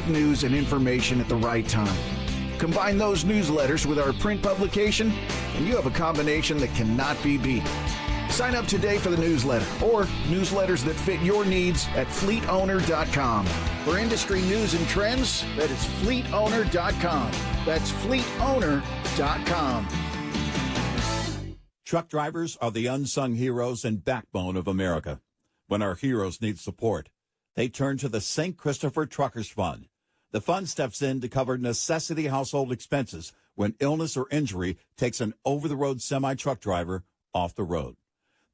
right news and information at the right time. Combine those newsletters with our print publication, and you have a combination that cannot be beat. Sign up today for the newsletter or newsletters that fit your needs at fleetowner.com. For industry news and trends, that is fleetowner.com. That's fleetowner.com. Truck drivers are the unsung heroes and backbone of America. When our heroes need support, they turn to the St. Christopher Truckers Fund. The fund steps in to cover necessity household expenses when illness or injury takes an over-the-road semi-truck driver off the road.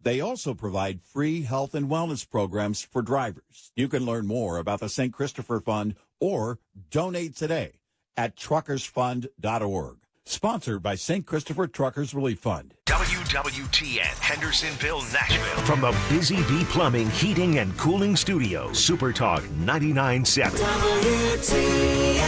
They also provide free health and wellness programs for drivers. You can learn more about the St. Christopher Fund or donate today at truckersfund.org. Sponsored by St. Christopher Truckers Relief Fund. WWTN, Hendersonville, Nashville. From the Busy Bee Plumbing, Heating, and Cooling Studio, Super Talk 99.7. WTN.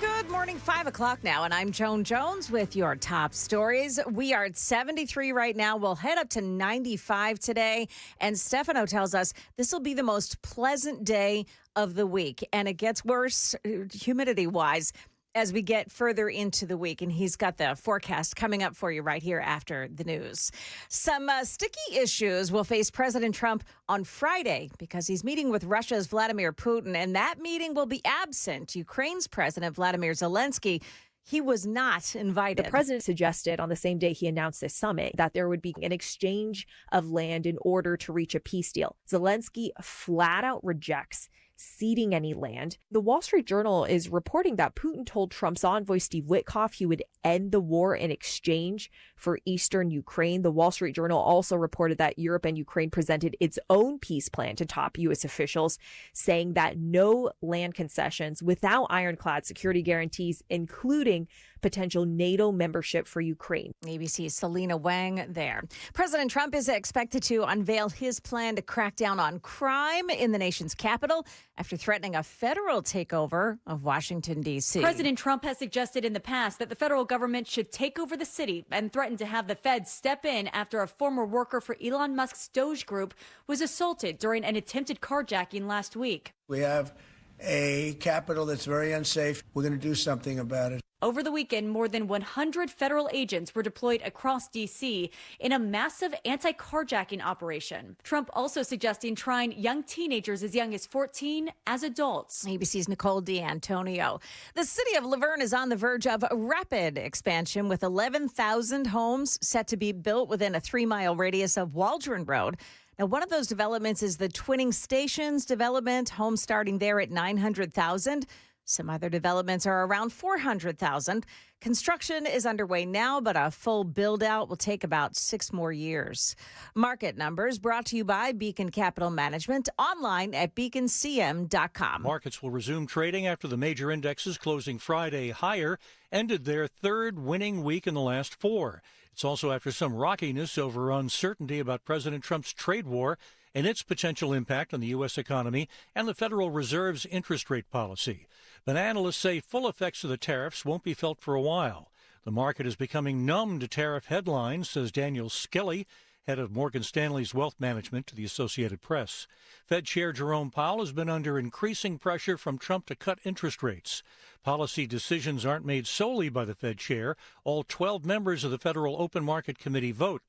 Good morning, 5 o'clock now, and I'm Joan Jones with your top stories. We are at 73 right now. We'll head up to 95 today, and Stefano tells us this will be the most pleasant day of the week, and it gets worse humidity-wise as we get further into the week, and he's got the forecast coming up for you right here after the news. Some sticky issues will face President Trump on Friday because he's meeting with Russia's Vladimir Putin, and that meeting will be absent Ukraine's President Vladimir Zelensky. He was not invited. The president suggested on the same day he announced this summit that there would be an exchange of land in order to reach a peace deal. Zelensky flat out rejects ceding any land. The Wall Street Journal is reporting that Putin told Trump's envoy Steve Witkoff he would end the war in exchange for eastern Ukraine. The Wall Street Journal also reported that Europe and Ukraine presented its own peace plan to top U.S. officials, saying that no land concessions without ironclad security guarantees, including potential NATO membership for Ukraine. ABC's Selena Wang there. President Trump is expected to unveil his plan to crack down on crime in the nation's capital after threatening a federal takeover of Washington, D.C. President Trump has suggested in the past that the federal government should take over the city and threatened to have the feds step in after a former worker for Elon Musk's Doge Group was assaulted during an attempted carjacking last week. We have a capital that's very unsafe. We're going to do something about it. Over the weekend, more than 100 federal agents were deployed across D.C. in a massive anti-carjacking operation. Trump also suggesting trying young teenagers as young as 14 as adults. ABC's Nicole D'Antonio. The city of LaVerne is on the verge of rapid expansion with 11,000 homes set to be built within a 3-mile radius of Waldron Road. Now, one of those developments is the Twinning Stations development, homes starting there at $900,000. Some other developments are around $400,000. Construction is underway now, but a full build-out will take about 6 more years. Market numbers brought to you by Beacon Capital Management, online at beaconcm.com. Markets will resume trading after the major indexes closing Friday higher ended their third winning week in the last 4. It's also after some rockiness over uncertainty about President Trump's trade war and its potential impact on the U.S. economy and the Federal Reserve's interest rate policy. But analysts say full effects of the tariffs won't be felt for a while. The market is becoming numb to tariff headlines, says Daniel Skilly, head of Morgan Stanley's wealth management, to the Associated Press. Fed Chair Jerome Powell has been under increasing pressure from Trump to cut interest rates. Policy decisions aren't made solely by the Fed chair. All 12 members of the Federal Open Market Committee vote.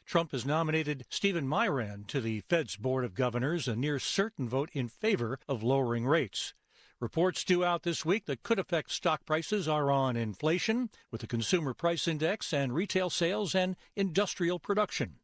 Trump has nominated Stephen Miran to the Fed's Board of Governors, a near certain vote in favor of lowering rates. Reports due out this week that could affect stock prices are on inflation, with the Consumer Price Index, and retail sales and industrial production.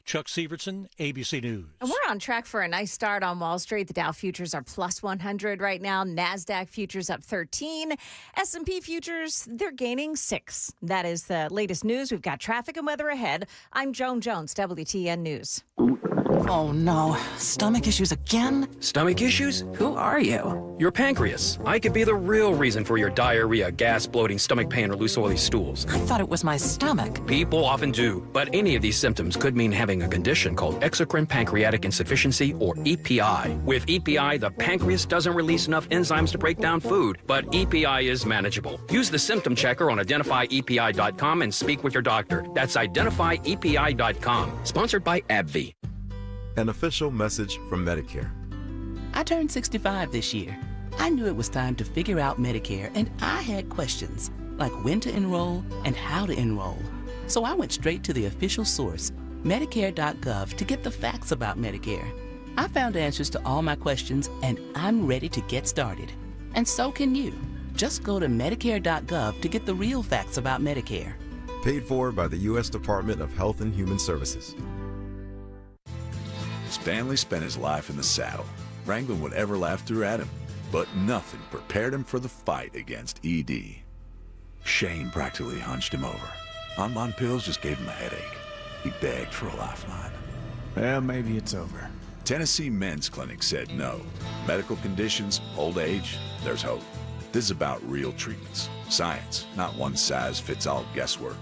Chuck Severson, ABC News. And we're on track for a nice start on Wall Street. The Dow futures are plus 100 right now. NASDAQ futures up 13. S&P futures, they're gaining 6. That is the latest news. We've got traffic and weather ahead. I'm Joan Jones, WTN News. Oh, no. Stomach issues again? Stomach issues? Who are you? Your pancreas. I could be the real reason for your diarrhea, gas, bloating, stomach pain, or loose, oily stools. I thought it was my stomach. People often do, but any of these symptoms could mean having a condition called exocrine pancreatic insufficiency, or EPI. With EPI, the pancreas doesn't release enough enzymes to break down food, but EPI is manageable. Use the symptom checker on identifyepi.com and speak with your doctor. That's identifyepi.com. Sponsored by AbbVie. An official message from Medicare. I turned 65 this year. I knew it was time to figure out Medicare, and I had questions, like when to enroll and how to enroll. So I went straight to the official source, Medicare.gov, to get the facts about Medicare. I found answers to all my questions, and I'm ready to get started. And so can you. Just go to Medicare.gov to get the real facts about Medicare. Paid for by the U.S. Department of Health and Human Services. Stanley spent his life in the saddle, wrangling whatever life threw at him, but nothing prepared him for the fight against ED. Shane practically hunched him over. Online pills just gave him a headache. He begged for a lifeline. Well, maybe it's over. Tennessee Men's Clinic said no. Medical conditions, old age, there's hope. This is about real treatments. Science, not one-size-fits-all guesswork.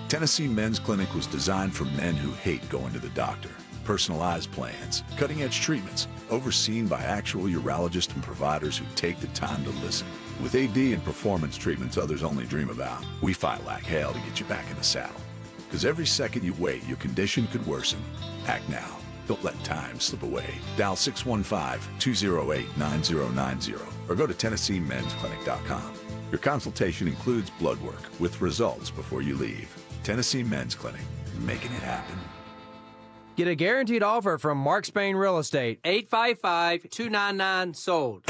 Tennessee Men's Clinic was designed for men who hate going to the doctor. Personalized plans, cutting-edge treatments, overseen by actual urologists and providers who take the time to listen. With AD and performance treatments others only dream about, we fight like hell to get you back in the saddle. Because every second you wait, your condition could worsen. Act now. Don't let time slip away. Dial 615-208-9090 or go to TennesseeMen'sClinic.com. Your consultation includes blood work with results before you leave. Tennessee Men's Clinic, making it happen. Get a guaranteed offer from Mark Spain Real Estate. 855-299-SOLD.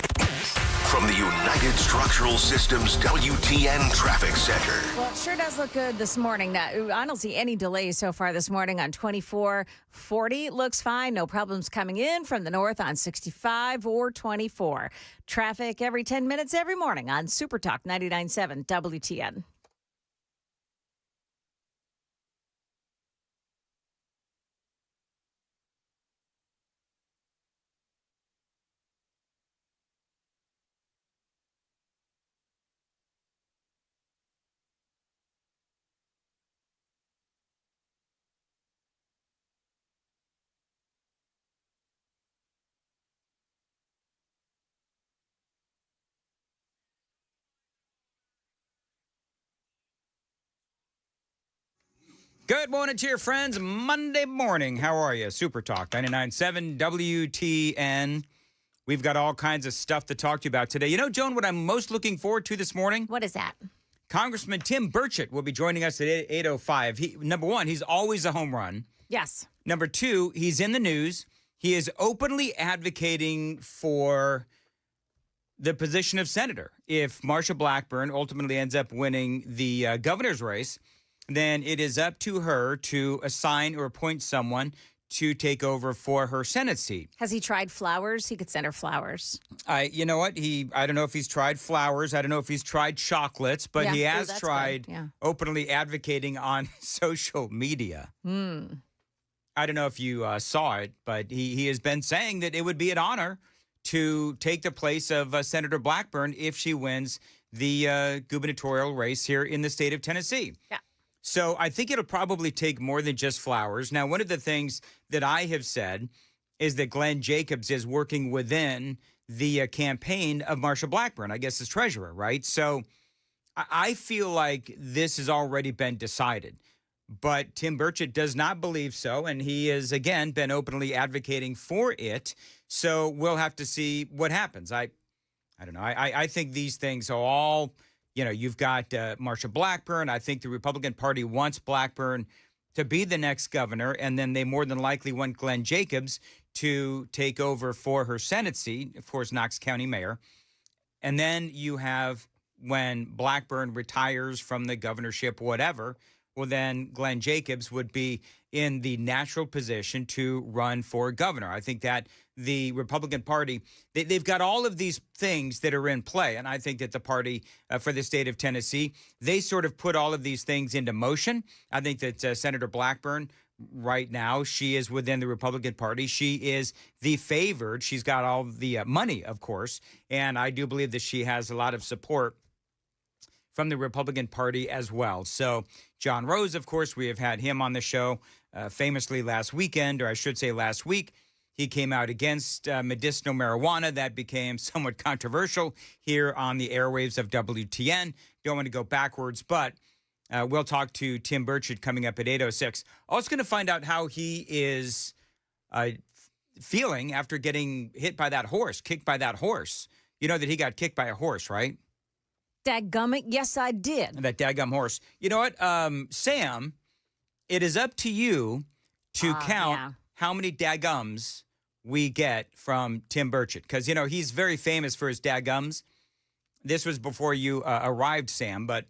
From the United Structural Systems WTN Traffic Center. Well, it sure does look good this morning. Now, I don't see any delays so far this morning on 2440. Looks fine. No problems coming in from the north on 65 or 24. Traffic every 10 minutes every morning on Super Talk 99.7 WTN. Good morning to your friends. Monday morning. How are you? Super Talk 99.7 WTN. We've got all kinds of stuff to talk to you about today. You know, Joan, what I'm most looking forward to this morning? What is that? Congressman Tim Burchett will be joining us at 8:05. Number one, he's always a home run. Yes. Number two, he's in the news. He is openly advocating for the position of senator. If Marsha Blackburn ultimately ends up winning the governor's race, then it is up to her to assign or appoint someone to take over for her Senate seat. Has he tried flowers? He could send her flowers. You know what? I don't know if he's tried flowers. I don't know if he's tried chocolates, but Yeah. he Ooh, has that's tried good. Yeah. openly advocating on social media. I don't know if you saw it, but he has been saying that it would be an honor to take the place of Senator Blackburn if she wins the gubernatorial race here in the state of Tennessee. Yeah. So I think it'll probably take more than just flowers. Now, one of the things that I have said is that Glenn Jacobs is working within the campaign of Marsha Blackburn, I guess as treasurer, right? So I feel like this has already been decided. But Tim Burchett does not believe so, and he has, again, been openly advocating for it. So we'll have to see what happens. I don't know. I think these things are all... You know, you've got Marsha Blackburn. I think the Republican Party wants Blackburn to be the next governor, and then they more than likely want Glenn Jacobs to take over for her Senate seat, of course, Knox County mayor. And then you have when Blackburn retires from the governorship, whatever, well, then Glenn Jacobs would be in the natural position to run for governor. I think that the Republican Party, they've got all of these things that are in play. And I think that the party for the state of Tennessee, they sort of put all of these things into motion. I think that Senator Blackburn right now, she is within the Republican Party. She is the favored. She's got all the money, of course. And I do believe that she has a lot of support from the Republican Party as well. So John Rose, of course, we have had him on the show famously last weekend, or I should say last week. He came out against medicinal marijuana. That became somewhat controversial here on the airwaves of WTN. Don't want to go backwards, but we'll talk to Tim Burchett coming up at 8:06. Also going to find out how he is feeling after getting hit by that horse, kicked by that horse. You know that he got kicked by a horse, right? Dadgummit, yes, I did. That dadgum horse. You know what, Sam, it is up to you to count how many dadgums we get from Tim Burchett. Because, you know, he's very famous for his dadgums. This was before you arrived, Sam, but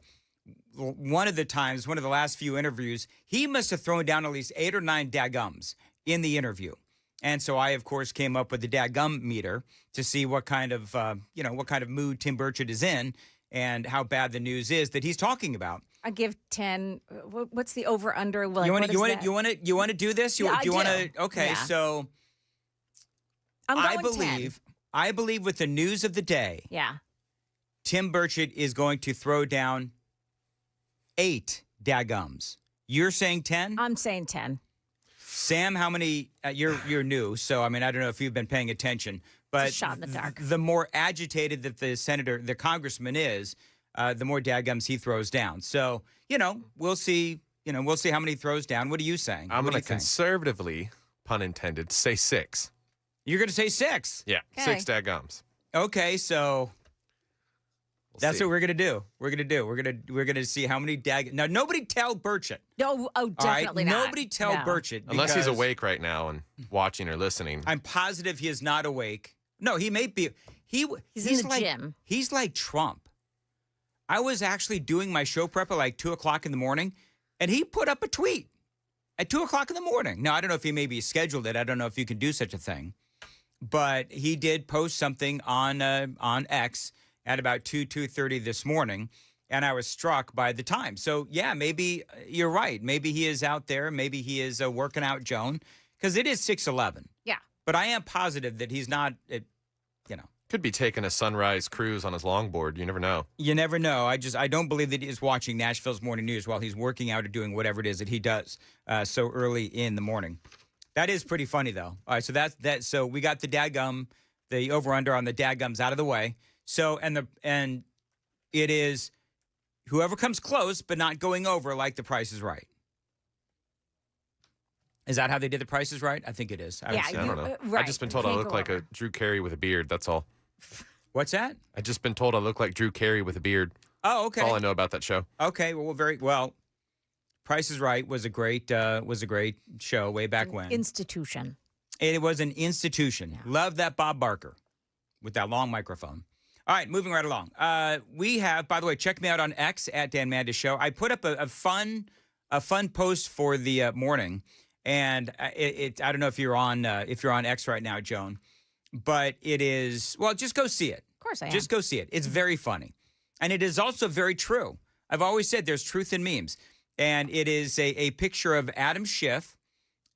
one of the last few interviews, he must have thrown down at least 8 or 9 dadgums in the interview. And so I, of course, came up with the dadgum meter to see what kind of, what kind of mood Tim Burchett is in and how bad the news is that he's talking about. I give 10. What's the over under? Like, you want to do this? Yeah, do you want to? do. Okay, Yeah. so I'm going 10. I believe with the news of the day, Yeah. Tim Burchett is going to throw down 8 dadgums. You're saying 10? I'm saying 10. Sam, how many? You're new, so I mean I don't know if you've been paying attention, but It's a shot in the dark. The more agitated that the congressman is, the more dadgums he throws down. So we'll see. We'll see how many he throws down. What are you saying? I'm What do going you to think? conservatively, pun intended, say 6. You're going to say 6? Yeah, Okay. 6 dadgums. Okay, so that's see. what we're gonna do. We're gonna see how many Now, nobody tell Burchett. No, All right? definitely not. Nobody tell No. Burchett Unless he's because awake right now and watching or listening. I'm positive he is not awake. No, he may be. He's in the like, gym. He's like Trump. I was actually doing my show prep at like 2 o'clock in the morning, and he put up a tweet at 2 o'clock in the morning. Now I don't know if he maybe scheduled it. I don't know if you can do such a thing, but he did post something on X at about 2:30 this morning, and I was struck by the time. So, yeah, maybe you're right. Maybe he is out there. Maybe he is working out Joan, because it is 6:11. Yeah. But I am positive that he's not, Could be taking a sunrise cruise on his longboard. You never know. You never know. I don't believe that he is watching Nashville's morning news while he's working out or doing whatever it is that he does so early in the morning. That is pretty funny, though. All right, so that. So we got the dadgum, the over-under on the dadgums out of the way. So, and it is whoever comes close but not going over, like The Price is Right. Is that how they did The Price is Right? I think it is. I don't know. right. I've just been told I Can't look go like over. a Drew Carey with a beard. That's all. What's that? I've just been told I look like Drew Carey with a beard. Oh, okay. That's all I know about that show. Okay, well, very well. Price is Right was a great show way back when. Institution. It was an institution. Yeah. Love that Bob Barker with that long microphone. All right, moving right along. We have, by the way, check me out on X at Dan Mandis Show. I put up a fun post for the morning, and I don't know if you're on X right now, Joan, but it is, well, just go see it. Of course I am. Just go see it. It's very funny, and it is also very true. I've always said there's truth in memes, and it is a picture of Adam Schiff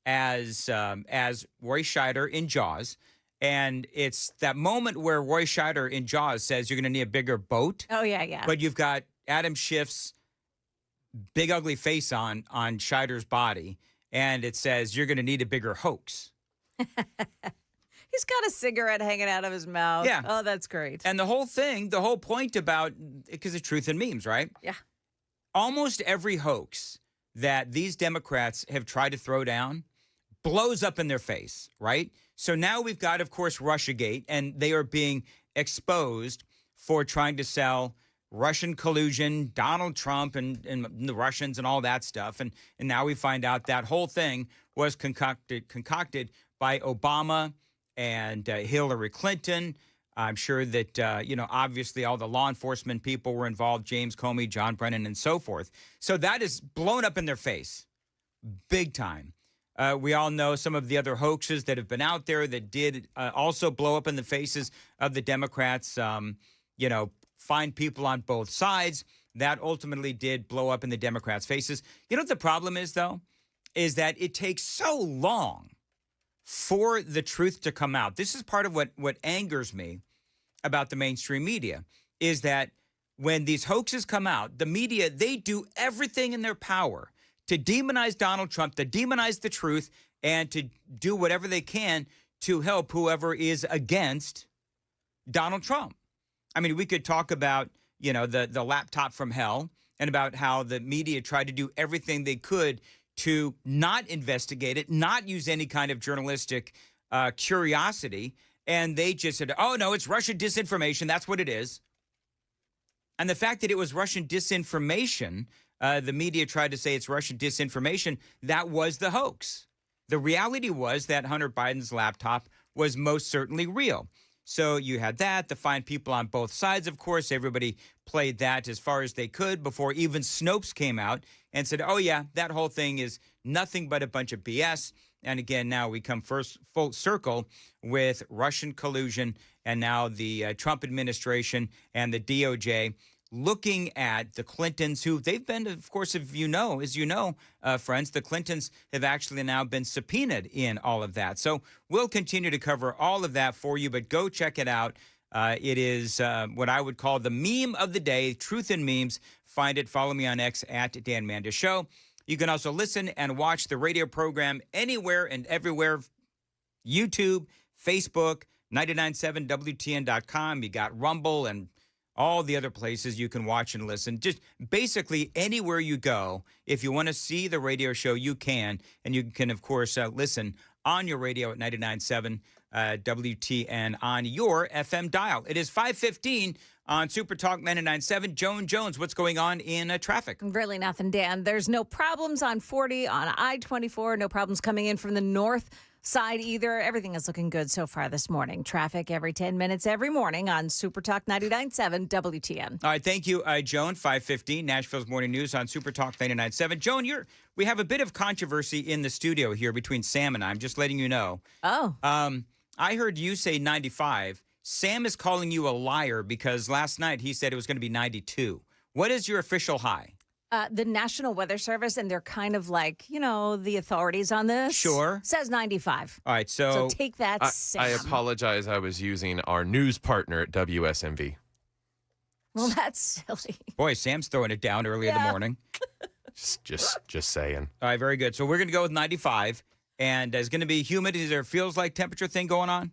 as Roy Scheider in Jaws. And it's that moment where Roy Scheider in Jaws says you're going to need a bigger boat. Oh, yeah. But you've got Adam Schiff's big ugly face on Scheider's body, and it says you're going to need a bigger hoax. He's got a cigarette hanging out of his mouth. Yeah. Oh, that's great. And the whole point about, because of truth in memes, right? Yeah. Almost every hoax that these Democrats have tried to throw down blows up in their face, right? So now we've got, of course, Russiagate, and they are being exposed for trying to sell Russian collusion, Donald Trump and the Russians and all that stuff. And now we find out that whole thing was concocted by Obama and Hillary Clinton. I'm sure that, obviously all the law enforcement people were involved, James Comey, John Brennan, and so forth. So that is blown up in their face, big time. We all know some of the other hoaxes that have been out there that did also blow up in the faces of the Democrats, find people on both sides. That ultimately did blow up in the Democrats' faces. You know what the problem is, though? Is that it takes so long for the truth to come out. This is part of what angers me about the mainstream media, is that when these hoaxes come out, the media, they do everything in their power to demonize Donald Trump, to demonize the truth, and to do whatever they can to help whoever is against Donald Trump. I mean, we could talk about, the laptop from hell and about how the media tried to do everything they could to not investigate it, not use any kind of journalistic curiosity, and they just said, oh, no, it's Russian disinformation. That's what it is. And the fact that it was Russian disinformation, the media tried to say it's Russian disinformation, that was the hoax. The reality was that Hunter Biden's laptop was most certainly real. So you had that, the fine people on both sides, of course. Everybody played that as far as they could before even Snopes came out and said, oh, yeah, that whole thing is nothing but a bunch of BS. And again, now we come first full circle with Russian collusion and now the Trump administration and the DOJ looking at the Clintons, who they've been, of course, as you know, friends, the Clintons have actually now been subpoenaed in all of that. So we'll continue to cover all of that for you, but go check it out. It is what I would call the meme of the day, Truth in Memes. Find it. Follow me on X at Dan Manda Show. You can also listen and watch the radio program anywhere and everywhere. YouTube, Facebook, 997WTN.com. You got Rumble and all the other places you can watch and listen. Just basically anywhere you go, if you want to see the radio show, you can. And you can, of course, listen on your radio at 99.7 WTN on your FM dial. It is 5:15 on Super Talk 99.7. Joan Jones, what's going on in traffic? Really nothing, Dan. There's no problems on 40, on I-24. No problems coming in from the north side either. Everything is looking good so far this morning. Traffic every 10 minutes every morning on Super Talk 99.7 WTN. All right, thank you, Joan. 5:15, Nashville's Morning News on Super Talk 99.7. Joan, we have a bit of controversy in the studio here between Sam and I. I'm just letting you know. Oh. I heard you say 95. Sam is calling you a liar because last night he said it was going to be 92. What is your official high? The National Weather Service, and they're kind of like, the authorities on this. Sure. Says 95. All right, so take that, Sam. I apologize. I was using our news partner at WSMV. Well, that's silly. Boy, Sam's throwing it down early in the morning. Just saying. All right, very good. So we're going to go with 95, and it's going to be humid. Is there feels like temperature thing going on?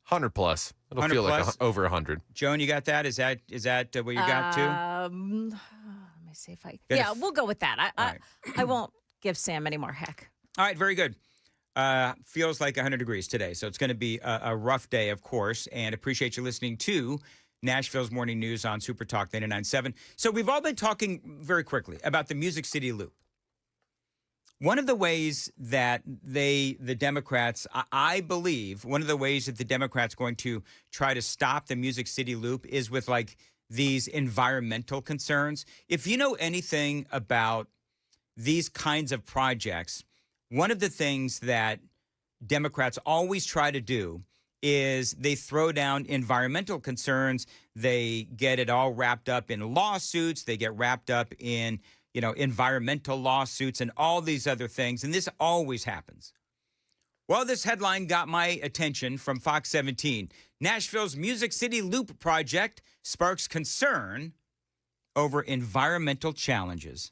100 plus. It'll feel like over 100. Joan, you got that? Is that what you got too? Let me see if we'll go with that. I won't give Sam any more heck. All right, very good. Feels like 100 degrees today, so it's going to be a rough day, of course, and appreciate you listening to Nashville's Morning News on Super Talk 99.7. So we've all been talking very quickly about the Music City Loop. One of the ways that the Democrats, I believe, one of the ways that the Democrats going to try to stop the Music City Loop is with like these environmental concerns. If you know anything about these kinds of projects, one of the things that Democrats always try to do is they throw down environmental concerns. They get it all wrapped up in lawsuits. They get wrapped up in environmental lawsuits and all these other things. And this always happens. Well, this headline got my attention from Fox 17. Nashville's Music City Loop project sparks concern over environmental challenges.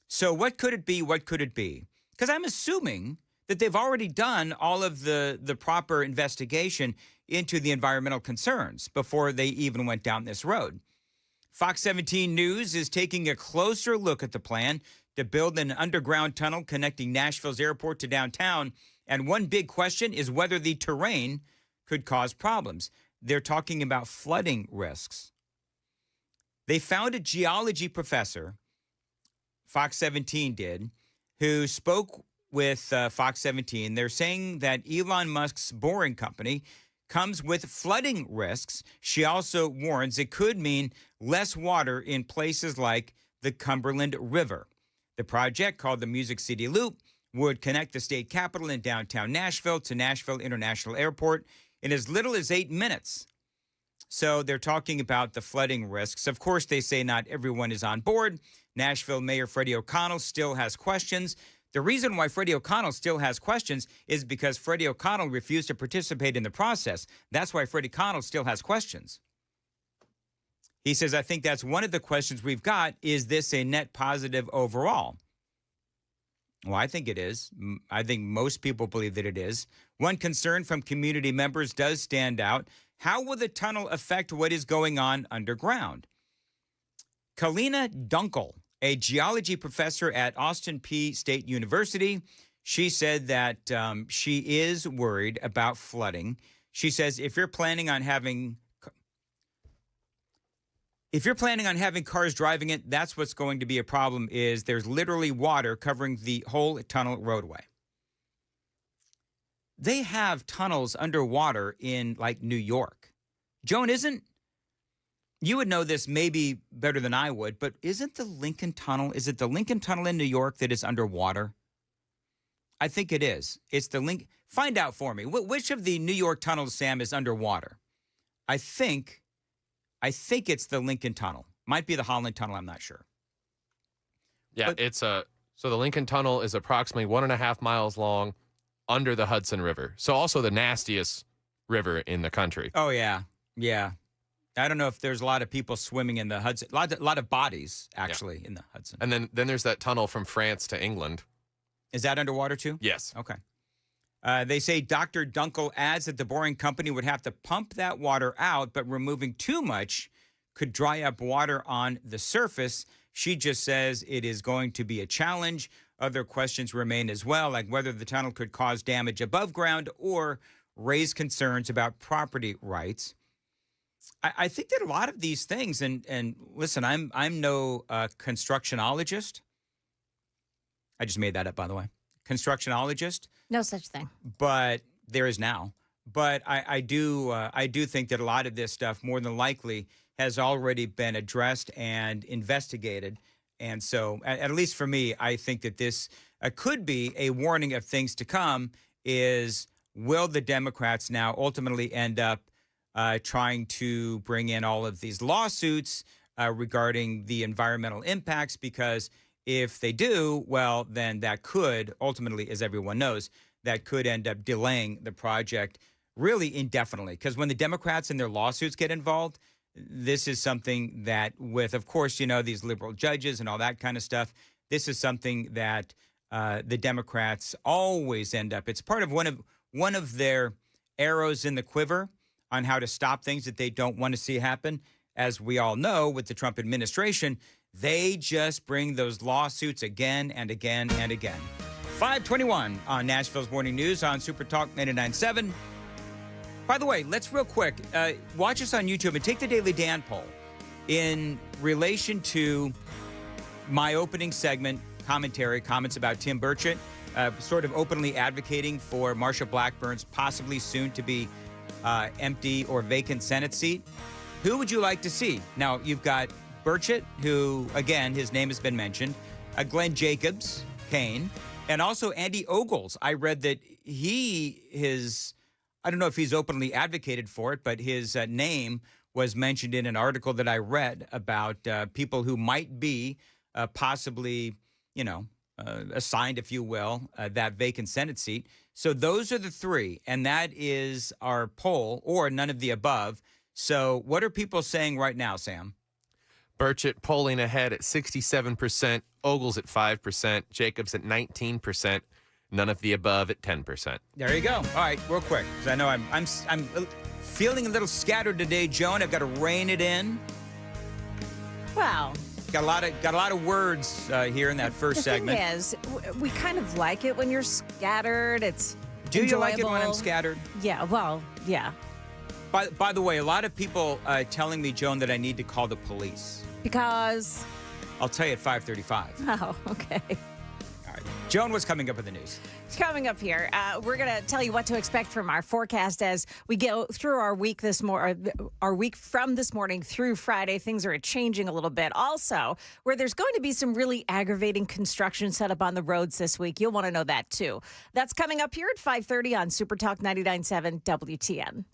So what could it be? What could it be? Because I'm assuming that they've already done all of the proper investigation into the environmental concerns before they even went down this road. Fox 17 News is taking a closer look at the plan to build an underground tunnel connecting Nashville's airport to downtown. And one big question is whether the terrain could cause problems. They're talking about flooding risks. They found a geology professor, Fox 17 did, who spoke with Fox 17. They're saying that Elon Musk's boring company comes with flooding risks. She also warns it could mean less water in places like the Cumberland River. The project, called the Music City Loop, would connect the state capitol in downtown Nashville to Nashville International Airport in as little as 8 minutes. So they're talking about the flooding risks. Of course, they say not everyone is on board. Nashville Mayor Freddie O'Connell still has questions. The reason why Freddie O'Connell still has questions is because Freddie O'Connell refused to participate in the process. That's why Freddie O'Connell still has questions. He says, I think that's one of the questions we've got. Is this a net positive overall? Well, I think it is. I think most people believe that it is. One concern from community members does stand out. How will the tunnel affect what is going on underground? Kalina Dunkel, a geology professor at Austin Peay State University, She said that she is worried about flooding. She says if you're planning on having cars driving it, that's what's going to be a problem. Is there's literally water covering the whole tunnel roadway. They have tunnels underwater in like New York. Joan, you would know this maybe better than I would, but isn't the Lincoln Tunnel, is it the Lincoln Tunnel in New York that is underwater? I think it is. It's the Lincoln. Find out for me. Which of the New York tunnels, Sam, is underwater? I think it's the Lincoln Tunnel. Might be the Holland Tunnel. I'm not sure. Yeah, so the Lincoln Tunnel is approximately 1.5 miles long under the Hudson River. So also the nastiest river in the country. Oh, yeah. Yeah. I don't know if there's a lot of people swimming in the Hudson. A lot of bodies, actually, in the Hudson. And then there's that tunnel from France to England. Is that underwater, too? Yes. Okay. They say Dr. Dunkel adds that the boring company would have to pump that water out, but removing too much could dry up water on the surface. She just says it is going to be a challenge. Other questions remain as well, like whether the tunnel could cause damage above ground or raise concerns about property rights. I think that a lot of these things, and listen, I'm no constructionologist. I just made that up, by the way. Constructionologist. No such thing. But there is now. But I do think that a lot of this stuff, more than likely, has already been addressed and investigated. And so, at least for me, I think that this could be a warning of things to come. Is will the Democrats now ultimately end up trying to bring in all of these lawsuits regarding the environmental impacts? Because if they do, well, then that could ultimately, as everyone knows, that could end up delaying the project really indefinitely. Because when the Democrats and their lawsuits get involved, this is something that with, of course, these liberal judges and all that kind of stuff, this is something that the Democrats always end up. It's part of one of their arrows in the quiver on how to stop things that they don't want to see happen. As we all know, with the Trump administration, they just bring those lawsuits again and again and again. 521 on Nashville's Morning News on Super Talk 99.7. By the way, let's real quick, watch us on YouTube and take the Daily Dan poll in relation to my opening segment, comments about Tim Burchett, sort of openly advocating for Marsha Blackburn's possibly soon to be empty or vacant Senate seat. Who would you like to see? Now, you've got Burchett, who, again, his name has been mentioned, Glenn Jacobs, Kane, and also Andy Ogles. I read that I don't know if he's openly advocated for it, but his name was mentioned in an article that I read about people who might be possibly, assigned, if you will, that vacant Senate seat. So those are the three, and that is our poll, or none of the above. So what are people saying right now, Sam? Burchett polling ahead at 67%, Ogles at 5%, Jacobs at 19%, none of the above at 10%. There you go. All right, real quick, because I know I'm feeling a little scattered today, Joan. I've got to rein it in. Well, got a lot of words here in that first segment. The thing is, we kind of like it when you're scattered. It's Do enjoyable. You like it when I'm scattered? Yeah. Well, yeah. By the way, a lot of people telling me, Joan, that I need to call the police. Because? I'll tell you at 5:35. Oh, okay. All right. Joan, what's coming up in the news? Coming up here, we're going to tell you what to expect from our forecast as we go through our week our week from this morning through Friday. Things are changing a little bit. Also, where there's going to be some really aggravating construction set up on the roads this week. You'll want to know that, too. That's coming up here at 5:30 on Super Talk 99.7 WTN.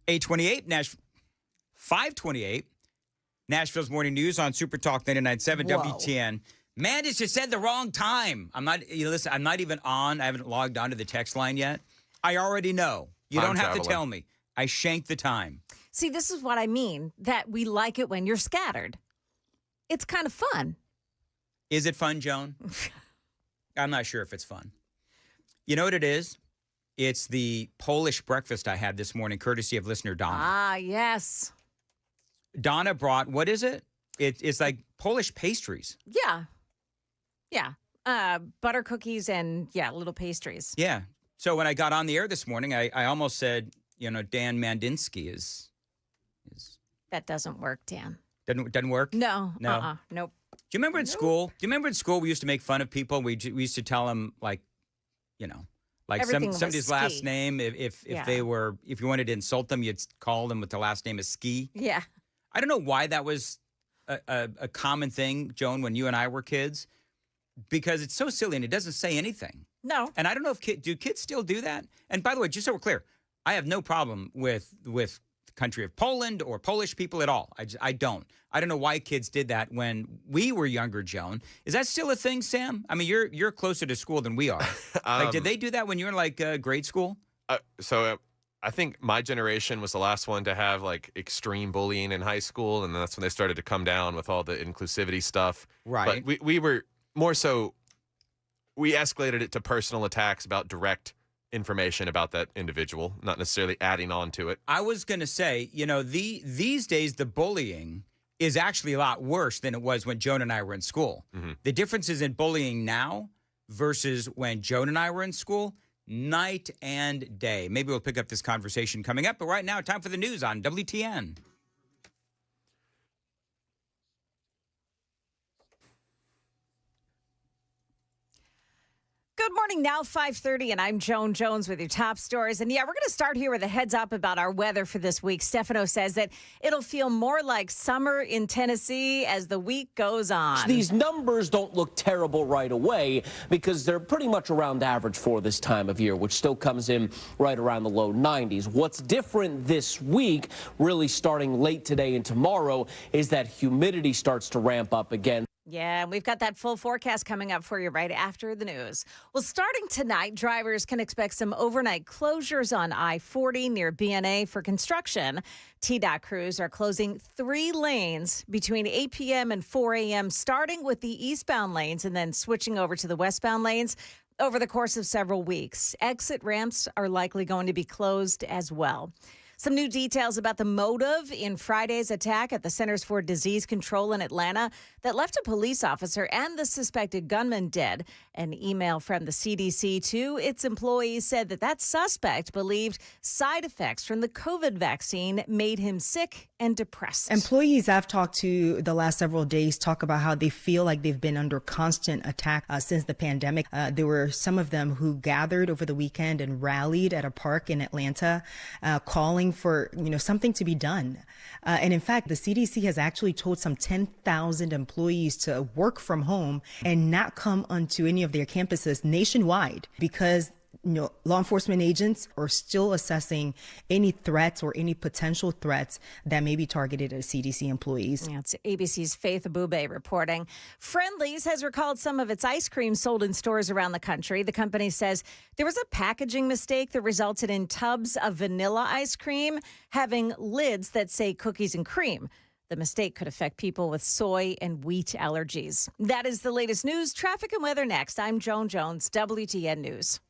828, 528, Nashville's Morning News on Super Talk 99.7 WTN. Man, it's just said the wrong time. I'm not even on. I haven't logged onto the text line yet. I already know. You don't have to tell me. I shanked the time. See, this is what I mean, that we like it when you're scattered. It's kind of fun. Is it fun, Joan? I'm not sure if it's fun. You know what it is? It's the Polish breakfast I had this morning, courtesy of listener Donna. Ah, yes. Donna brought, what is it? It's like Polish pastries. Yeah. Yeah. Butter cookies and, little pastries. Yeah. So when I got on the air this morning, I almost said, Dan Mandinsky is. That doesn't work, Dan. Doesn't work? No. Nope. Do you remember in school? Do you remember in school we used to make fun of people? We used to tell them like somebody's last name. If you wanted to insult them, you'd call them with the last name is Ski. Yeah. I don't know why that was a common thing, Joan, when you and I were kids, because it's so silly and it doesn't say anything. No. And I don't know if do kids still do that? And by the way, just so we're clear, I have no problem with the country of Poland or Polish people at all. I don't. I don't know why kids did that when we were younger, Joan. Is that still a thing, Sam? I mean, you're closer to school than we are. Did they do that when you were in grade school? I think my generation was the last one to have extreme bullying in high school, and that's when they started to come down with all the inclusivity stuff. Right. But we were more so, we escalated it to personal attacks about direct information about that individual, not necessarily adding on to it. I was going to say, these days the bullying is actually a lot worse than it was when Joan and I were in school. Mm-hmm. The differences in bullying now versus when Joan and I were in school, night and day. Maybe we'll pick up this conversation coming up, but right now, time for the news on WTN. Good morning, now 5:30, and I'm Joan Jones with your top stories. And we're going to start here with a heads up about our weather for this week. Stefano says that it'll feel more like summer in Tennessee as the week goes on. These numbers don't look terrible right away because they're pretty much around average for this time of year, which still comes in right around the low 90s. What's different this week, really starting late today and tomorrow, is that humidity starts to ramp up again. Yeah, we've got that full forecast coming up for you right after the news. Well, starting tonight, drivers can expect some overnight closures on I-40 near BNA for construction. TDOT crews are closing 3 lanes between 8 p.m. and 4 a.m., starting with the eastbound lanes and then switching over to the westbound lanes over the course of several weeks. Exit ramps are likely going to be closed as well. Some new details about the motive in Friday's attack at the Centers for Disease Control in Atlanta that left a police officer and the suspected gunman dead. An email from the CDC to its employees said that suspect believed side effects from the COVID vaccine made him sick and depressed. Employees I've talked to the last several days talk about how they feel like they've been under constant attack since the pandemic. There were some of them who gathered over the weekend and rallied at a park in Atlanta, calling for something to be done. And in fact, the CDC has actually told some 10,000 employees to work from home and not come onto any of their campuses nationwide because law enforcement agents are still assessing any threats or any potential threats that may be targeted at CDC employees. Yeah, it's ABC's Faith Abube reporting. Friendly's has recalled some of its ice cream sold in stores around the country. The company says there was a packaging mistake that resulted in tubs of vanilla ice cream having lids that say cookies and cream. The mistake could affect people with soy and wheat allergies. That is the latest news, traffic, and weather next. I'm Joan Jones, WTN News.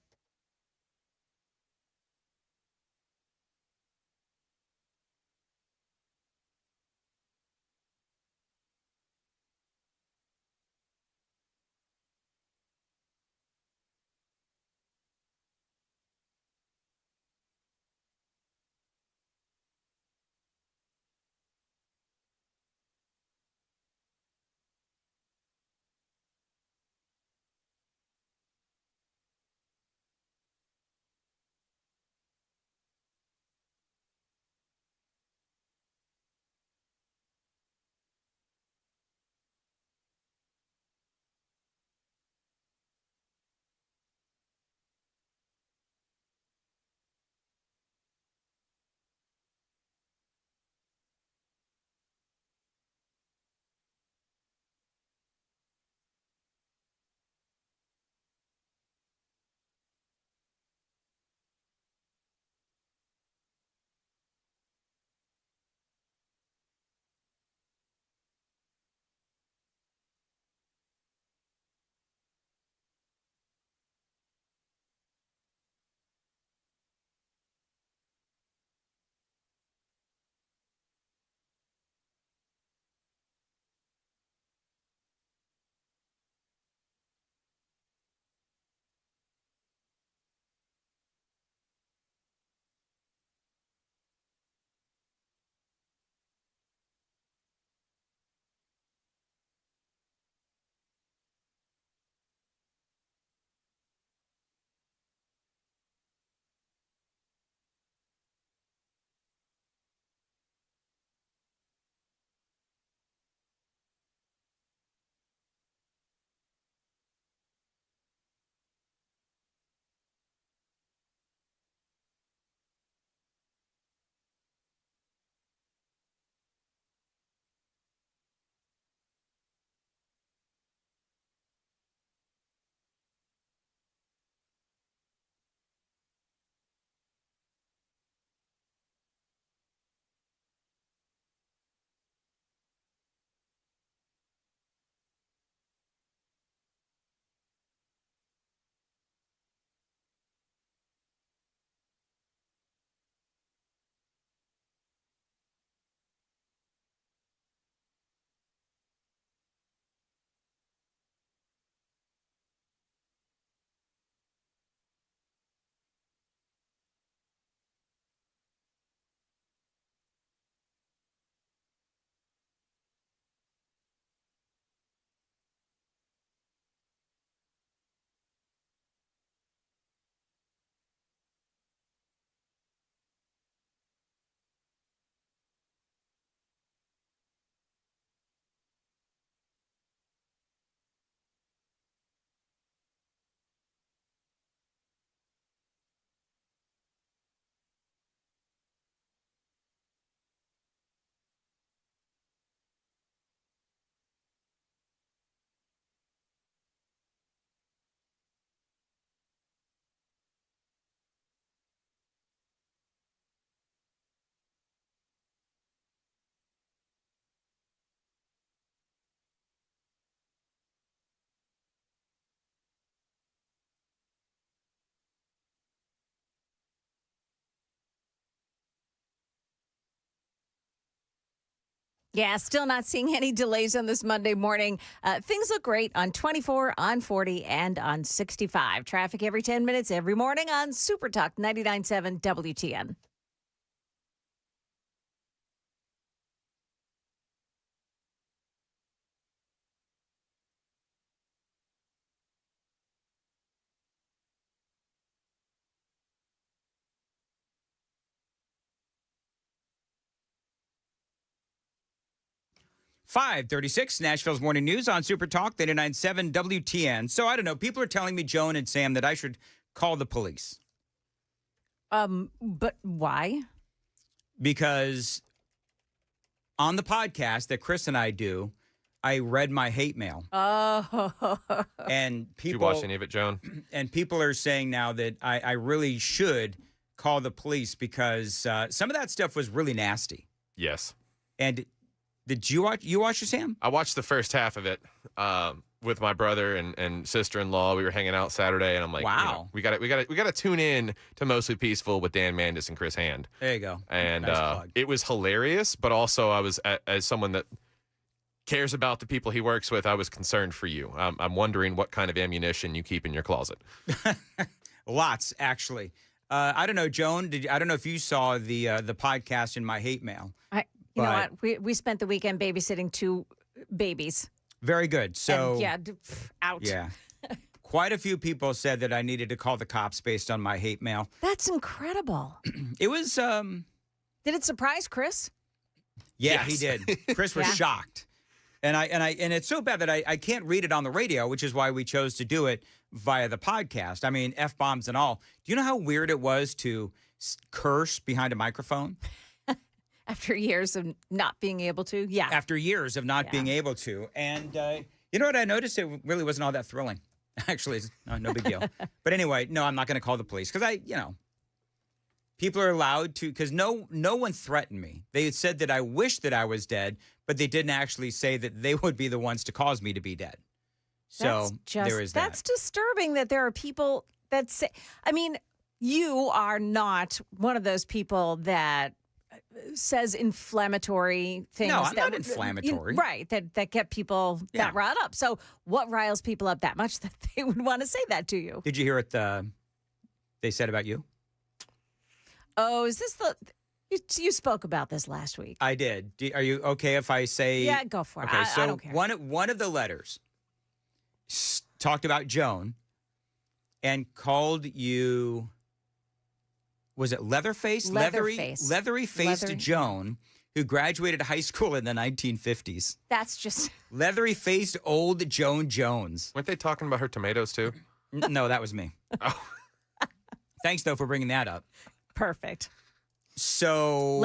Yeah, still not seeing any delays on this Monday morning. Things look great on 24, on 40, and on 65. Traffic every 10 minutes every morning on Super Talk 99.7 WTN. .536 Nashville's Morning News on Super Talk 99.7 WTN. So I don't know. People are telling me, Joan and Sam, that I should call the police. But why? Because on the podcast that Chris and I do, I read my hate mail. Oh. And Did you people watch any of it, Joan? And people are saying now that I really should call the police because some of that stuff was really nasty. Yes. And did you watch it, Sam? I watched the first half of it with my brother and sister-in-law. We were hanging out Saturday, and I'm like, wow, we got to tune in to Mostly Peaceful with Dan Mandis and Chris Hand. There you go. And nice plug. It was hilarious, but also I was, as someone that cares about the people he works with, I was concerned for you. I'm wondering what kind of ammunition you keep in your closet. Lots, actually. I don't know, Joan. I don't know if you saw the podcast in my hate mail. You know what? We spent the weekend babysitting 2 babies. Very good. So and out. Yeah. Quite a few people said that I needed to call the cops based on my hate mail. That's incredible. It was. Did it surprise Chris? Yeah, Yes. he did. Chris was shocked, and it's so bad that I can't read it on the radio, which is why we chose to do it via the podcast. I mean, F-bombs and all. Do you know how weird it was to curse behind a microphone? After years of not being able to, yeah. After years of not being able to. And you know what I noticed? It really wasn't all that thrilling. Actually, it's no big deal. But anyway, no, I'm not going to call the police because people are allowed to, because no one threatened me. They said that I wish that I was dead, but they didn't actually say that they would be the ones to cause me to be dead. So there is that. That's disturbing that there are people that say, I mean, you are not one of those people that says inflammatory things. No, I'm not inflammatory. Right, that get people that riled up. So what riles people up that much that they would want to say that to you? Did you hear what they said about you? Oh, is this you spoke about this last week. I did. Are you okay if I say? Yeah, go for it. Okay, so I don't care. One of the letters talked about Joan and called you. Was it Leatherface? Leathery-faced Joan, who graduated high school in the 1950s. That's just... Leathery-faced old Joan Jones. Weren't they talking about her tomatoes, too? No, that was me. Oh. Thanks, though, for bringing that up. Perfect. So...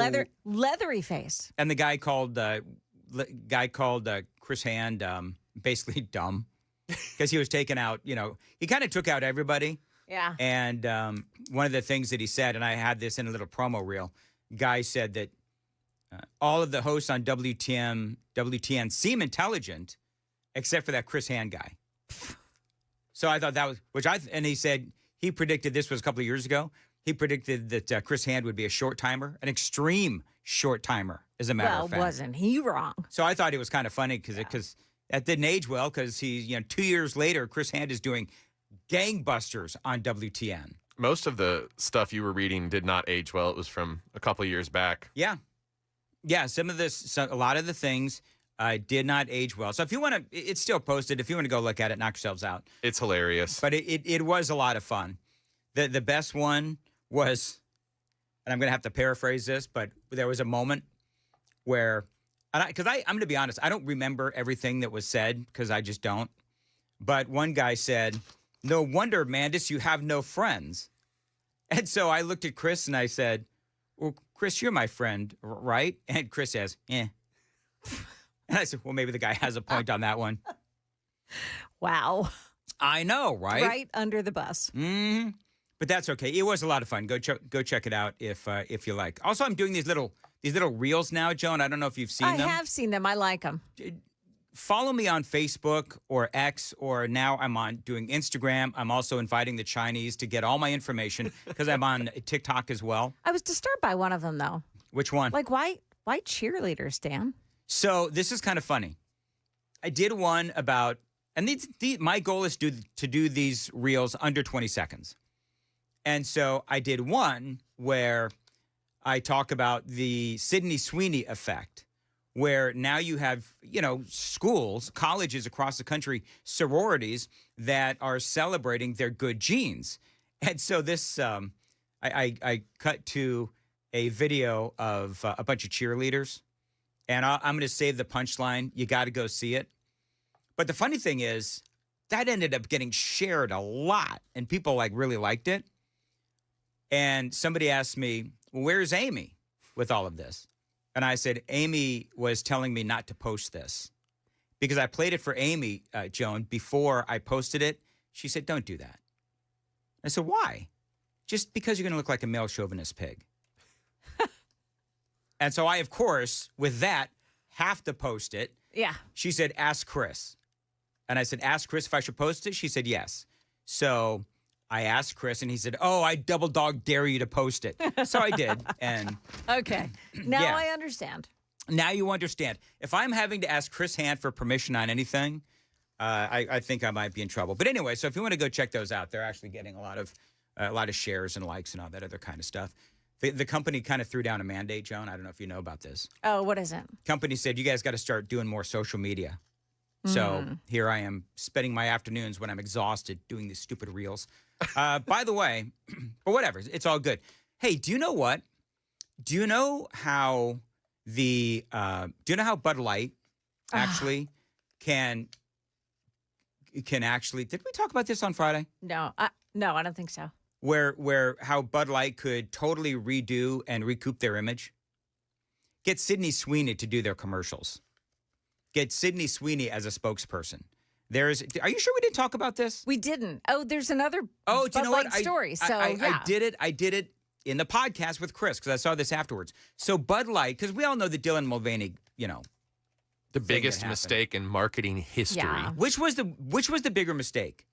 Leathery face. And the guy called Chris Hand basically dumb because he was taking out, he kind of took out everybody. Yeah. And one of the things that he said, and I had this in a little promo reel, guy said that all of the hosts on WTN seem intelligent, except for that Chris Hand guy. So I thought that was, and he said he predicted, this was a couple of years ago, he predicted that Chris Hand would be a short timer, an extreme short timer, as a matter of fact. Well, wasn't he wrong? So I thought it was kind of funny because that didn't age well because he's, 2 years later, Chris Hand is doing gangbusters on WTN. Most of the stuff you were reading did not age well. It was from a couple of years back. Yeah. Yeah, a lot of the things did not age well. So if you want to, it's still posted. If you want to go look at it, knock yourselves out. It's hilarious. But it was a lot of fun. The best one was, and I'm going to have to paraphrase this, but there was a moment where, because I'm going to be honest, I don't remember everything that was said because I just don't. But one guy said, "No wonder, Mandis, you have no friends." And so I looked at Chris and I said, "Well, Chris, you're my friend, right?" And Chris says, "Eh." And I said, "Well, maybe the guy has a point on that one." Wow. I know, right? Right under the bus. Mm-hmm. But that's okay. It was a lot of fun. Go check it out if you like. Also, I'm doing these little reels now, Joan. I don't know if you've seen them. I have seen them. I like them. Follow me on Facebook or X, or now I'm doing Instagram. I'm also inviting the Chinese to get all my information because I'm on TikTok as well. I was disturbed by one of them, though. Which one? Like, why cheerleaders, Dan? So this is kind of funny. I did one about, and my goal is to do these reels under 20 seconds. And so I did one where I talk about the Sydney Sweeney effect, where now you have, schools, colleges across the country, sororities that are celebrating their good genes. And so this, I cut to a video of a bunch of cheerleaders, and I'm going to save the punchline. You got to go see it. But the funny thing is, that ended up getting shared a lot, and people really liked it. And somebody asked me, well, where's Amy with all of this? And I said, Amy was telling me not to post this because I played it for Amy, Joan, before I posted it. She said, don't do that. I said, why? Just because you're going to look like a male chauvinist pig. And so I, of course, with that, have to post it. Yeah. She said, ask Chris. And I said, ask Chris if I should post it? She said, yes. So I asked Chris, and he said, oh, I double dog dare you to post it. So I did. And okay. Now yeah. I understand. Now you understand. If I'm having to ask Chris Hand for permission on anything, I think I might be in trouble. But anyway, so if you want to go check those out, they're actually getting a lot of shares and likes and all that other kind of stuff. The company kind of threw down a mandate, Joan. I don't know if you know about this. Oh, what is it? Company said, you guys got to start doing more social media. So here I am spending my afternoons when I'm exhausted doing these stupid reels. By the way, but whatever, it's all good. Hey, do you know what? Do you know how Bud Light actually can actually, did we talk about this on Friday? No, I don't think so. Where how Bud Light could totally redo and recoup their image? Get Sydney Sweeney to do their commercials. Get Sydney Sweeney as a spokesperson. Are you sure we didn't talk about this? We didn't. Oh, there's another do you know Light what? story. So I did it in the podcast with Chris because I saw this afterwards. So Bud Light, because we all know that Dylan Mulvaney, the biggest mistake in marketing history. Yeah. Which was the bigger mistake?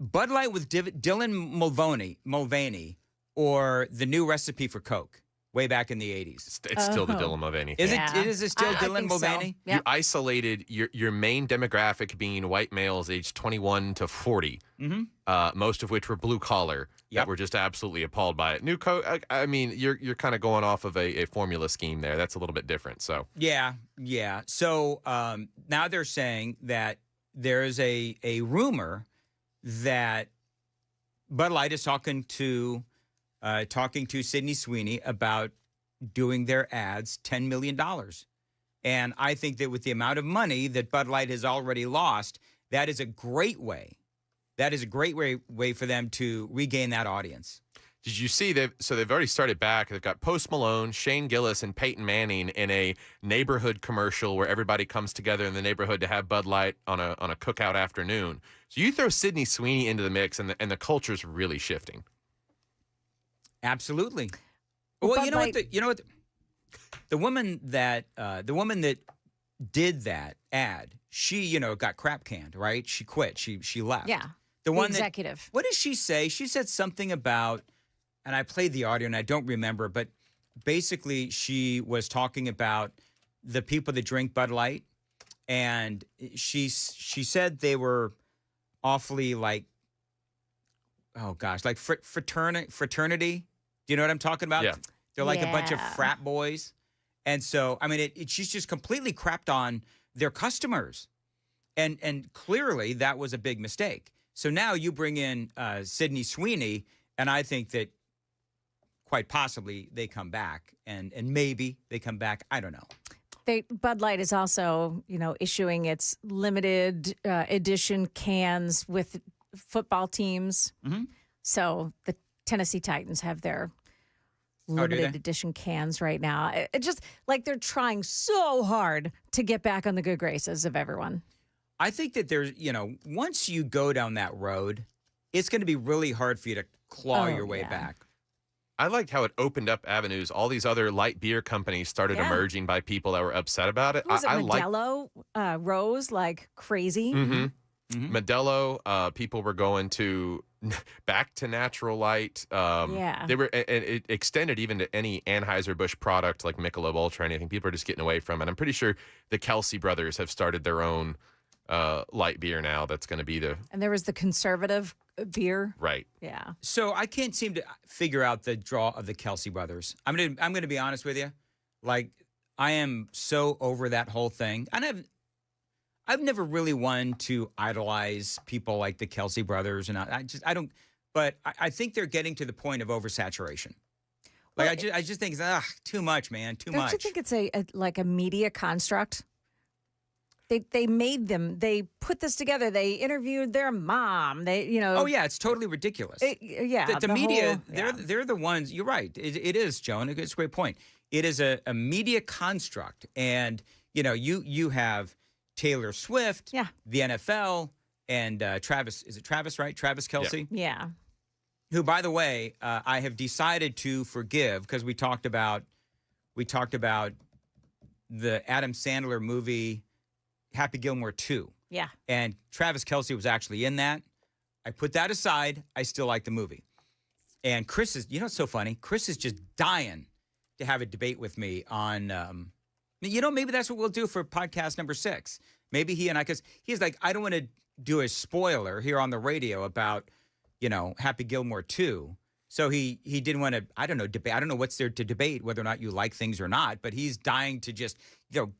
Bud Light with Dylan Mulvaney, or the new recipe for Coke way back in the 80s? It's still the Dylan Mulvaney. Is it still Dylan Mulvaney? So. Yep. You isolated your main demographic being white males aged 21 to 40, most of which were blue collar, that were just absolutely appalled by it. New Coke, I mean, you're kind of going off of a formula scheme there. That's a little bit different. So yeah. So now they're saying that there's a rumor that Bud Light is talking to Sydney Sweeney about doing their ads $10 million. And I think that with the amount of money that Bud Light has already lost, that is a great way. That is a great way for them to regain that audience. Did you see they've already started back? They've got Post Malone, Shane Gillis, and Peyton Manning in a neighborhood commercial where everybody comes together in the neighborhood to have Bud Light on a cookout afternoon. So you throw Sydney Sweeney into the mix, and the culture's really shifting. Absolutely. Well, you know what? The woman that did that ad, she got crap canned, right? She quit. She left. Yeah. The one executive. What did she say? She said something about, and I played the audio and I don't remember, but basically she was talking about the people that drink Bud Light, and she said they were awfully like fraternity. Do you know what I'm talking about? Yeah. They're like a bunch of frat boys. And so, I mean, she's just completely crapped on their customers. And clearly that was a big mistake. So now you bring in Sydney Sweeney, and I think that quite possibly they come back, and maybe they come back. I don't know. Bud Light is also, issuing its limited edition cans with football teams. Mm-hmm. So the Tennessee Titans have their limited edition cans right now. It just like they're trying so hard to get back on the good graces of everyone. I think that there's, once you go down that road, it's going to be really hard for you to claw your way back. I liked how it opened up avenues. All these other light beer companies started emerging by people that were upset about it. Modelo rose like crazy. Mm-hmm. Modelo, people were going to back to natural light. They were, and it extended even to any Anheuser-Busch product like Michelob Ultra or anything. People are just getting away from it. I'm pretty sure the Kelsey brothers have started their own light beer now. That's going to be And there was the conservative beer. Right. Yeah. So I can't seem to figure out the draw of the Kelsey brothers. I'm gonna be honest with you. Like, I am so over that whole thing. And I've never really wanted to idolize people like the Kelsey brothers, and I don't. But I think they're getting to the point of oversaturation. Like, I just think it's too much, man, too much. Don't you think it's like a media construct? They made them. They put this together. They interviewed their mom. Oh yeah, it's totally ridiculous. The media, they're the ones. You're right. It is, Joan. It's a great point. It is a media construct, and you have Taylor Swift, the NFL, and Travis. Is it Travis, right? Travis Kelsey? Yeah. Who, by the way, I have decided to forgive because we talked about the Adam Sandler movie Happy Gilmore 2. Yeah. And Travis Kelsey was actually in that. I put that aside. I still like the movie. And Chris is, it's so funny. Chris is just dying to have a debate with me on maybe that's what we'll do for podcast number 6. Maybe he and I, because he's like, I don't want to do a spoiler here on the radio about, Happy Gilmore 2. So he didn't want to, debate. I don't know what's there to debate, whether or not you like things or not, but he's dying to just,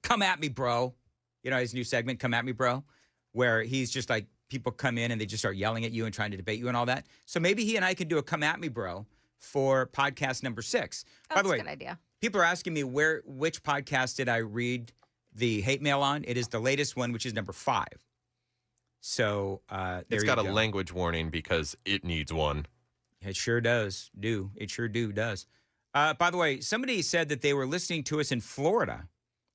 come at me, bro. His new segment, Come At Me, Bro, where he's just like, people come in and they just start yelling at you and trying to debate you and all that. So maybe he and I could do a Come At Me, Bro for podcast number 6. By the way, that's a good idea. People are asking me which podcast did I read the hate mail on. It is the latest one, which is number 5. So it's got a language warning because it needs one. It sure does. It sure does. By the way, somebody said that they were listening to us in Florida.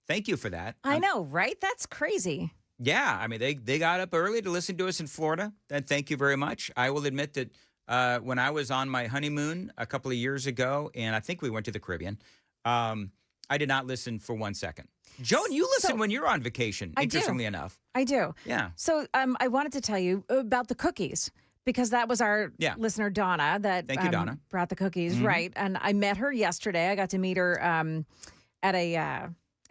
Thank you for that. I know, right? That's crazy. Yeah, I mean, they got up early to listen to us in Florida. And thank you very much. I will admit that when I was on my honeymoon a couple of years ago, and I think we went to the Caribbean, I did not listen for 1 second. Joan, you listen when you're on vacation, interestingly enough. I do. Yeah. So I wanted to tell you about the cookies, because that was our listener, Donna, that Thank you, Donna. brought the cookies, right? And I met her yesterday. I got to meet her at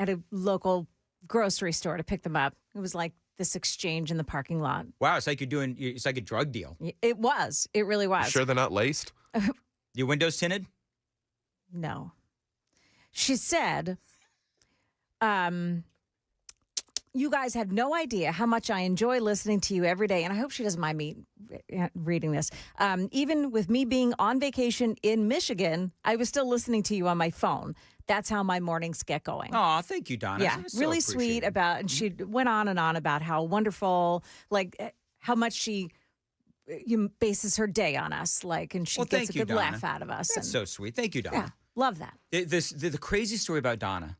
a local grocery store to pick them up. It was like this exchange in the parking lot. Wow, it's like it's like a drug deal. It was. It really was. Sure they're not laced? Your windows tinted? No. She said, you guys have no idea how much I enjoy listening to you every day. And I hope she doesn't mind me reading this. Even with me being on vacation in Michigan, I was still listening to you on my phone. That's how my mornings get going. Oh, thank you, Donna. Yeah, so really sweet about, and she went on and on about how wonderful, like how much she bases her day on us, like, and she gets a good laugh out of us. That's so sweet. Thank you, Donna. Yeah, love that. The crazy story about Donna,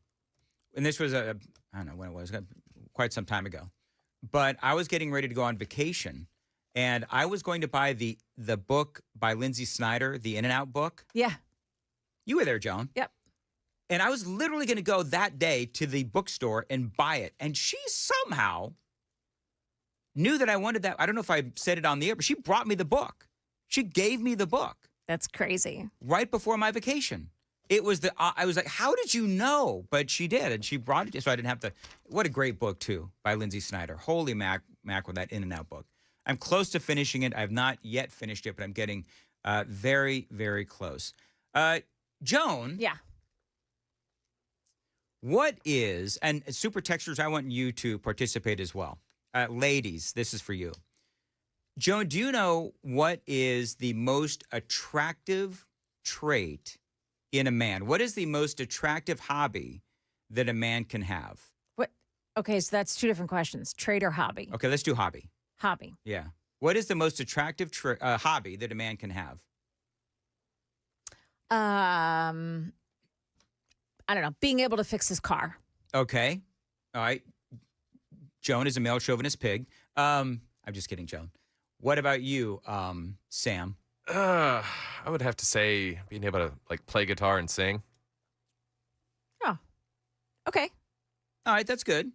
and this was I don't know when it was, quite some time ago, but I was getting ready to go on vacation, and I was going to buy the book by Lindsay Snyder, the In-N-Out book. Yeah. You were there, Joan. Yep. And I was literally going to go that day to the bookstore and buy it. And she somehow knew that I wanted that. I don't know if I said it on the air, but she brought me the book. She gave me the book. That's crazy. Right before my vacation. It was I was like, how did you know? But she did, and she brought it, so I didn't have to. What a great book, too, by Lindsay Snyder. Holy mac with that In-N-Out book. I'm close to finishing it. I have not yet finished it, but I'm getting very, very close. Joan. Yeah. What is, and super texters, I want you to participate as well. Ladies, this is for you. Joan, do you know what is the most attractive trait in a man? What is the most attractive hobby that a man can have? What? Okay, so that's 2 different questions. Trait or hobby? Okay, let's do hobby. Hobby. Yeah. What is the most attractive hobby that a man can have? I don't know, being able to fix his car. Okay. All right. Joan is a male chauvinist pig. I'm just kidding, Joan. What about you, Sam? I would have to say being able to like play guitar and sing. Oh, okay. All right, that's good.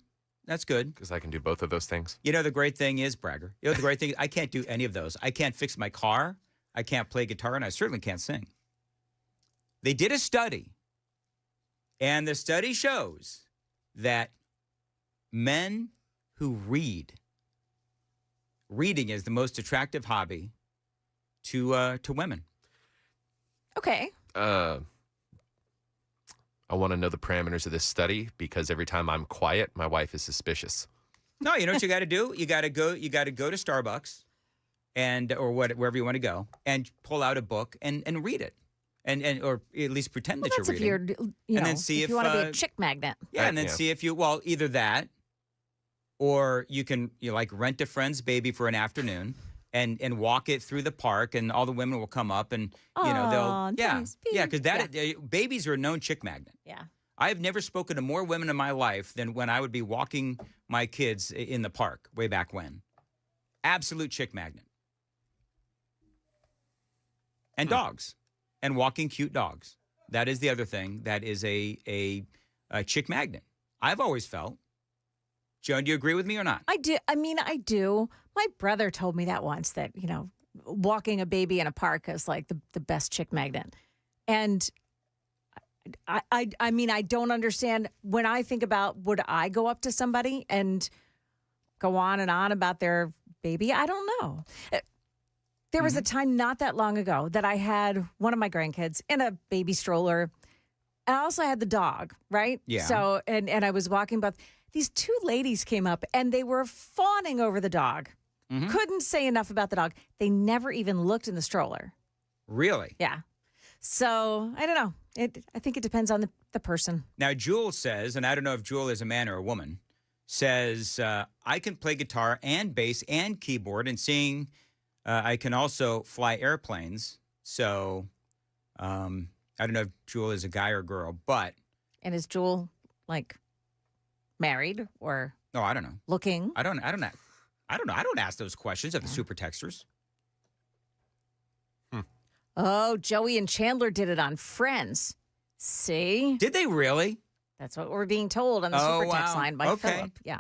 That's good. Because I can do both of those things. You know, the great thing is, Bragger, the great thing, I can't do any of those. I can't fix my car. I can't play guitar, and I certainly can't sing. They did a study, and the study shows that men who reading is the most attractive hobby to women. Okay. I want to know the parameters of this study because every time I'm quiet, my wife is suspicious. No, you know what you got to do? You got to go to Starbucks or wherever you want to go and pull out a book and read it. And or at least pretend that you're reading. If you're, and then see if you want to be a chick magnet. Yeah, and then see if either that or you can rent a friend's baby for an afternoon and walk it through the park, and all the women will come up and they'll because babies are a known chick magnet. Yeah, I've never spoken to more women in my life than when I would be walking my kids in the park way back when. Absolute chick magnet. And dogs, and walking cute dogs. That is the other thing. That is a chick magnet. I've always felt. Joan, do you agree with me or not? I do. I mean, I do. My brother told me that once, that, walking a baby in a park is like the best chick magnet. And I mean, I don't understand. When I think about, would I go up to somebody and go on and on about their baby? I don't know. There was a time not that long ago that I had one of my grandkids in a baby stroller. And I also had the dog, right? Yeah. So, and I was walking both. These two ladies came up and they were fawning over the dog. Couldn't say enough about the dog. They never even looked in the stroller. Really? Yeah. So, I don't know. I think it depends on the person. Now, Jewel says, and I don't know if Jewel is a man or a woman, says, I can play guitar and bass and keyboard and sing. I can also fly airplanes. So, I don't know if Jewel is a guy or girl, but. And is Jewel, married or? No, I don't know. Looking? I don't know. I don't ask those questions of the super texters. Oh, Joey and Chandler did it on Friends. See? Did they really? That's what we're being told on the super text line by Philip. Yeah.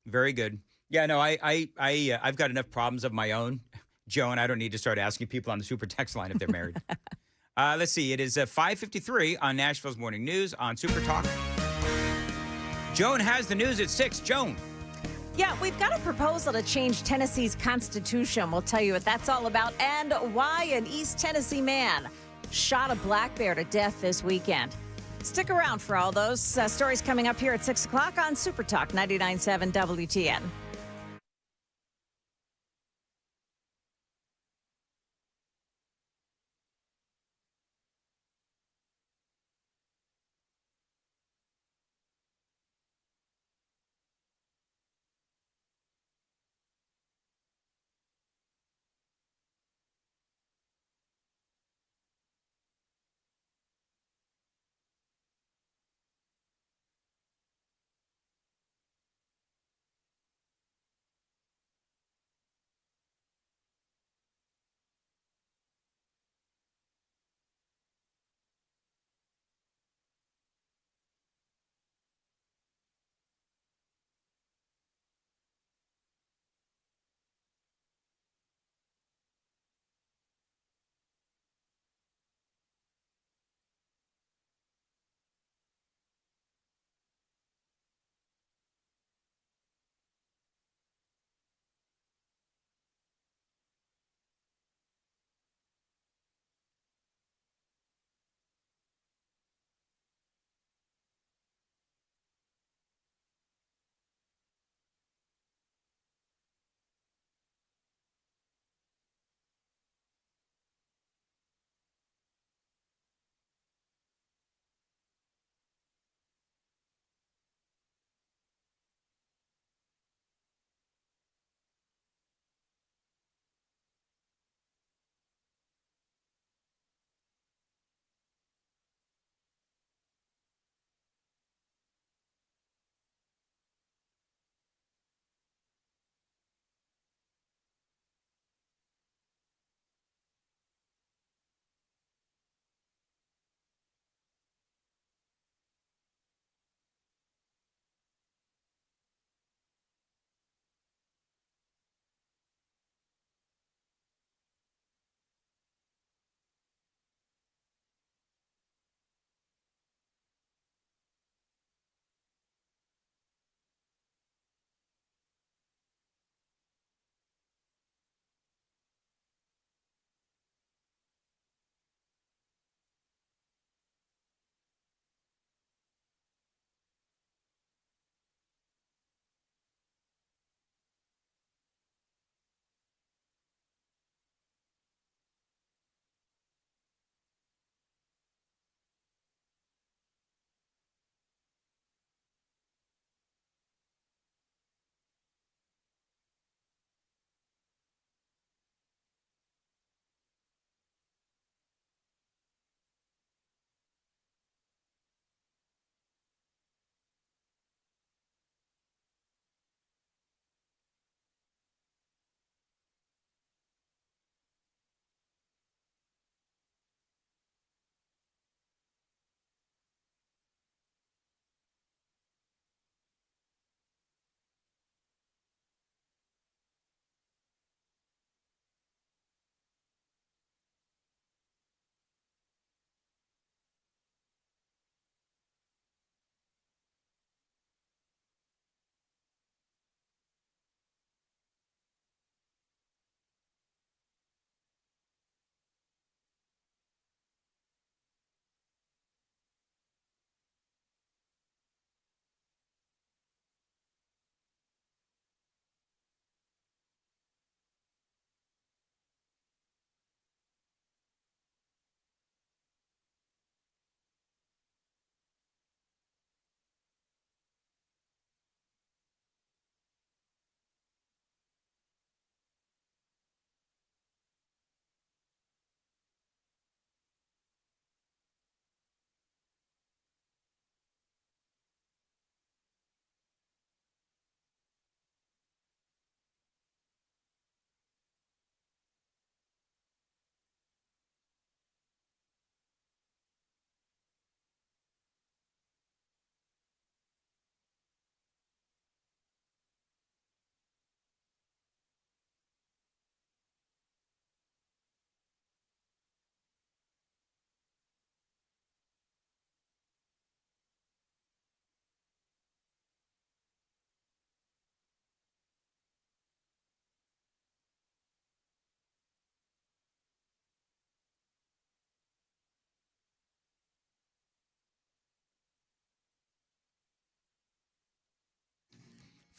Very good. Yeah, no, I've got enough problems of my own, Joan. I don't need to start asking people on the super text line if they're married. Let's see. It is 5:53 on Nashville's Morning News on Super Talk. Joan has the news at 6. Joan. Yeah, we've got a proposal to change Tennessee's constitution. We'll tell you what that's all about and why an East Tennessee man shot a black bear to death this weekend. Stick around for all those stories coming up here at 6 o'clock on Super Talk 99.7 WTN.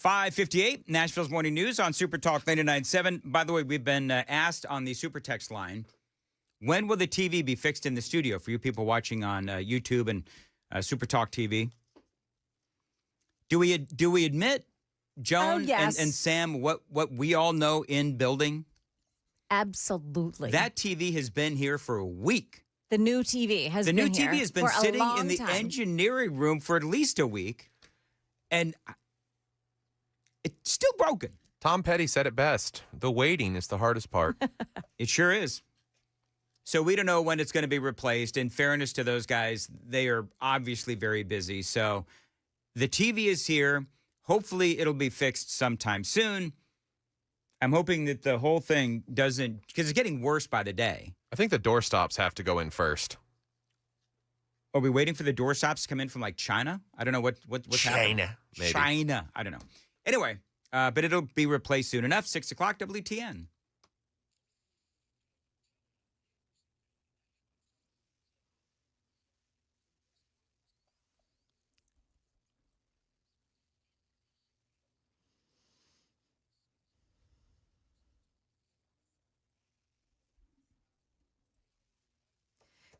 5:58, Nashville's Morning News on Super Talk 99.7. By the way, we've been asked on the Super Text line, when will the TV be fixed in the studio for you people watching on YouTube and Super Talk TV? Do we admit, Joan and Sam, what we all know in building? Absolutely. That TV has been here for a week. The new TV has been here. The new TV has been for sitting a long in the time. engineering room for at least a week, and it's still broken. Tom Petty said it best. The waiting is the hardest part. It sure is. So we don't know when it's going to be replaced. In fairness to those guys, they are obviously very busy. So the TV is here. Hopefully it'll be fixed sometime soon. I'm hoping that the whole thing doesn't, because it's getting worse by the day. I think the doorstops have to go in first. Are we waiting for the doorstops to come in from like China? I don't know what's happening. China, maybe. China. I don't know. Anyway, but it'll be replaced soon enough. 6 o'clock, WTN.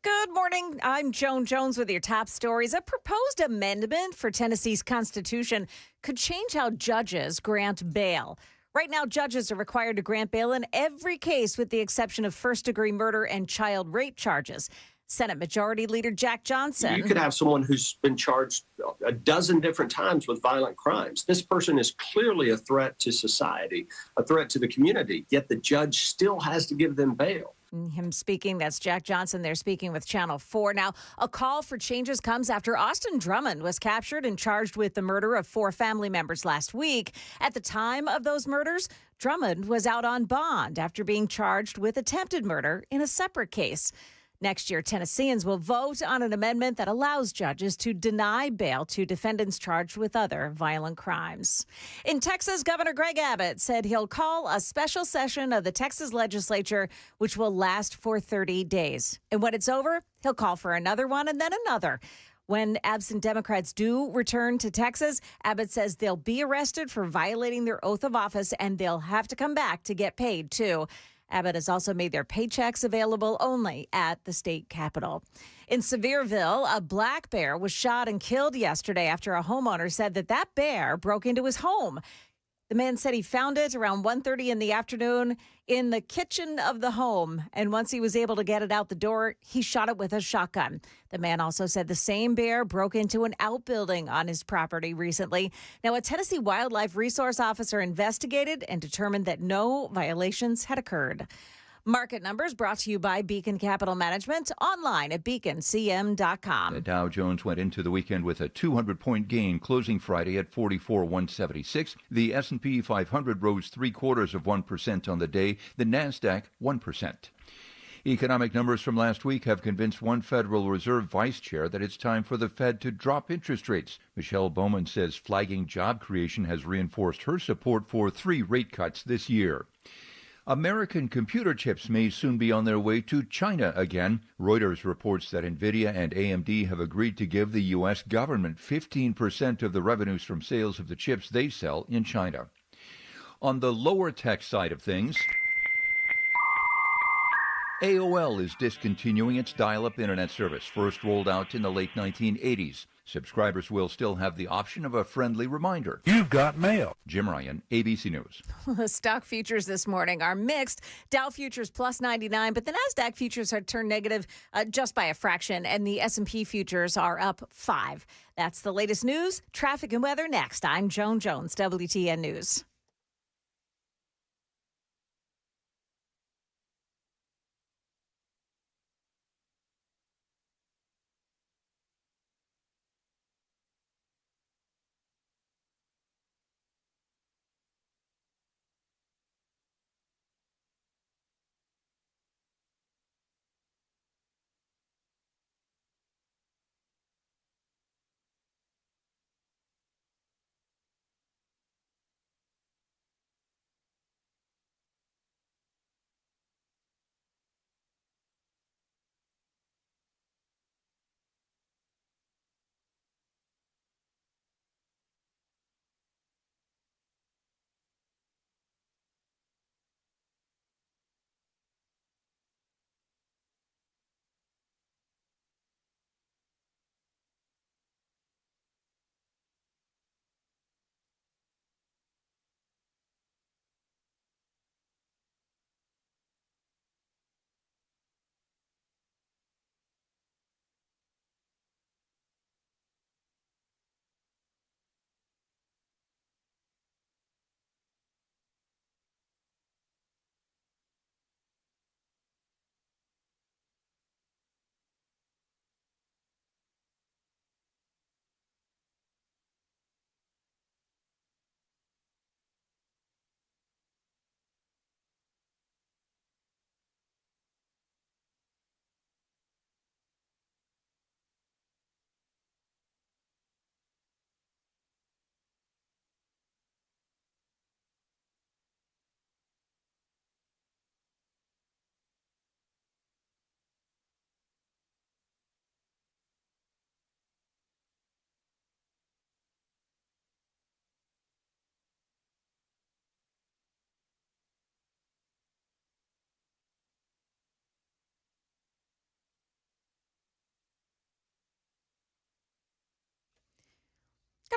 Good morning. I'm Joan Jones with your top stories. A proposed amendment for Tennessee's Constitution could change how judges grant bail. Right now, judges are required to grant bail in every case with the exception of first-degree murder and child rape charges. Senate Majority Leader Jack Johnson. You could have someone who's been charged a dozen different times with violent crimes. This person is clearly a threat to society, a threat to the community, yet the judge still has to give them bail. Him speaking, that's Jack Johnson. They're speaking with Channel 4. Now, a call for changes comes after Austin Drummond was captured and charged with the murder of 4 family members last week. At the time of those murders, Drummond was out on bond after being charged with attempted murder in a separate case. Next year, Tennesseans will vote on an amendment that allows judges to deny bail to defendants charged with other violent crimes. In Texas, Governor Greg Abbott said he'll call a special session of the Texas legislature, which will last for 30 days. And when it's over, he'll call for another one and then another. When absent Democrats do return to Texas, Abbott says they'll be arrested for violating their oath of office and they'll have to come back to get paid, too. Abbott has also made their paychecks available only at the state capitol. In Sevierville, a black bear was shot and killed yesterday after a homeowner said that bear broke into his home. The man said he found it around 1:30 in the afternoon in the kitchen of the home. And once he was able to get it out the door, he shot it with a shotgun. The man also said the same bear broke into an outbuilding on his property recently. Now, a Tennessee wildlife resource officer investigated and determined that no violations had occurred. Market numbers brought to you by Beacon Capital Management, online at beaconcm.com. The Dow Jones went into the weekend with a 200-point gain, closing Friday at 44,176. The S&P 500 rose 0.75% on the day. The Nasdaq 1%. Economic numbers from last week have convinced one Federal Reserve vice chair that it's time for the Fed to drop interest rates. Michelle Bowman says flagging job creation has reinforced her support for 3 rate cuts this year. American computer chips may soon be on their way to China again. Reuters reports that NVIDIA and AMD have agreed to give the U.S. government 15% of the revenues from sales of the chips they sell in China. On the lower tech side of things, AOL is discontinuing its dial-up internet service, first rolled out in the late 1980s. Subscribers will still have the option of a friendly reminder. You've got mail. Jim Ryan, ABC News. The stock futures this morning are mixed. Dow futures plus 99, but the Nasdaq futures are turned negative just by a fraction, and the S&P futures are up 5. That's the latest news, traffic, and weather next. I'm Joan Jones, WTN News.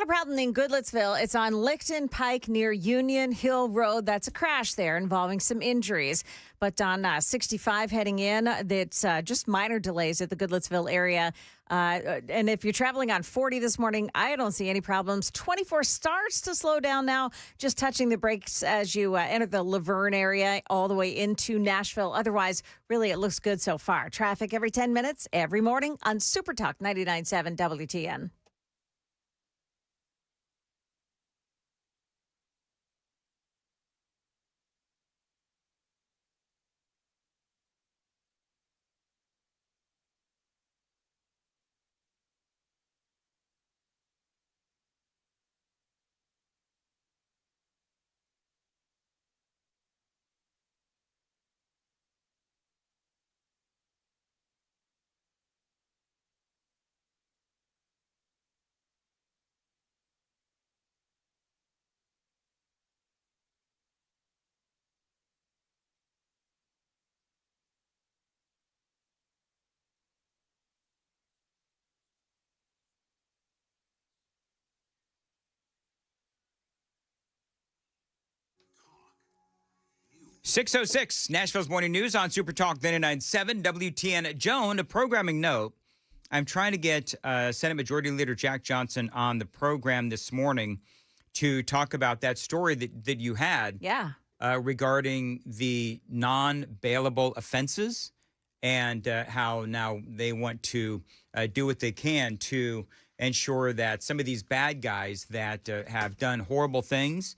got a problem in Goodlettsville. It's on Licton Pike near Union Hill Road. That's a crash there involving some injuries. But on 65 heading in, it's just minor delays at the Goodlettsville area. And if you're traveling on 40 this morning, I don't see any problems. 24 starts to slow down now, just touching the brakes as you enter the LaVerne area all the way into Nashville. Otherwise, really, it looks good so far. Traffic every 10 minutes, every morning on Super Talk 99.7 WTN. .606 Nashville's Morning News on Super Talk 99.7 WTN. Joan, a programming note. I'm trying to get Senate Majority Leader Jack Johnson on the program this morning to talk about that story that you had regarding the non-bailable offenses and how now they want to do what they can to ensure that some of these bad guys that have done horrible things,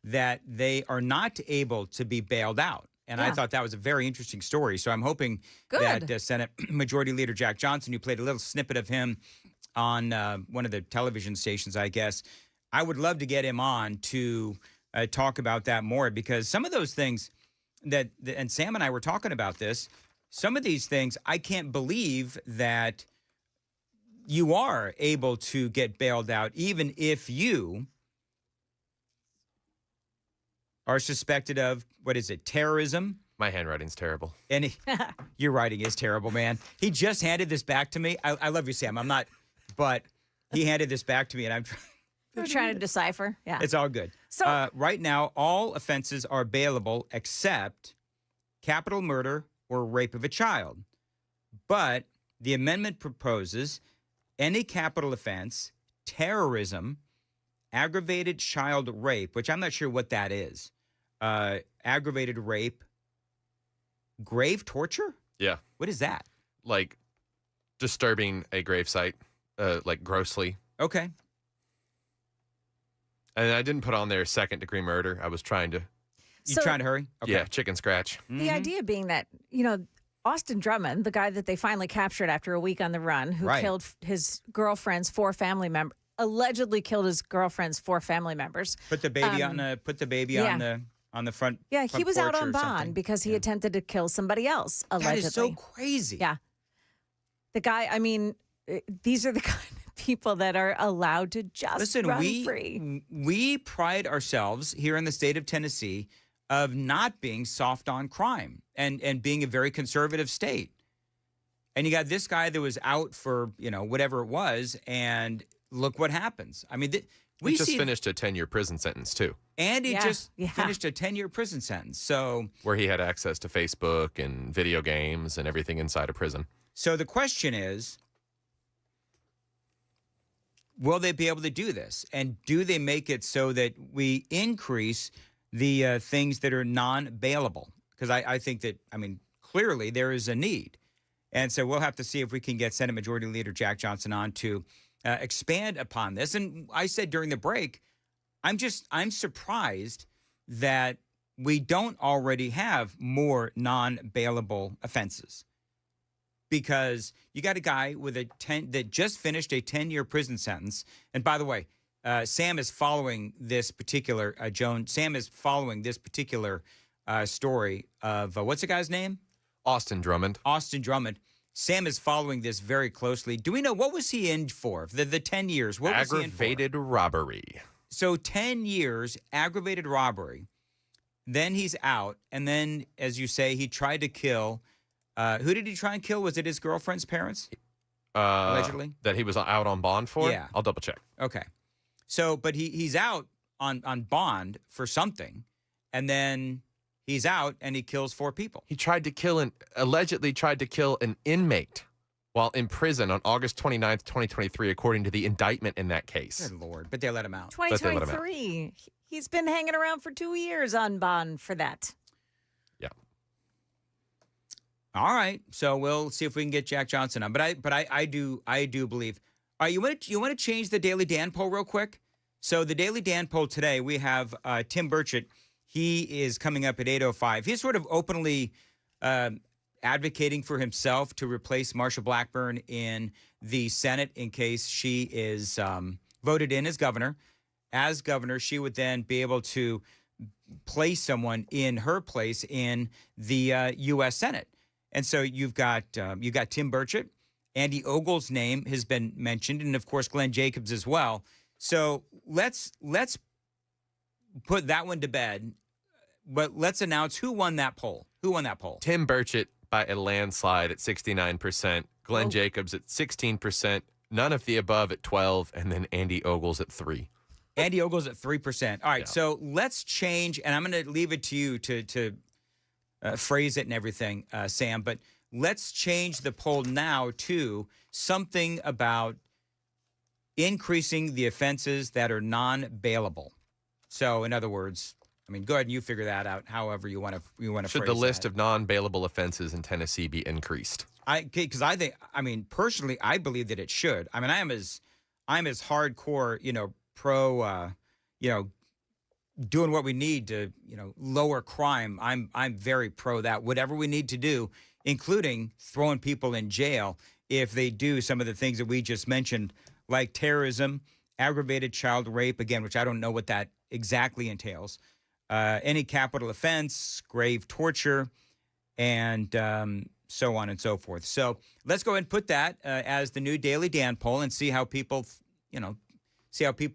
that they are not able to be bailed out. And I thought that was a very interesting story. So I'm hoping that Senate Majority Leader Jack Johnson, who played a little snippet of him on one of the television stations, I guess, I would love to get him on to talk about that more, because some of those things and Sam and I were talking about this, some of these things, I can't believe that you are able to get bailed out, even if you are suspected of, what is it, terrorism? My handwriting's terrible. And your writing is terrible, man. He just handed this back to me. I love you, Sam. I'm not, but he handed this back to me, and I'm trying to decipher. Yeah. It's all good. So right now, all offenses are bailable except capital murder or rape of a child. But the amendment proposes any capital offense, terrorism, aggravated child rape, which I'm not sure what that is. Aggravated rape, grave torture? Yeah. What is that? Like disturbing a gravesite, like grossly. Okay. And I didn't put on there second-degree murder. I was trying to... trying to hurry? Okay. Yeah, chicken scratch. The idea being that, Austin Drummond, the guy that they finally captured after a week on the run, who killed his girlfriend's four family members, allegedly killed his girlfriend's four family members. Put the baby on the front. Yeah, he front was out porch on or bond something. because he attempted to kill somebody else, allegedly. That is so crazy. Yeah. The guy, I mean, these are the kind of people that are allowed to just run free. We pride ourselves here in the state of Tennessee of not being soft on crime and being a very conservative state. And you got this guy that was out for, whatever it was, and look what happens. I mean, we just finished a 10-year prison sentence, too. And he just finished a 10-year prison sentence. So where he had access to Facebook and video games and everything inside a prison. So the question is, will they be able to do this? And do they make it so that we increase the things that are non-bailable? Because I think that, clearly there is a need. And so we'll have to see if we can get Senate Majority Leader Jack Johnson on to expand upon this. And I said during the break, I'm surprised that we don't already have more non-bailable offenses, because you got a guy with that just finished a 10-year prison sentence. And by the way, Sam is following this particular Sam is following this particular story of what's the guy's name? Austin Drummond. Austin Drummond. Sam is following this very closely. Do we know what was he in for? The 10 years. What was he in for? Aggravated robbery. So 10 years, aggravated robbery. Then he's out. And then, as you say, he tried to kill. Who did he try and kill? Was it his girlfriend's parents? Allegedly? That he was out on bond for? Yeah. I'll double check. Okay. So, but he's out on bond for something, and then he's out and he kills 4 people. He allegedly tried to kill an inmate while in prison on August 29th, 2023, according to the indictment in that case. Good Lord, but they let him out. 2023. He's been hanging around for 2 years on bond for that. Yeah. All right, so we'll see if we can get Jack Johnson on. But I do believe. All right, you want to change the Daily Dan poll real quick? So the Daily Dan poll today, we have Tim Burchett. He is coming up at 8:05. He's sort of openly advocating for himself to replace Marsha Blackburn in the Senate in case she is voted in as governor. As governor, she would then be able to place someone in her place in the U.S. Senate. And so you've got Tim Burchett. Andy Ogle's name has been mentioned, and of course Glenn Jacobs as well. So let's put that one to bed. But let's announce who won that poll. Who won that poll? Tim Burchett by a landslide at 69%. Glenn Jacobs at 16%. None of the above at 12%. And then Andy Ogle's at 3%. Andy Ogle's at 3%. All right, so let's change, and I'm going to leave it to you to phrase it and everything, Sam, but let's change the poll now to something about increasing the offenses that are non-bailable. So, in other words, I mean, go ahead and you figure that out however you want to phrase Should the list of non-bailable offenses in Tennessee be increased? Because I think, I mean, personally, I believe that it should. I mean, I'm as hardcore, pro, doing what we need to, lower crime. I'm very pro that. Whatever we need to do, including throwing people in jail if they do some of the things that we just mentioned, like terrorism, aggravated child rape, again, which I don't know what that exactly entails, any capital offense, grave torture, and so on and so forth. So let's go ahead and put that as the new Daily Dan poll and see how people,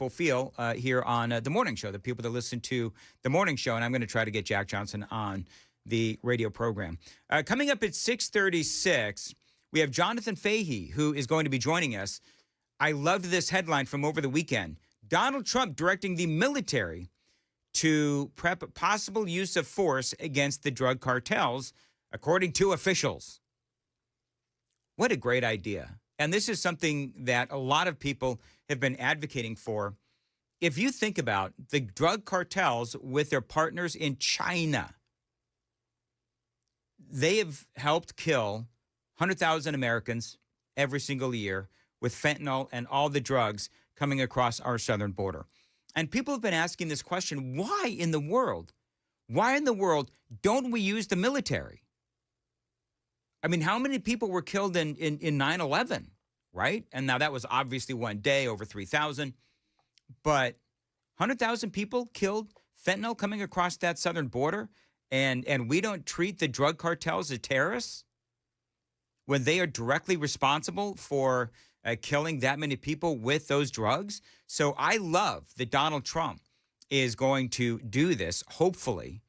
feel here on the morning show, the people that listen to the morning show. And I'm going to try to get Jack Johnson on the radio program. Coming up at 6:36, we have Jonathan Fehee, who is going to be joining us. I loved this headline from over the weekend. Donald Trump directing the military to prep possible use of force against the drug cartels, according to officials. What a great idea. And this is something that a lot of people have been advocating for. If you think about the drug cartels with their partners in China, they have helped kill 100,000 Americans every single year with fentanyl and all the drugs coming across our southern border. And people have been asking this question, why in the world don't we use the military? I mean, how many people were killed in 9/11, right? And now that was obviously one day, over 3,000. But 100,000 people killed, fentanyl coming across that southern border, and we don't treat the drug cartels as terrorists when they are directly responsible for killing that many people with those drugs. So I love that Donald Trump is going to do this, hopefully.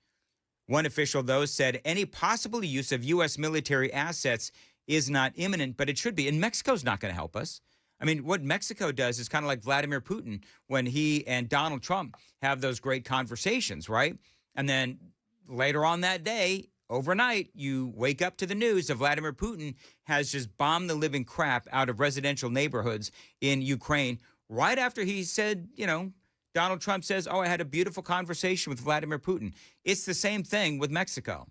One official, though, said any possible use of U.S. military assets is not imminent, but it should be. And Mexico's not going to help us. I mean, what Mexico does is kind of like Vladimir Putin when he and Donald Trump have those great conversations, right? And then later on that day, overnight, you wake up to the news that Vladimir Putin has just bombed the living crap out of residential neighborhoods in Ukraine right after he said, Donald Trump says, I had a beautiful conversation with Vladimir Putin. It's the same thing with Mexico.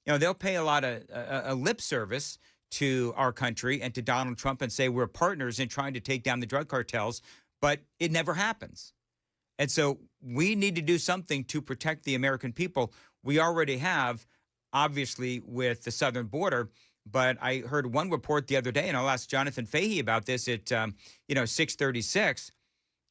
They'll pay a lot of a lip service to our country and to Donald Trump and say we're partners in trying to take down the drug cartels, but it never happens. And so we need to do something to protect the American people. We already have, obviously, with the southern border. But I heard one report the other day, and I'll ask Jonathan Fehee about this at 6:36,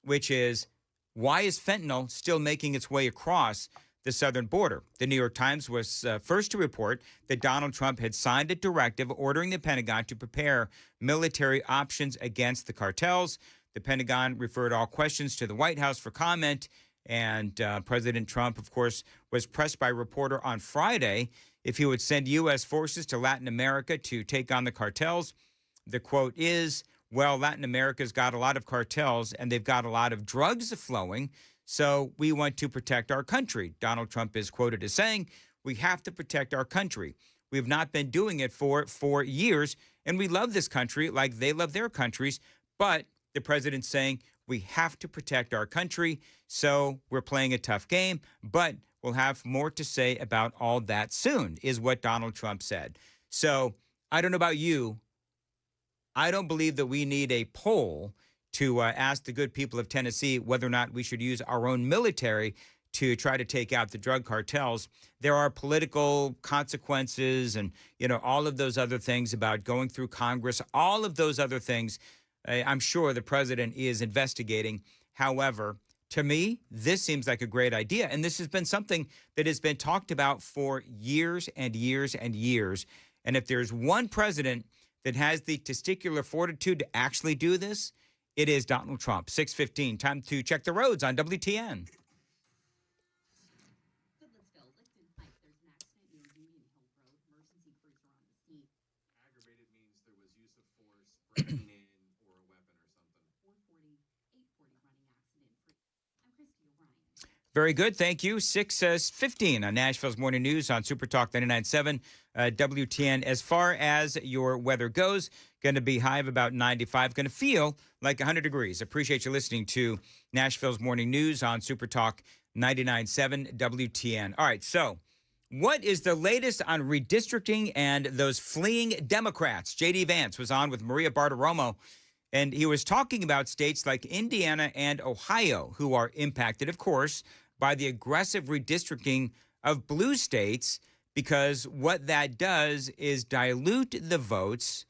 which is, why is fentanyl still making its way across the southern border? The New York Times was first to report that Donald Trump had signed a directive ordering the Pentagon to prepare military options against the cartels. The Pentagon referred all questions to the White House for comment. And President Trump, of course, was pressed by a reporter on Friday if he would send U.S. forces to Latin America to take on the cartels. The quote is, well, Latin America's got a lot of cartels and they've got a lot of drugs flowing, so we want to protect our country. Donald Trump is quoted as saying, we have to protect our country. We have not been doing it for 4 years, and we love this country like they love their countries, but the president's saying we have to protect our country, so we're playing a tough game, but we'll have more to say about all that soon, is what Donald Trump said. So I don't know about you. I don't believe that we need a poll to ask the good people of Tennessee whether or not we should use our own military to try to take out the drug cartels. There are political consequences and, all of those other things about going through Congress, all of those other things. I'm sure the president is investigating. However, to me, this seems like a great idea. And this has been something that has been talked about for years and years and years. And if there's one president that has the testicular fortitude to actually do this, it is Donald Trump. 6:15, time to check the roads on WTN. Very good. Thank you. 6:15 on Nashville's Morning News on Super Talk 99.7 WTN. As far as your weather goes, going to be high of about 95. Going to feel like 100 degrees. Appreciate you listening to Nashville's Morning News on Super Talk 99.7 WTN. All right. So what is the latest on redistricting and those fleeing Democrats? J.D. Vance was on with Maria Bartiromo, and he was talking about states like Indiana and Ohio, who are impacted, of course, by the aggressive redistricting of blue states, because what that does is dilute the votes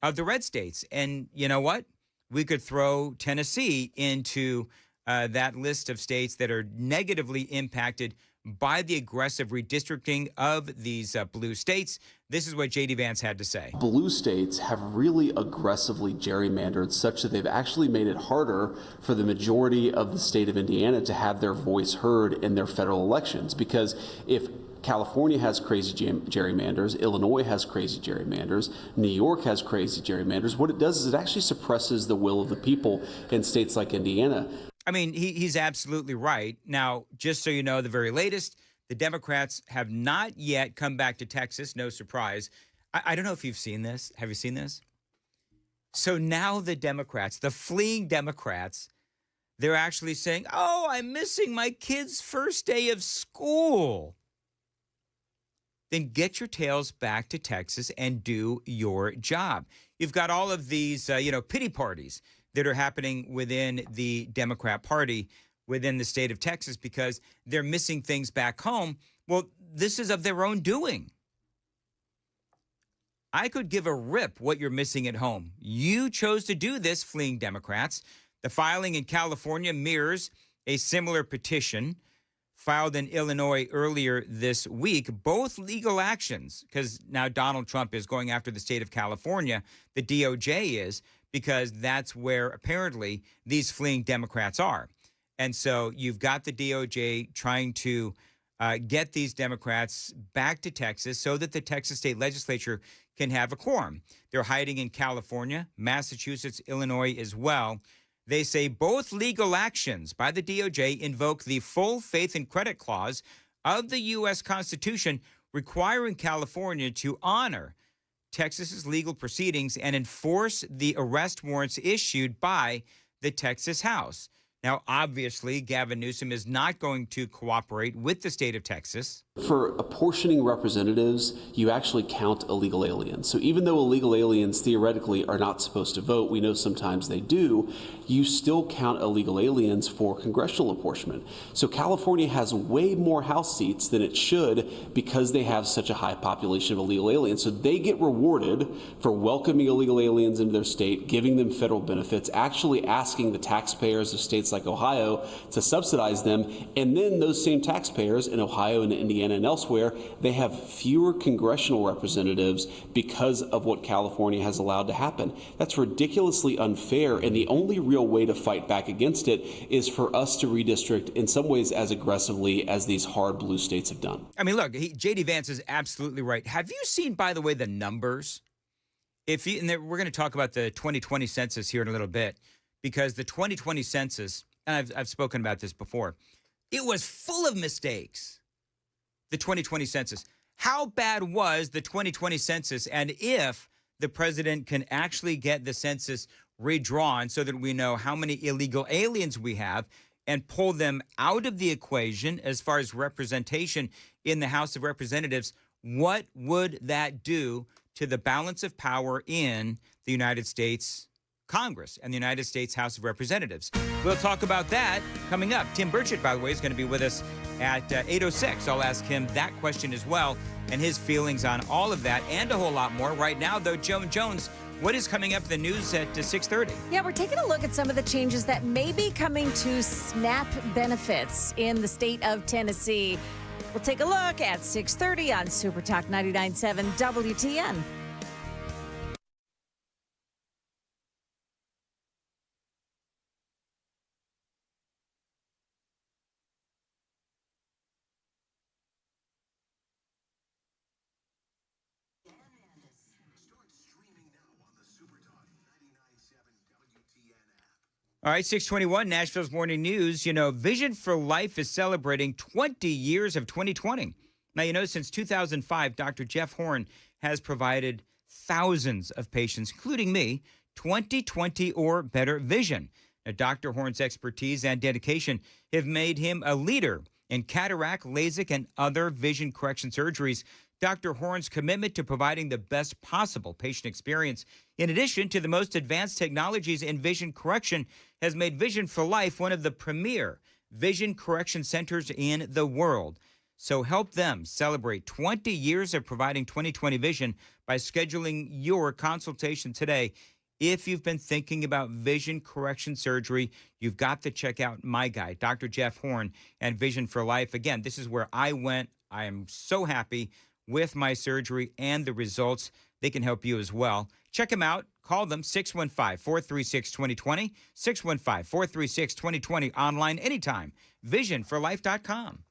of the red states. And you know what? We could throw Tennessee into that list of states that are negatively impacted by the aggressive redistricting of these blue states. This is what J.D. Vance had to say. Blue states have really aggressively gerrymandered such that they've actually made it harder for the majority of the state of Indiana to have their voice heard in their federal elections. Because if California has crazy gerrymanders, Illinois has crazy gerrymanders, New York has crazy gerrymanders, what it does is it actually suppresses the will of the people in states like Indiana. I mean, he's absolutely right. Now, just so you know, the very latest, the Democrats have not yet come back to Texas. No surprise. I don't know if you've seen this. Have you seen this? So now the Democrats, the fleeing Democrats, they're actually saying, oh, I'm missing my kid's first day of school. Then get your tails back to Texas and do your job. You've got all of these, pity parties that are happening within the Democrat Party within the state of Texas because they're missing things back home. Well, this is of their own doing. I could give a rip what you're missing at home. You chose to do this, fleeing Democrats. The filing in California mirrors a similar petition filed in Illinois earlier this week. Both legal actions, because now Donald Trump is going after the state of California, the DOJ is, because that's where apparently these fleeing Democrats are. And so you've got the DOJ trying to get these Democrats back to Texas so that the Texas state legislature can have a quorum. They're hiding in California, Massachusetts, Illinois as well. They say both legal actions by the DOJ invoke the full faith and credit clause of the U.S. Constitution, requiring California to honor Texas's legal proceedings and enforce the arrest warrants issued by the Texas House. Now, obviously, Gavin Newsom is not going to cooperate with the state of Texas. For apportioning representatives, you actually count illegal aliens. So even though illegal aliens theoretically are not supposed to vote, we know sometimes they do, you still count illegal aliens for congressional apportionment. So California has way more House seats than it should because they have such a high population of illegal aliens. So they get rewarded for welcoming illegal aliens into their state, giving them federal benefits, actually asking the taxpayers of states like Ohio to subsidize them. And then those same taxpayers in Ohio and Indiana and elsewhere, they have fewer congressional representatives because of what California has allowed to happen. That's ridiculously unfair, and the only real way to fight back against it is for us to redistrict in some ways as aggressively as these hard blue states have done. I mean, look, J.D. Vance is absolutely right. Have you seen, by the way, the numbers? we're going to talk about the 2020 census here in a little bit, because the 2020 census, and I've spoken about this before, it was full of mistakes. The 2020 census. How bad was the 2020 census? And if the president can actually get the census redrawn so that we know how many illegal aliens we have and pull them out of the equation as far as representation in the House of Representatives, what would that do to the balance of power in the United States Congress and the United States House of Representatives? We'll talk about that coming up. Tim Burchett, by the way, is going to be with us at 8:06. I'll ask him that question as well and his feelings on all of that and a whole lot more. Right now, though, Joan Jones, what is coming up in the news at 6:30? Yeah, we're taking a look at some of the changes that may be coming to SNAP benefits in the state of Tennessee. We'll take a look at 6:30 on Super Talk 99.7 WTN. All right, 621, Nashville's Morning News. You know, Vision for Life is celebrating 20 years of 2020. Now, you know, since 2005, Dr. Jeff Horn has provided thousands of patients, including me, 20/20 or better vision. Now, Dr. Horn's expertise and dedication have made him a leader in cataract, LASIK, and other vision correction surgeries. Dr. Horn's commitment to providing the best possible patient experience, in addition to the most advanced technologies in vision correction, has made Vision for Life one of the premier vision correction centers in the world. So help them celebrate 20 years of providing 20/20 vision by scheduling your consultation today. If you've been thinking about vision correction surgery, you've got to check out my guy, Dr. Jeff Horn, and Vision for Life. Again, this is where I went. I am so happy with my surgery and the results. They can help you as well. Check them out. Call them 615-436-2020, 615-436-2020, online anytime, visionforlife.com.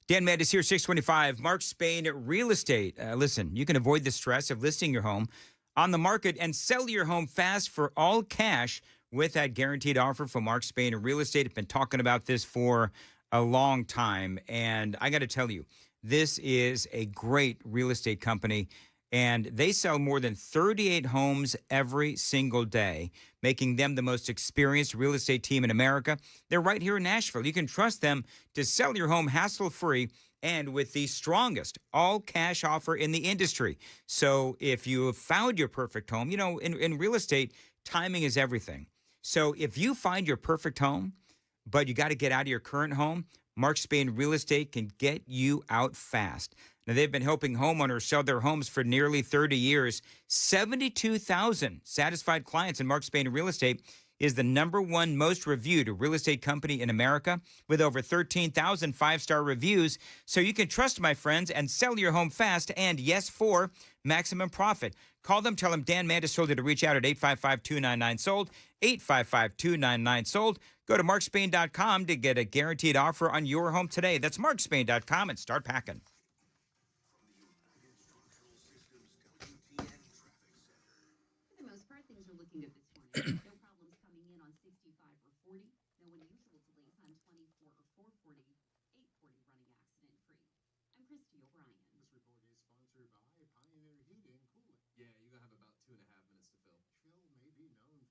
Dan Mandis here, 625. Mark Spain Real Estate. Listen, you can avoid the stress of listing your home on the market and sell your home fast for all cash with that guaranteed offer from Mark Spain Real Estate. I've been talking about this for a long time, and I got to tell you, this is a great real estate company, and they sell more than 38 homes every single day, making them the most experienced real estate team in America. They're right here in Nashville. You can trust them to sell your home hassle-free and with the strongest all-cash offer in the industry. So if you have found your perfect home, you know, in real estate, timing is everything. So if you find your perfect home, but you got to get out of your current home, Mark Spain Real Estate can get you out fast. Now, they've been helping homeowners sell their homes for nearly 30 years. 72,000 satisfied clients, in Mark Spain Real Estate is the #1 most reviewed real estate company in America with over 13,000 five-star reviews. So you can trust, my friends, and sell your home fast and, yes, for maximum profit. Call them, tell them Dan Mandis told you to reach out at 855-299-SOLD, 855-299-SOLD. Go to markspain.com to get a guaranteed offer on your home today. That's markspain.com and start packing. For the most part, things are looking good this morning. No problems coming in on 65 or 40. No unusual delays on 24 or 440. 840 running accident free. I'm Christy O'Brien. This report is sponsored by Pioneer Heating and Cooling. Yeah, you're going to have about 2.5 minutes to fill. Phil may be known for a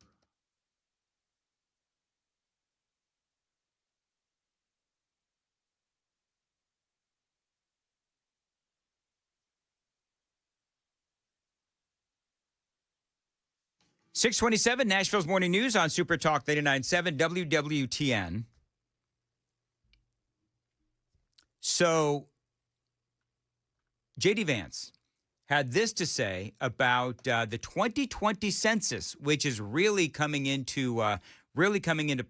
627, Nashville's Morning News on Super Talk 89.7 WWTN. So, J.D. Vance had this to say about the 2020 census, which is really coming into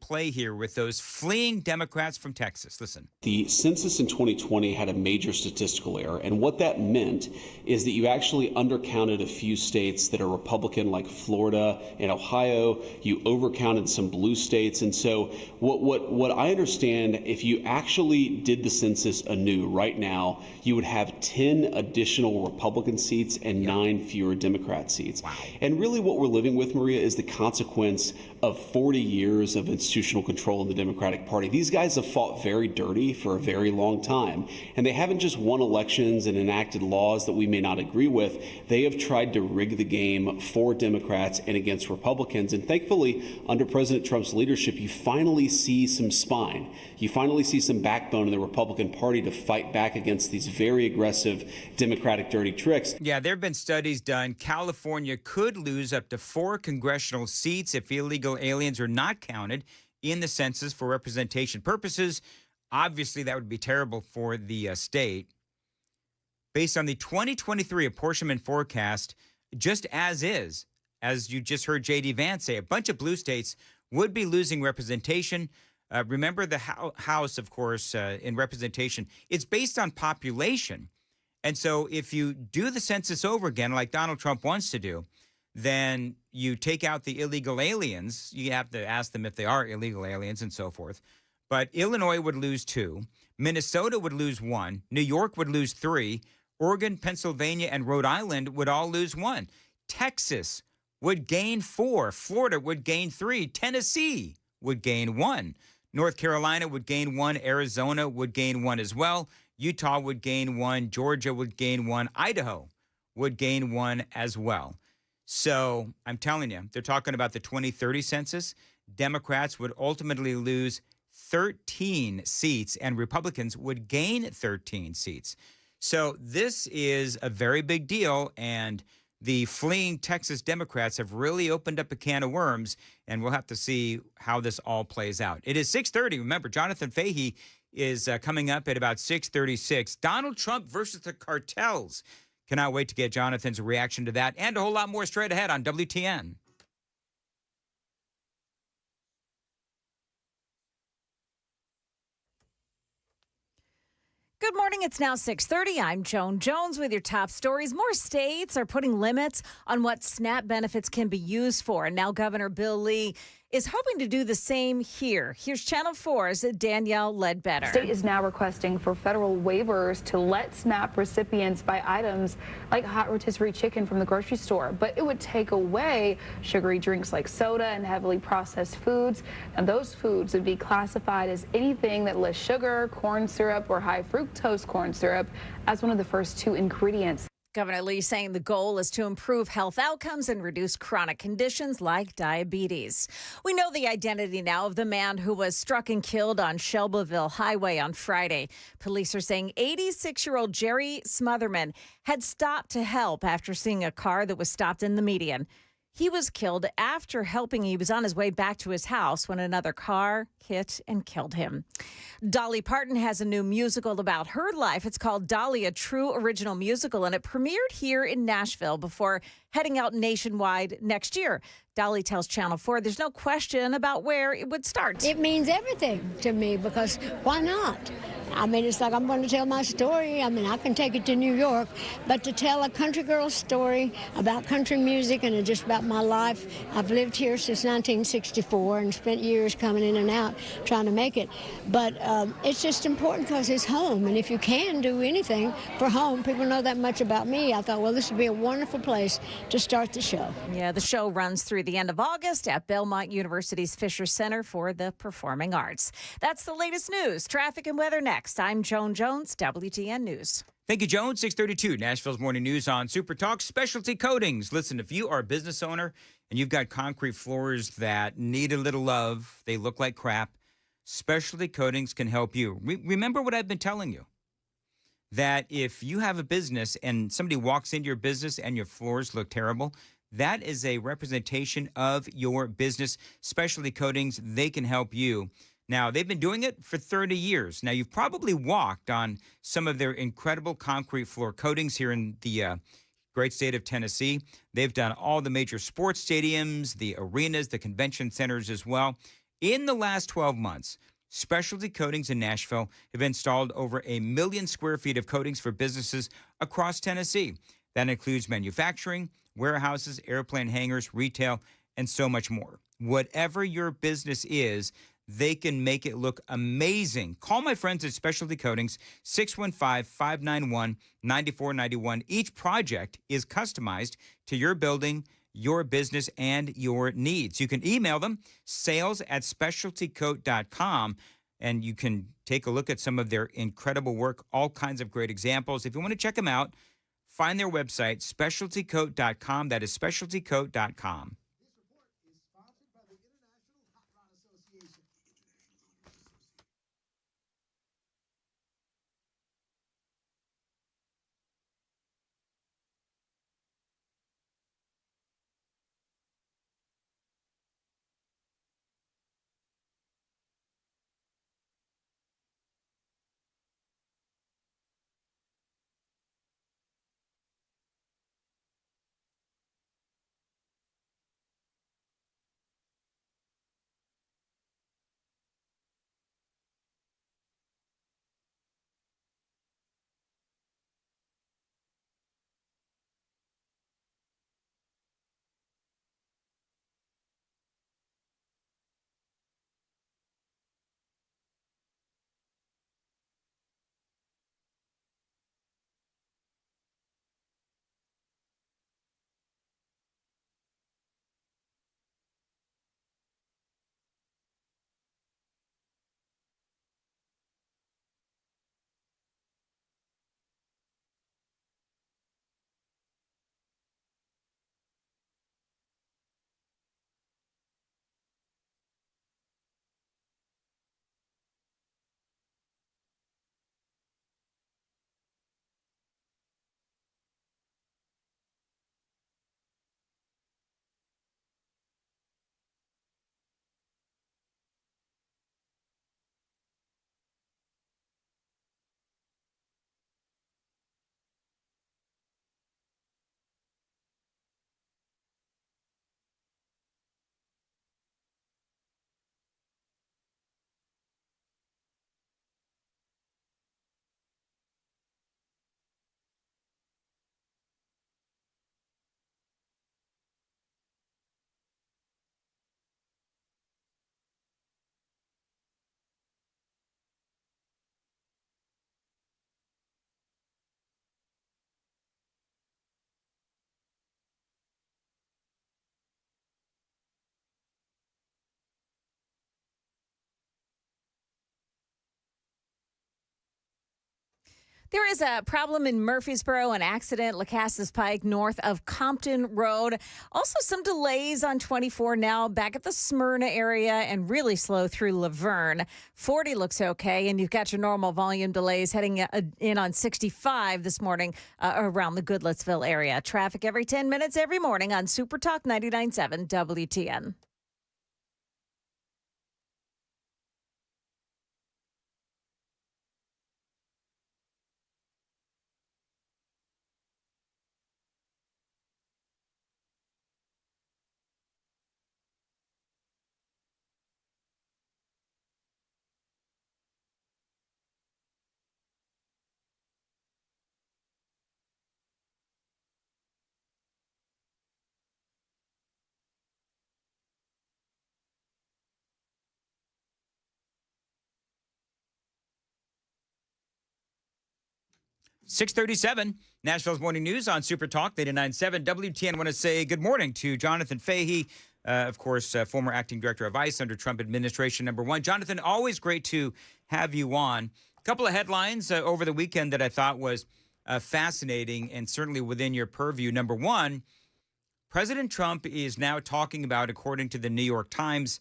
play here with those fleeing Democrats from Texas. Listen. The census in 2020 had a major statistical error, and what that meant is that you actually undercounted a few states that are Republican, like Florida and Ohio. You overcounted some blue states, and so what I understand, if you actually did the census anew right now, you would have 10 additional Republican seats and 9 fewer Democrat seats. Wow. And really, what we're living with, Maria, is the consequence of 40 years of institutional control in the Democratic Party. These guys have fought very dirty for a very long time, and they haven't just won elections and enacted laws that we may not agree with. They have tried to rig the game for Democrats and against Republicans. And thankfully, under President Trump's leadership, you finally see some spine. You finally see some backbone in the Republican Party to fight back against these very aggressive Democratic dirty tricks. Yeah, there have been studies done. California could lose up to 4 congressional seats if illegal aliens are not counted in the census for representation purposes. Obviously, that would be terrible for the state. Based on the 2023 apportionment forecast, just as is, as you just heard J.D. Vance say, a bunch of blue states would be losing representation. Remember the House, of course, in representation, it's based on population. And so if you do the census over again, like Donald Trump wants to do, then you take out the illegal aliens. You have to ask them if they are illegal aliens and so forth. But Illinois would lose 2. Minnesota would lose 1. New York would lose 3. Oregon, Pennsylvania, and Rhode Island would all lose 1. Texas would gain 4. Florida would gain 3. Tennessee would gain 1. North Carolina would gain 1. Arizona would gain 1 as well. Utah would gain 1. Georgia would gain 1. Idaho would gain 1 as well. So I'm telling you, they're talking about the 2030 census. Democrats would ultimately lose 13 seats and Republicans would gain 13 seats. So this is a very big deal, and the fleeing Texas Democrats have really opened up a can of worms, and we'll have to see how this all plays out. It is 6:30. Remember, Jonathan Fehee is coming up at about 6:36. Donald Trump versus the cartels. Cannot wait to get Jonathan's reaction to that and a whole lot more straight ahead on WTN. Good morning. It's now 6:30. I'm Joan Jones with your top stories. More states are putting limits on what SNAP benefits can be used for. And now Governor Bill Lee is hoping to do the same here. Here's Channel 4's Danielle Ledbetter. The state is now requesting for federal waivers to let SNAP recipients buy items like hot rotisserie chicken from the grocery store, but it would take away sugary drinks like soda and heavily processed foods, and those foods would be classified as anything that lists sugar, corn syrup, or high fructose corn syrup as one of the first two ingredients. Governor Lee saying the goal is to improve health outcomes and reduce chronic conditions like diabetes. We know the identity now of the man who was struck and killed on Shelbyville Highway on Friday. Police are saying 86-year-old Jerry Smotherman had stopped to help after seeing a car that was stopped in the median. He was killed after helping. He was on his way back to his house when another car hit and killed him. Dolly Parton has a new musical about her life. It's called Dolly, a true original musical, and it premiered here in Nashville before heading out nationwide next year. Dolly tells Channel 4 there's no question about where it would start. It means everything to me because why not? I mean, it's like I'm going to tell my story. I mean, I can take it to New York, but to tell a country girl story about country music and just about my life, I've lived here since 1964 and spent years coming in and out trying to make it. But it's just important because it's home, and if you can do anything for home, people know that much about me. I thought, well, this would be a wonderful place to start the show. Yeah, the show runs through the end of August at Belmont University's Fisher Center for the Performing Arts. That's the latest news, traffic, and weather next. I'm Joan Jones, WTN News. Thank you, Joan. 632, Nashville's Morning News on Super Talk. Specialty Coatings. Listen, if you are a business owner and you've got concrete floors that need a little love, they look like crap, Specialty Coatings can help you. Remember what I've been telling you, that if you have a business and somebody walks into your business and your floors look terrible, that is a representation of your business. Specialty Coatings, they can help you. Now, they've been doing it for 30 years. Now, you've probably walked on some of their incredible concrete floor coatings here in the great state of Tennessee. They've done all the major sports stadiums, the arenas, the convention centers as well. In the last 12 months, Specialty Coatings in Nashville have installed over 1 million square feet of coatings for businesses across Tennessee. That includes manufacturing, warehouses, airplane hangars, retail, and so much more. Whatever your business is, they can make it look amazing. Call my friends at Specialty Coatings, 615-591-9491. Each project is customized to your building, your business, and your needs. You can email them, sales@specialtycoat.com, and you can take a look at some of their incredible work, all kinds of great examples. If you want to check them out, find their website, specialtycoat.com. That is specialtycoat.com. There is a problem in Murfreesboro, an accident, Lacassas Pike, north of Compton Road. Also, some delays on 24 now, back at the Smyrna area, and really slow through LaVerne. 40 looks okay, and you've got your normal volume delays heading in on 65 this morning around the Goodlettsville area. Traffic every 10 minutes every morning on Super Talk 99.7 WTN. .637, Nashville's Morning News on Super Talk 89.7 WTN. I want to say good morning to Jonathan Fehee, of course, former acting director of ICE under Trump administration #1. Jonathan, always great to have you on. A couple of headlines over the weekend that I thought was fascinating and certainly within your purview. Number one, President Trump is now talking about, according to the New York Times,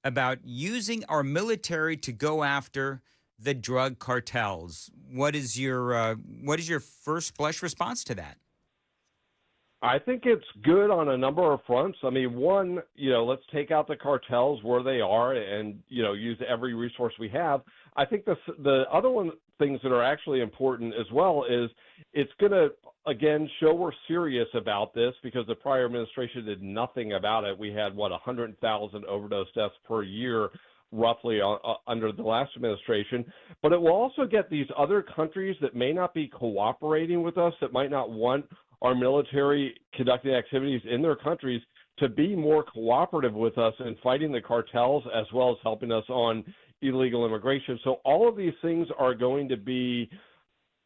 about using our military to go after the drug cartels. What is your first blush response to that? I think it's good on a number of fronts. I mean, one, let's take out the cartels where they are and, use every resource we have. I think the other things that are actually important as well is it's going to, again, show we're serious about this because the prior administration did nothing about it. We had, 100,000 overdose deaths per year roughly under the last administration, but it will also get these other countries that may not be cooperating with us, that might not want our military conducting activities in their countries, to be more cooperative with us in fighting the cartels as well as helping us on illegal immigration. So all of these things are going to be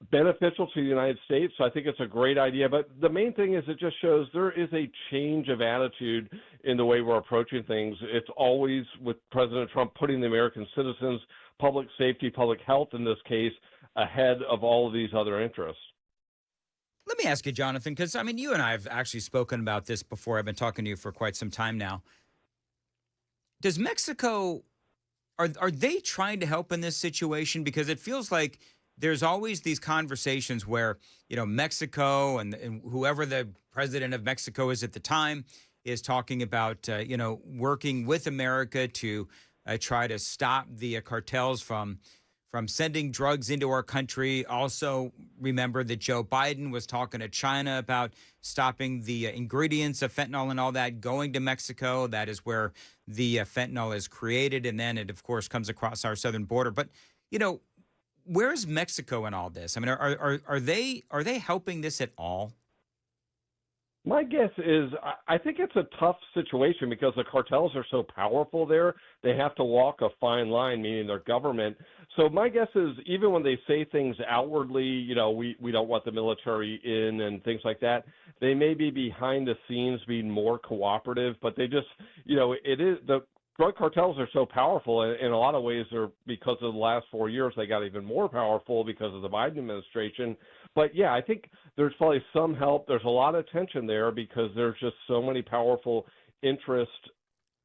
beneficial to the United States. So I think it's a great idea. But the main thing is it just shows there is a change of attitude in the way we're approaching things. It's always, with President Trump, putting the American citizens, public safety, public health in this case, ahead of all of these other interests. Let me ask you, Jonathan, because, you and I have actually spoken about this before. I've been talking to you for quite some time now. Does Mexico, are they trying to help in this situation? Because it feels like there's always these conversations where, Mexico and whoever the president of Mexico is at the time is talking about, working with America to try to stop the cartels from sending drugs into our country. Also, remember that Joe Biden was talking to China about stopping the ingredients of fentanyl and all that going to Mexico. That is where the fentanyl is created, and then it, of course, comes across our southern border. But, where's Mexico in all this? Are they helping this at all? My guess is I think it's a tough situation because the cartels are so powerful there. They have to walk a fine line, meaning their government. So my guess is even when they say things outwardly, we don't want the military in and things like that, they may be behind the scenes being more cooperative, but they just, it is the drug cartels are so powerful in a lot of ways. They're, because of the last 4 years, they got even more powerful because of the Biden administration. But yeah, I think there's probably some help. There's a lot of tension there because there's just so many powerful interests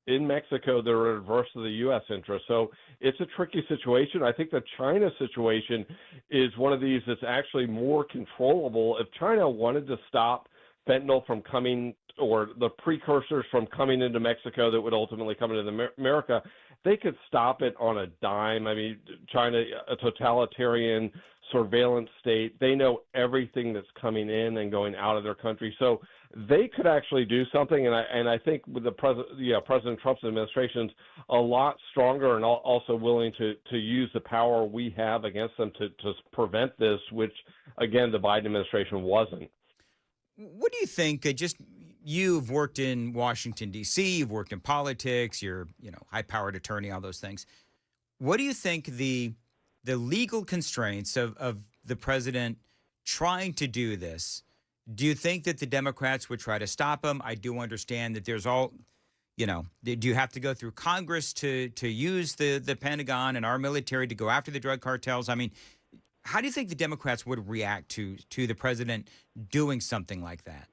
in Mexico that are adverse to the U.S. interest. So it's a tricky situation. I think the China situation is one of these that's actually more controllable. If China wanted to stop fentanyl from coming, or the precursors from coming into Mexico that would ultimately come into America, they could stop it on a dime. I mean, China, a totalitarian surveillance state, they know everything that's coming in and going out of their country. So they could actually do something. And I think with the President Trump's administration's a lot stronger and also willing to use the power we have against them to prevent this, which, again, the Biden administration wasn't. What do you think? You've worked in Washington, D.C., you've worked in politics, you're, high-powered attorney, all those things. What do you think the legal constraints of the president trying to do this? Do you think that the Democrats would try to stop him? I do understand that there's all, do you have to go through Congress to use the Pentagon and our military to go after the drug cartels? How do you think the Democrats would react to the president doing something like that?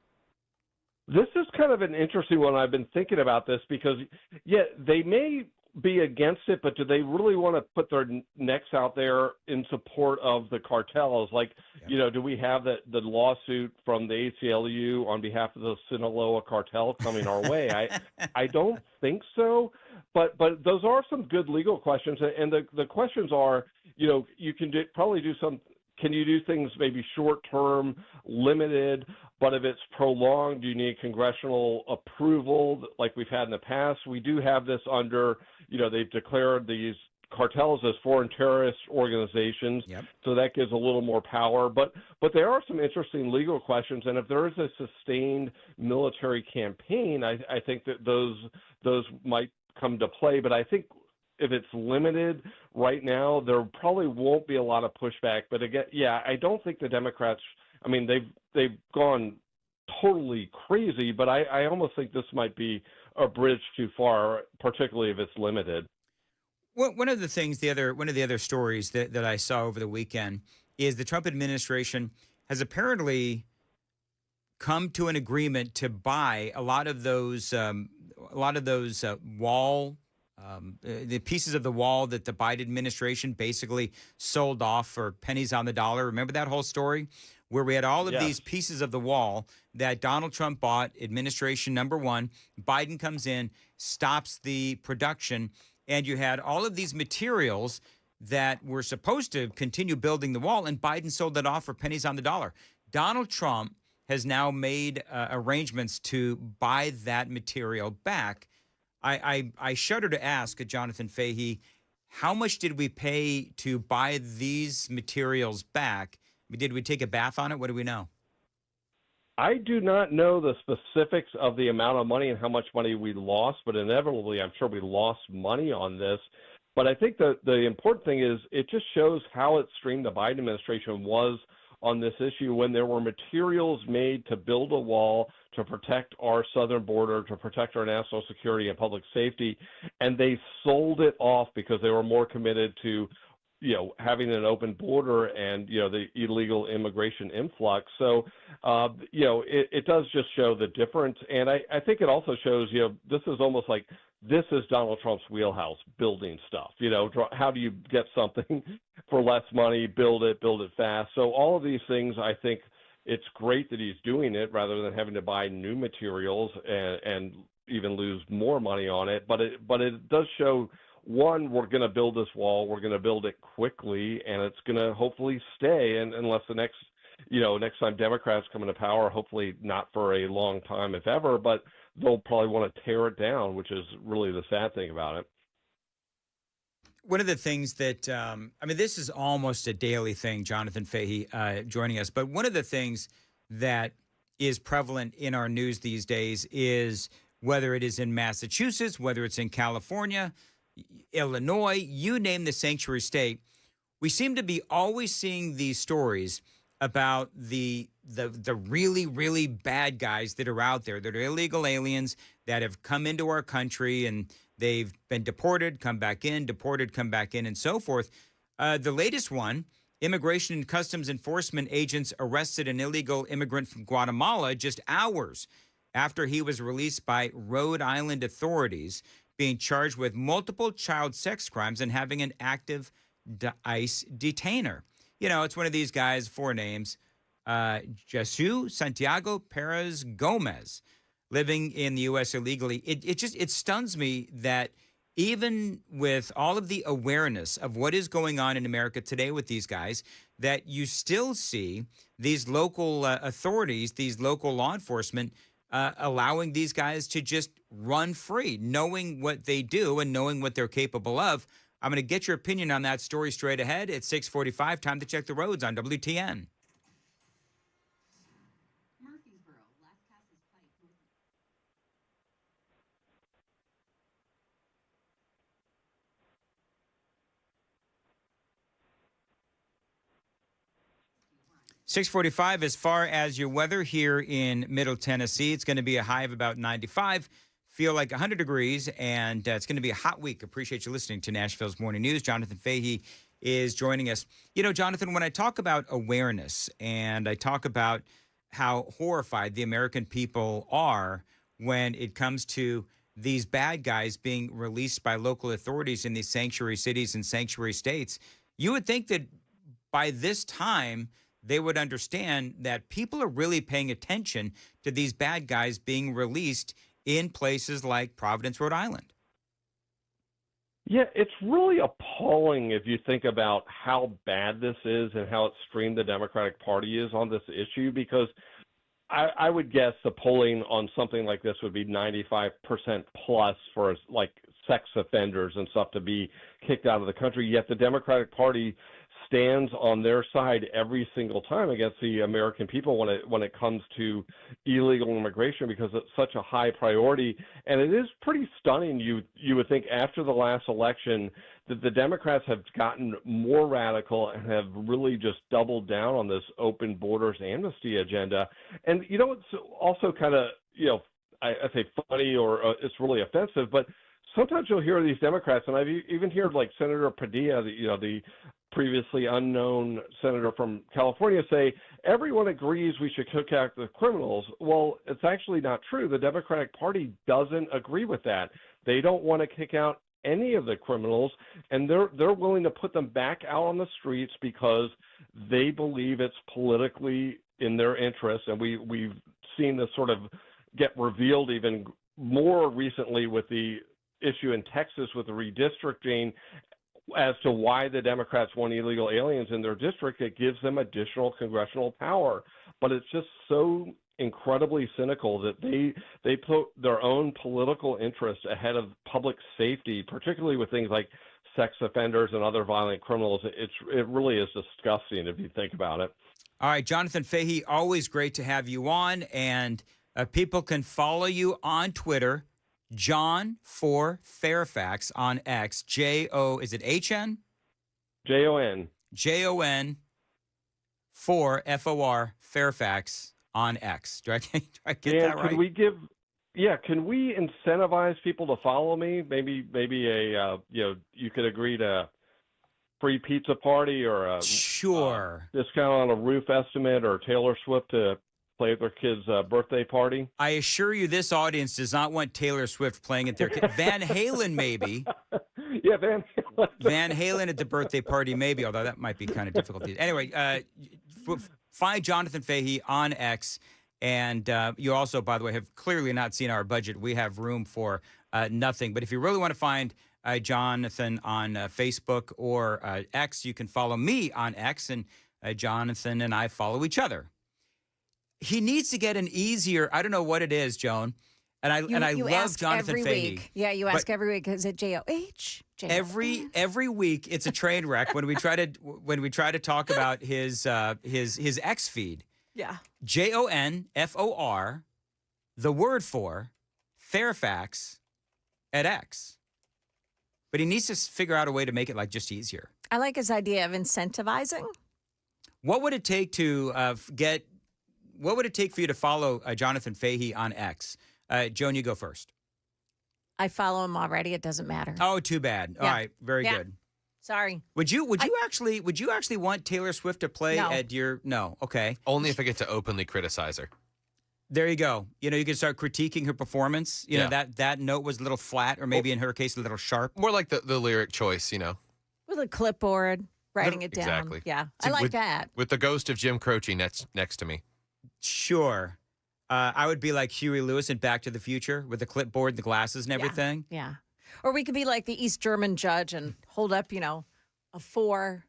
This is kind of an interesting one. I've been thinking about this because, yeah, they may be against it, but do they really want to put their necks out there in support of the cartels? Like, you know, do we have the lawsuit from the ACLU on behalf of the Sinaloa cartel coming our way? I don't think so, but those are some good legal questions, and the questions are, you know, you can probably do some. Can you do things maybe short-term, limited, but if it's prolonged, you need congressional approval like we've had in the past? We do have this under, you know, they've declared these cartels as foreign terrorist organizations, so that gives a little more power. But there are some interesting legal questions, and if there is a sustained military campaign, I think that those might come to play. But I think if it's limited right now, there probably won't be a lot of pushback. But again, yeah, I don't think the Democrats, I mean, they've gone totally crazy, but I almost think this might be a bridge too far, particularly if it's limited. One of the things, one of the other stories that I saw over the weekend is the Trump administration has apparently come to an agreement to buy a lot of those wall. The pieces of the wall that the Biden administration basically sold off for pennies on the dollar. Remember that whole story where we had all of these pieces of the wall that Donald Trump bought, administration number one. Biden comes in, stops the production, and you had all of these materials that were supposed to continue building the wall, and Biden sold that off for pennies on the dollar. Donald Trump has now made arrangements to buy that material back. I shudder to ask, Jonathan Fehee, how much did we pay to buy these materials back? Did we take a bath on it? What do we know? I do not know the specifics of the amount of money and how much money we lost, but inevitably, I'm sure we lost money on this. But I think the important thing is it just shows how extreme the Biden administration was on this issue when there were materials made to build a wall to protect our southern border, to protect our national security and public safety, and they sold it off because they were more committed to, you know, having an open border and, you know, the illegal immigration influx. So, you know, it does just show the difference. And I think it also shows, you know, this is almost like this is Donald Trump's wheelhouse, building stuff. You know, how do you get something for less money, build it fast? So all of these things, I think it's great that he's doing it rather than having to buy new materials and even lose more money on it. But it does show, one, we're going to build this wall. We're going to build it quickly, and it's going to hopefully stay unless the next time Democrats come into power, hopefully not for a long time, if ever, but they'll probably want to tear it down, which is really the sad thing about it. One of the things that, this is almost a daily thing, Jonathan Fehee joining us, but one of the things that is prevalent in our news these days is whether it is in Massachusetts, whether it's in California, Illinois, you name the sanctuary state, we seem to be always seeing these stories about the really, really bad guys that are out there, that are illegal aliens that have come into our country and they've been deported, come back in, deported, come back in, and so forth. The latest one, Immigration and Customs Enforcement agents arrested an illegal immigrant from Guatemala just hours after he was released by Rhode Island authorities, being charged with multiple child sex crimes and having an active ICE detainer. You know, it's one of these guys, four names, Jesus Santiago Perez Gomez, living in the U.S. illegally. It stuns me that even with all of the awareness of what is going on in America today with these guys, that you still see these local authorities, these local law enforcement, allowing these guys to just run free, knowing what they do and knowing what they're capable of. I'm going to get your opinion on that story straight ahead at 6:45. Time to check the roads on WTN. 6:45. As far as your weather here in Middle Tennessee, it's going to be a high of about 95. Feel like 100 degrees, and it's going to be a hot week. Appreciate you listening to Nashville's Morning News. Jonathan Fehee is joining us. You know, Jonathan, when I talk about awareness and I talk about how horrified the American people are when it comes to these bad guys being released by local authorities in these sanctuary cities and sanctuary states, you would think that by this time they would understand that people are really paying attention to these bad guys being released in places like Providence, Rhode Island. Yeah, it's really appalling if you think about how bad this is and how extreme the Democratic Party is on this issue, because I would guess the polling on something like this would be 95% plus for like sex offenders and stuff to be kicked out of the country, yet the Democratic Party stands on their side every single time against the American people when it comes to illegal immigration, because it's such a high priority. And it is pretty stunning. You would think after the last election that the Democrats have gotten more radical and have really just doubled down on this open borders amnesty agenda. And you know, it's also kind of, you know, I say funny or it's really offensive, but sometimes you'll hear these Democrats, and I've even heard like Senator Padilla, the previously unknown senator from California, say everyone agrees we should kick out the criminals. Well, it's actually not true. The Democratic Party doesn't agree with that. They don't want to kick out any of the criminals, and they're willing to put them back out on the streets because they believe it's politically in their interest. And we've seen this sort of get revealed even more recently with the issue in Texas with the redistricting as to why the Democrats want illegal aliens in their district. It gives them additional congressional power. But it's just so incredibly cynical that they put their own political interests ahead of public safety, particularly with things like sex offenders and other violent criminals. It really is disgusting if you think about it. All right, Jonathan Fehee, always great to have you on. And people can follow you on Twitter, John for Fairfax on X. Is it H-N? Jon. Jon for FOR Fairfax on X. Do I get that right? Can we incentivize people to follow me? Maybe you could agree to free pizza party or a sure discount on a roof estimate, or Taylor Swift to play at their kid's birthday party. I assure you, this audience does not want Taylor Swift playing at their kid. Van Halen, maybe. Yeah, Van Halen. Van Halen at the birthday party, maybe, although that might be kind of difficult. Anyway, find Jonathan Fehee on X. And you also, by the way, have clearly not seen our budget. We have room for nothing. But if you really want to find Jonathan on Facebook or X, you can follow me on X, and Jonathan and I follow each other. He needs to get an easier, I don't know what it is, Joan. And I love Jonathan every Fehee. week. Yeah, you ask every week. Is it J-O-H? Every week it's a train wreck when we try to talk about his X feed. Yeah. JONFOR, the word for Fairfax at X. But he needs to figure out a way to make it like just easier. I like his idea of incentivizing. What would it take to What would it take for you to follow Jonathan Fehee on X? Joan, you go first. I follow him already. It doesn't matter. Oh, too bad. All right, very good. Sorry. Would you actually want Taylor Swift to play at your? No. Okay. Only if I get to openly criticize her. There you go. You know, you can start critiquing her performance. You know, that note was a little flat, or maybe in her case, a little sharp. More like the lyric choice, you know. With a clipboard, writing it down. Exactly. Yeah, I like that. With the ghost of Jim Croce next to me. Sure. I would be like Huey Lewis in Back to the Future with the clipboard, the glasses, and everything. Yeah. Or we could be like the East German judge and hold up, a 4.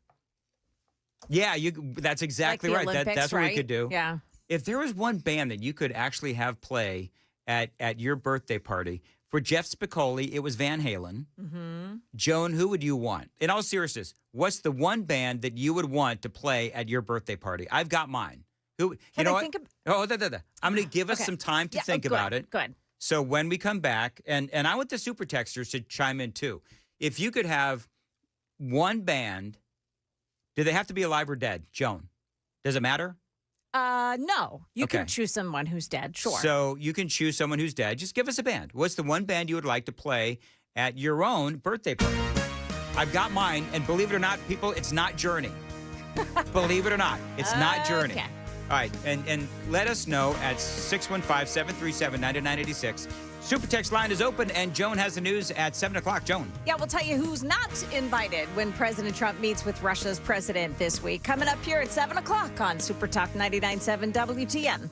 Yeah, that's exactly like the right. Olympics, That's what we could do. Yeah. If there was one band that you could actually have play at your birthday party, for Jeff Spicoli, it was Van Halen. Mm-hmm. Joan, who would you want? In all seriousness, what's the one band that you would want to play at your birthday party? I've got mine. Who? You know what? I'm going to give us some time to think about it. Good. So when we come back, and I want the super texters to chime in too. If you could have one band, do they have to be alive or dead? Joan, does it matter? No. You can choose someone who's dead, sure. So you can choose someone who's dead. Just give us a band. What's the one band you would like to play at your own birthday party? I've got mine, and believe it or not, people, it's not Journey. Believe it or not, it's not Journey. Okay. All right, and let us know at 615-737-9986. Super text line is open, and Joan has the news at 7 o'clock. Joan. Yeah, we'll tell you who's not invited when President Trump meets with Russia's president this week. Coming up here at 7 o'clock on Super Talk 99.7 WTN.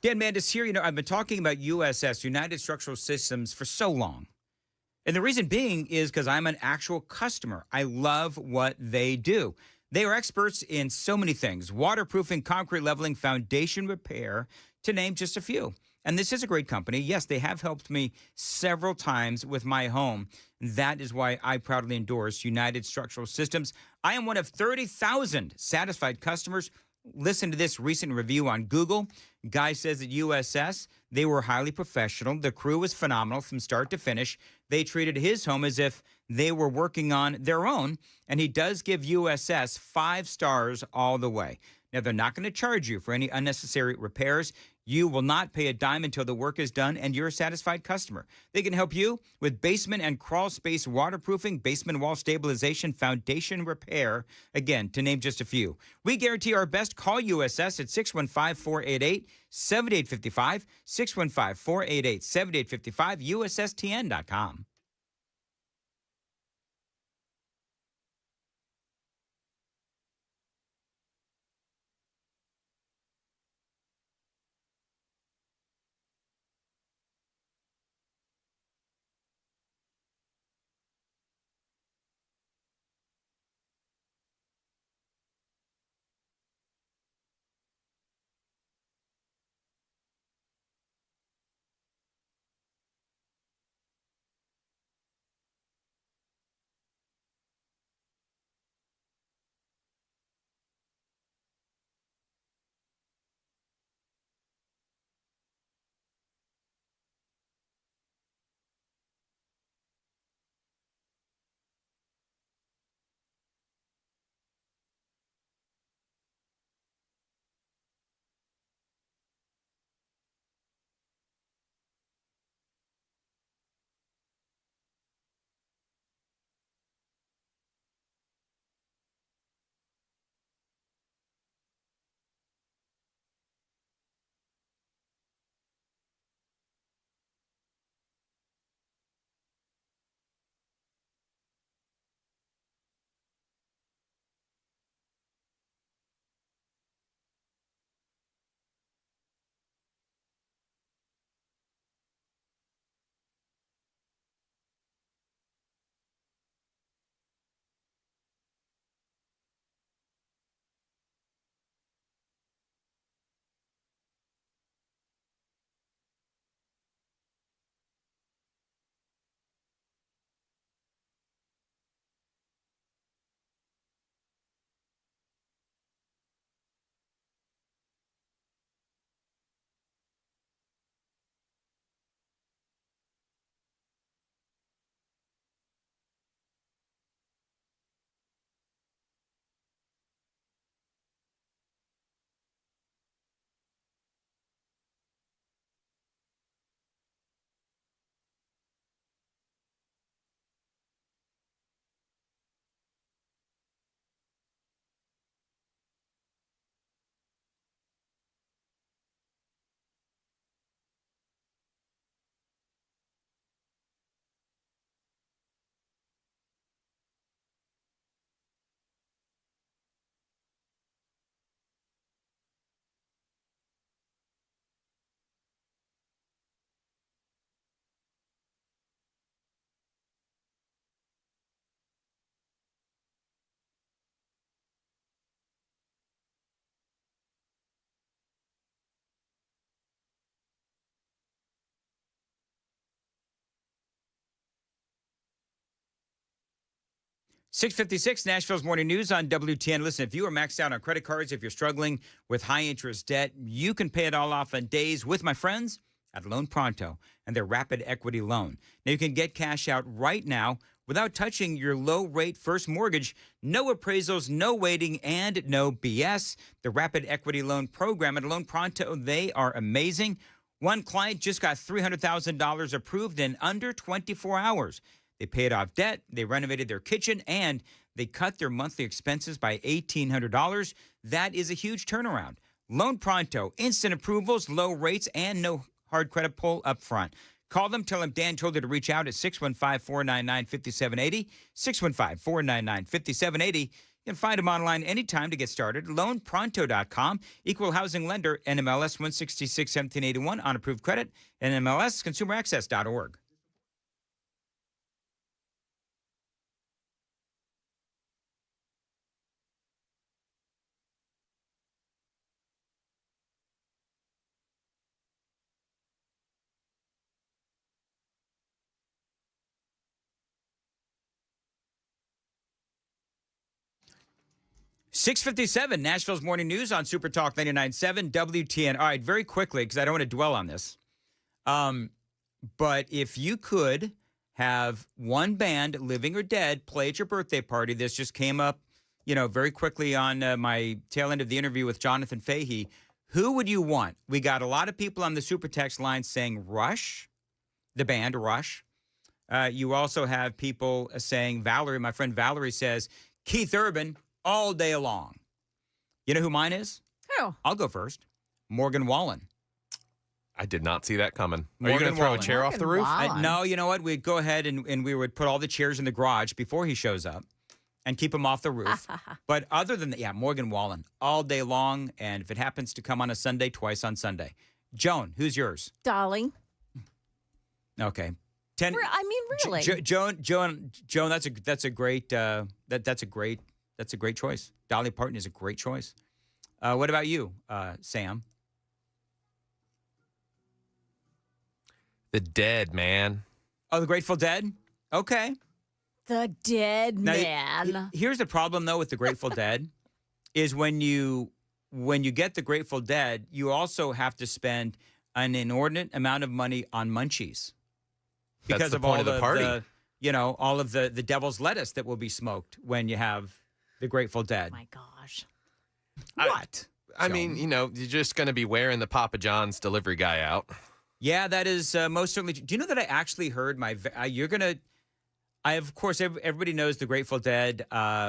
Dan Mandis here. You know, I've been talking about USS, United Structural Systems, for so long. And the reason being is because I'm an actual customer. I love what they do. They are experts in so many things: waterproofing, concrete leveling, foundation repair, to name just a few. And this is a great company. Yes, they have helped me several times with my home. That is why I proudly endorse United Structural Systems. I am one of 30,000 satisfied customers. Listen to this recent review on Google. Guy says at USS, they were highly professional. The crew was phenomenal from start to finish. They treated his home as if they were working on their own. And he does give USS 5 stars all the way. Now, they're not going to charge you for any unnecessary repairs. You will not pay a dime until the work is done and you're a satisfied customer. They can help you with basement and crawl space waterproofing, basement wall stabilization, foundation repair. Again, to name just a few. We guarantee our best. Call USS at 615-488-7855, 615-488-7855, USSTN.com. 6:56, Nashville's Morning News on WTN. Listen, if you are maxed out on credit cards, if you're struggling with high-interest debt, you can pay it all off in days with my friends at Loan Pronto and their Rapid Equity Loan. Now, you can get cash out right now without touching your low-rate first mortgage. No appraisals, no waiting, and no BS. The Rapid Equity Loan program at Loan Pronto, they are amazing. One client just got $300,000 approved in under 24 hours. They paid off debt, they renovated their kitchen, and they cut their monthly expenses by $1,800. That is a huge turnaround. Loan Pronto, instant approvals, low rates, and no hard credit pull up front. Call them, tell them Dan told you to reach out at 615-499-5780, 615-499-5780. You can find them online anytime to get started. LoanPronto.com, equal housing lender, NMLS 166-1781, on approved credit, NMLS consumeraccess.org. $6:57, Nashville's Morning News on Super Talk 99.7 WTN. All right, very quickly, because I don't want to dwell on this. But if you could have one band, living or dead, play at your birthday party, this just came up, very quickly on my tail end of the interview with Jonathan Fehee. Who would you want? We got a lot of people on the Super Text line saying Rush, the band Rush. You also have people saying Valerie, my friend Valerie says Keith Urban, all day long. You know who mine is? Who? I'll go first. Morgan Wallen. I did not see that coming. Are you going to throw a chair off the roof? No, you know what? We'd go ahead and we would put all the chairs in the garage before he shows up and keep him off the roof. But other than that, Morgan Wallen, all day long. And if it happens to come on a Sunday, twice on Sunday. Joan, who's yours? Dolly. Okay. Really? Joan, that's a great choice. Dolly Parton is a great choice. What about you, Sam? The Dead, man. Oh, the Grateful Dead? Okay. The Dead Now, Man. Here's the problem, though, with the Grateful Dead, is when you get the Grateful Dead, you also have to spend an inordinate amount of money on munchies. Because That's the of point all of the party. all of the devil's lettuce that will be smoked when you have the Grateful Dead. Oh my gosh. What? I mean, you're just going to be wearing the Papa John's delivery guy out. Yeah, that is most certainly. Do you know that I actually heard of course, everybody knows the Grateful Dead.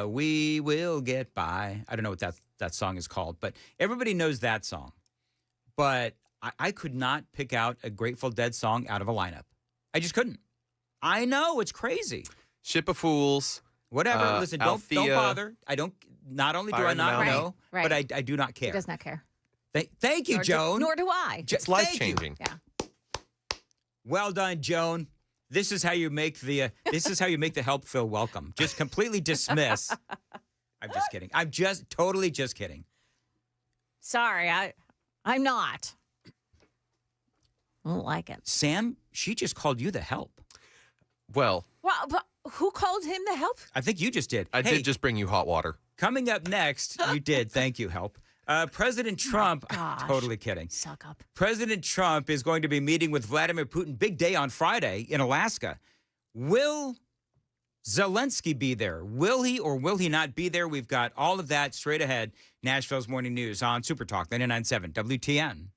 We will get by. I don't know what that song is called, but everybody knows that song. But I could not pick out a Grateful Dead song out of a lineup. I just couldn't. I know, it's crazy. Ship of Fools. Whatever. Listen, don't bother. I don't. Not only do I not know, but I do not care. He does not care. Thank you, Joan. Nor do I. It's life-changing. Yeah. Well done, Joan. This is how you make the help feel welcome. Just completely dismiss. I'm just kidding. I'm just totally just kidding. Sorry, I'm not. I don't like it. Sam, she just called you the help. Well, But who called him the help? I think you just did. I did just bring you hot water. Coming up next, you did. Thank you, help. President Trump, totally kidding. Suck up. President Trump is going to be meeting with Vladimir Putin. Big day on Friday in Alaska. Will Zelensky be there? Will he or will he not be there? We've got all of that straight ahead. Nashville's Morning News on Super Talk 99.7 WTN.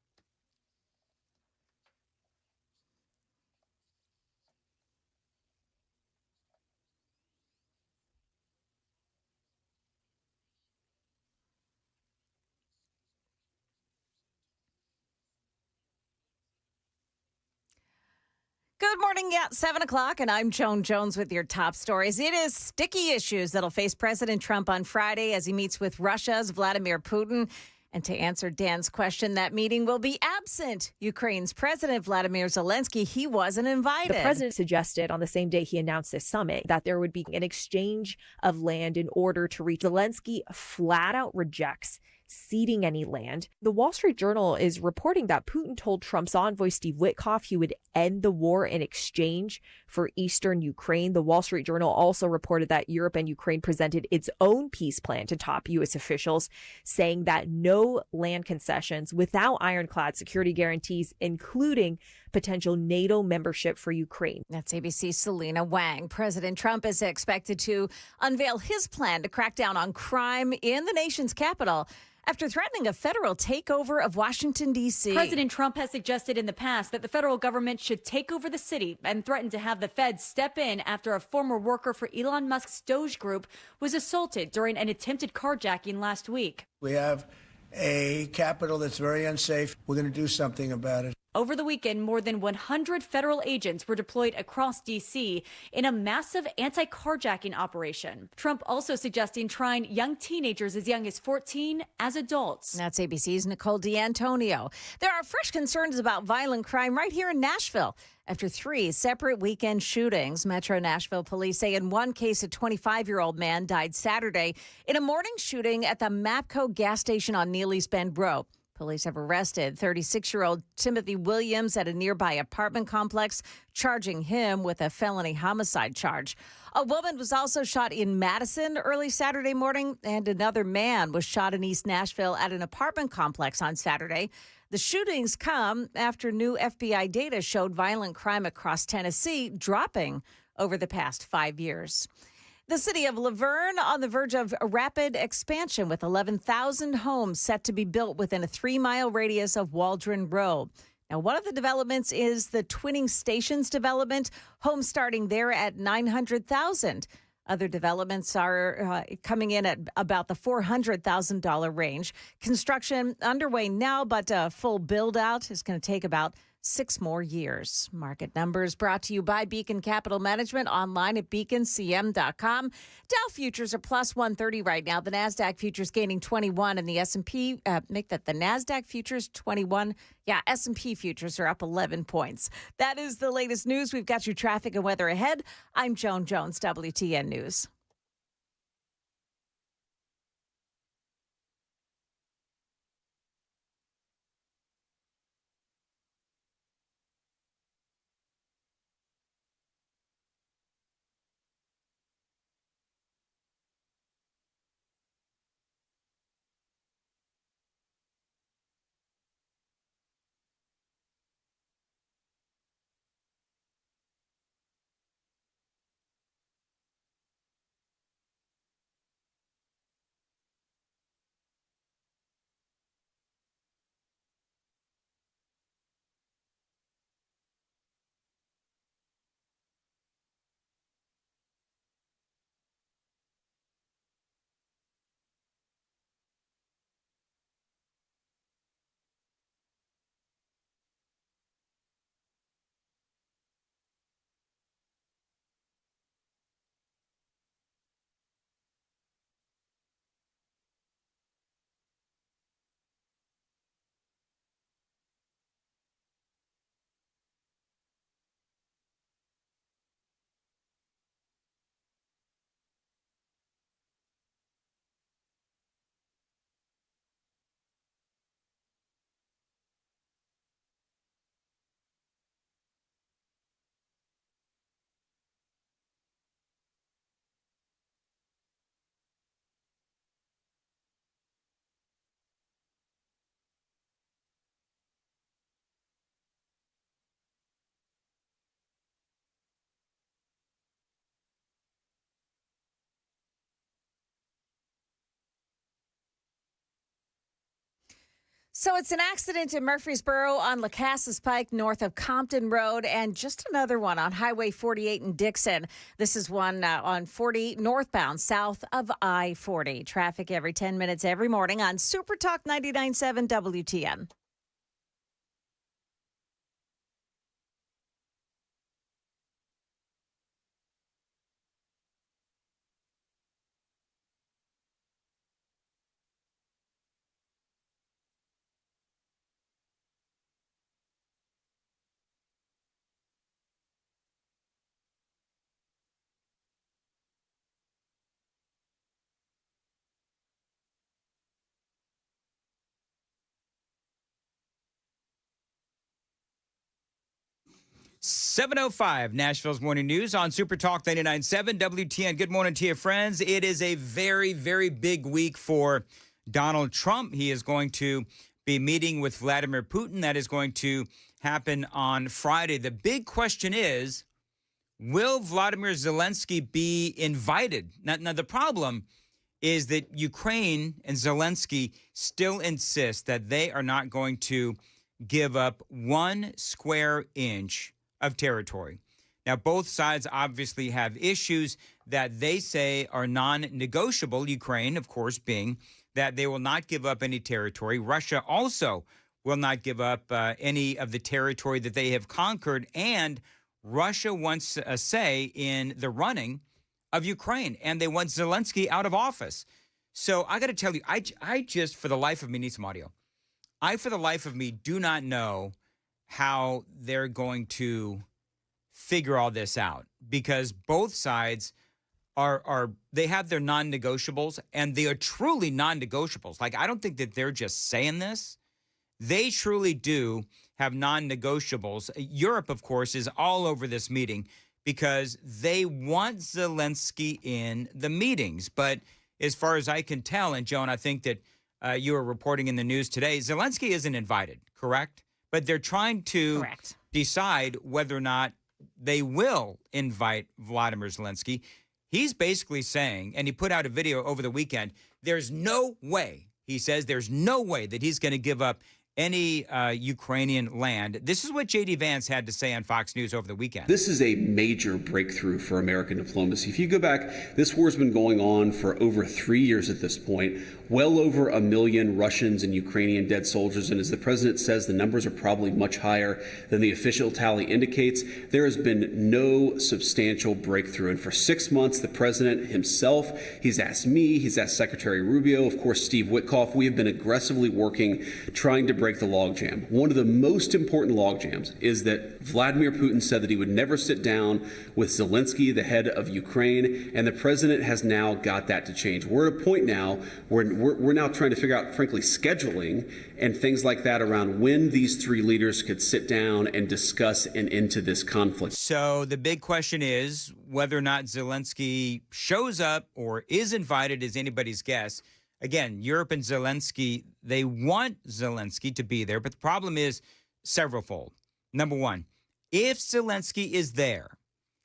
Good morning, 7 o'clock, and I'm Joan Jones with your top stories. It is sticky issues that'll face President Trump on Friday as he meets with Russia's Vladimir Putin. And to answer Dan's question, that meeting will be absent Ukraine's President Vladimir Zelensky. He wasn't invited. The president suggested on the same day he announced this summit that there would be an exchange of land in order to reach. Zelensky flat out rejects ceding any land. The Wall Street Journal is reporting that Putin told Trump's envoy Steve Witkoff he would end the war in exchange for eastern Ukraine. The Wall Street Journal also reported that Europe and Ukraine presented its own peace plan to top U.S. officials, saying that no land concessions without ironclad security guarantees, including potential NATO membership for Ukraine. That's ABC's Selena Wang. President Trump is expected to unveil his plan to crack down on crime in the nation's capital after threatening a federal takeover of Washington, D.C. President Trump has suggested in the past that the federal government should take over the city and threatened to have the feds step in after a former worker for Elon Musk's Doge Group was assaulted during an attempted carjacking last week. We have a capital that's very unsafe. We're going to do something about it. Over the weekend, more than 100 federal agents were deployed across D.C. in a massive anti-carjacking operation. Trump also suggesting trying young teenagers as young as 14 as adults. That's ABC's Nicole D'Antonio. There are fresh concerns about violent crime right here in Nashville. After 3 separate weekend shootings, Metro Nashville police say in one case, a 25-year-old man died Saturday in a morning shooting at the Mapco gas station on Neely's Bend Road. Police have arrested 36-year-old Timothy Williams at a nearby apartment complex, charging him with a felony homicide charge. A woman was also shot in Madison early Saturday morning, and another man was shot in East Nashville at an apartment complex on Saturday. The shootings come after new FBI data showed violent crime across Tennessee dropping over the past 5 years. The city of LaVerne on the verge of a rapid expansion with 11,000 homes set to be built within a 3-mile radius of Waldron Road. Now, one of the developments is the Twinning Stations development, homes starting there at $900,000. Other developments are coming in at about the $400,000 range. Construction underway now, but a full build-out is going to take about 6 more years. Market numbers brought to you by Beacon Capital Management, online at beaconcm.com. Dow futures are plus 130 right now. The NASDAQ futures gaining 21, and the S&P, make that the NASDAQ futures 21. Yeah, S&P futures are up 11 points. That is the latest news. We've got your traffic and weather ahead. I'm Joan Jones, WTN News. So it's an accident in Murfreesboro on Lacassas Pike north of Compton Road, and just another one on Highway 48 in Dixon. This is one on 40 northbound south of I-40. Traffic every 10 minutes every morning on Super Talk 99.7 WTN. 7:05, Nashville's Morning News on Super Talk 99.7 WTN. Good morning to you, friends. It is a very, very big week for Donald Trump. He is going to be meeting with Vladimir Putin. That is going to happen on Friday. The big question is, will Vladimir Zelensky be invited? Now, the problem is that Ukraine and Zelensky still insist that they are not going to give up 1 square inch of territory. Now, both sides obviously have issues that they say are non-negotiable. Ukraine, of course, being that they will not give up any territory. Russia also will not give up any of the territory that they have conquered. And Russia wants a say in the running of Ukraine, and they want Zelensky out of office. So I got to tell you, I just, for the life of me, need some audio. I, for the life of me, do not know how they're going to figure all this out, because both sides they have their non-negotiables, and they are truly non-negotiables. Like, I don't think that they're just saying this. They truly do have non-negotiables. Europe, of course, is all over this meeting because they want Zelensky in the meetings. But as far as I can tell, and Joan, I think that you were reporting in the news today, Zelensky isn't invited, correct? But they're trying to decide whether or not they will invite Vladimir Zelensky. He's basically saying, and he put out a video over the weekend, there's no way, he says, there's no way that he's going to give up any Ukrainian land. This is what J.D. Vance had to say on Fox News over the weekend. This is a major breakthrough for American diplomacy. If you go back, this war's been going on for over 3 years at this point, well over 1 million Russians and Ukrainian dead soldiers. And as the president says, the numbers are probably much higher than the official tally indicates. There has been no substantial breakthrough. And for 6 months, the president himself, he's asked me, he's asked Secretary Rubio, of course, Steve Witkoff, we have been aggressively working, trying to break the logjam. One of the most important logjams is that Vladimir Putin said that he would never sit down with Zelensky, the head of Ukraine, and the president has now got that to change. We're at a point now where we're now trying to figure out, frankly, scheduling and things like that around when these three leaders could sit down and discuss an end to this conflict. So the big question is whether or not Zelensky shows up or is invited is anybody's guess. Again, Europe and Zelensky, they want Zelensky to be there, but the problem is severalfold. Number one, if Zelensky is there,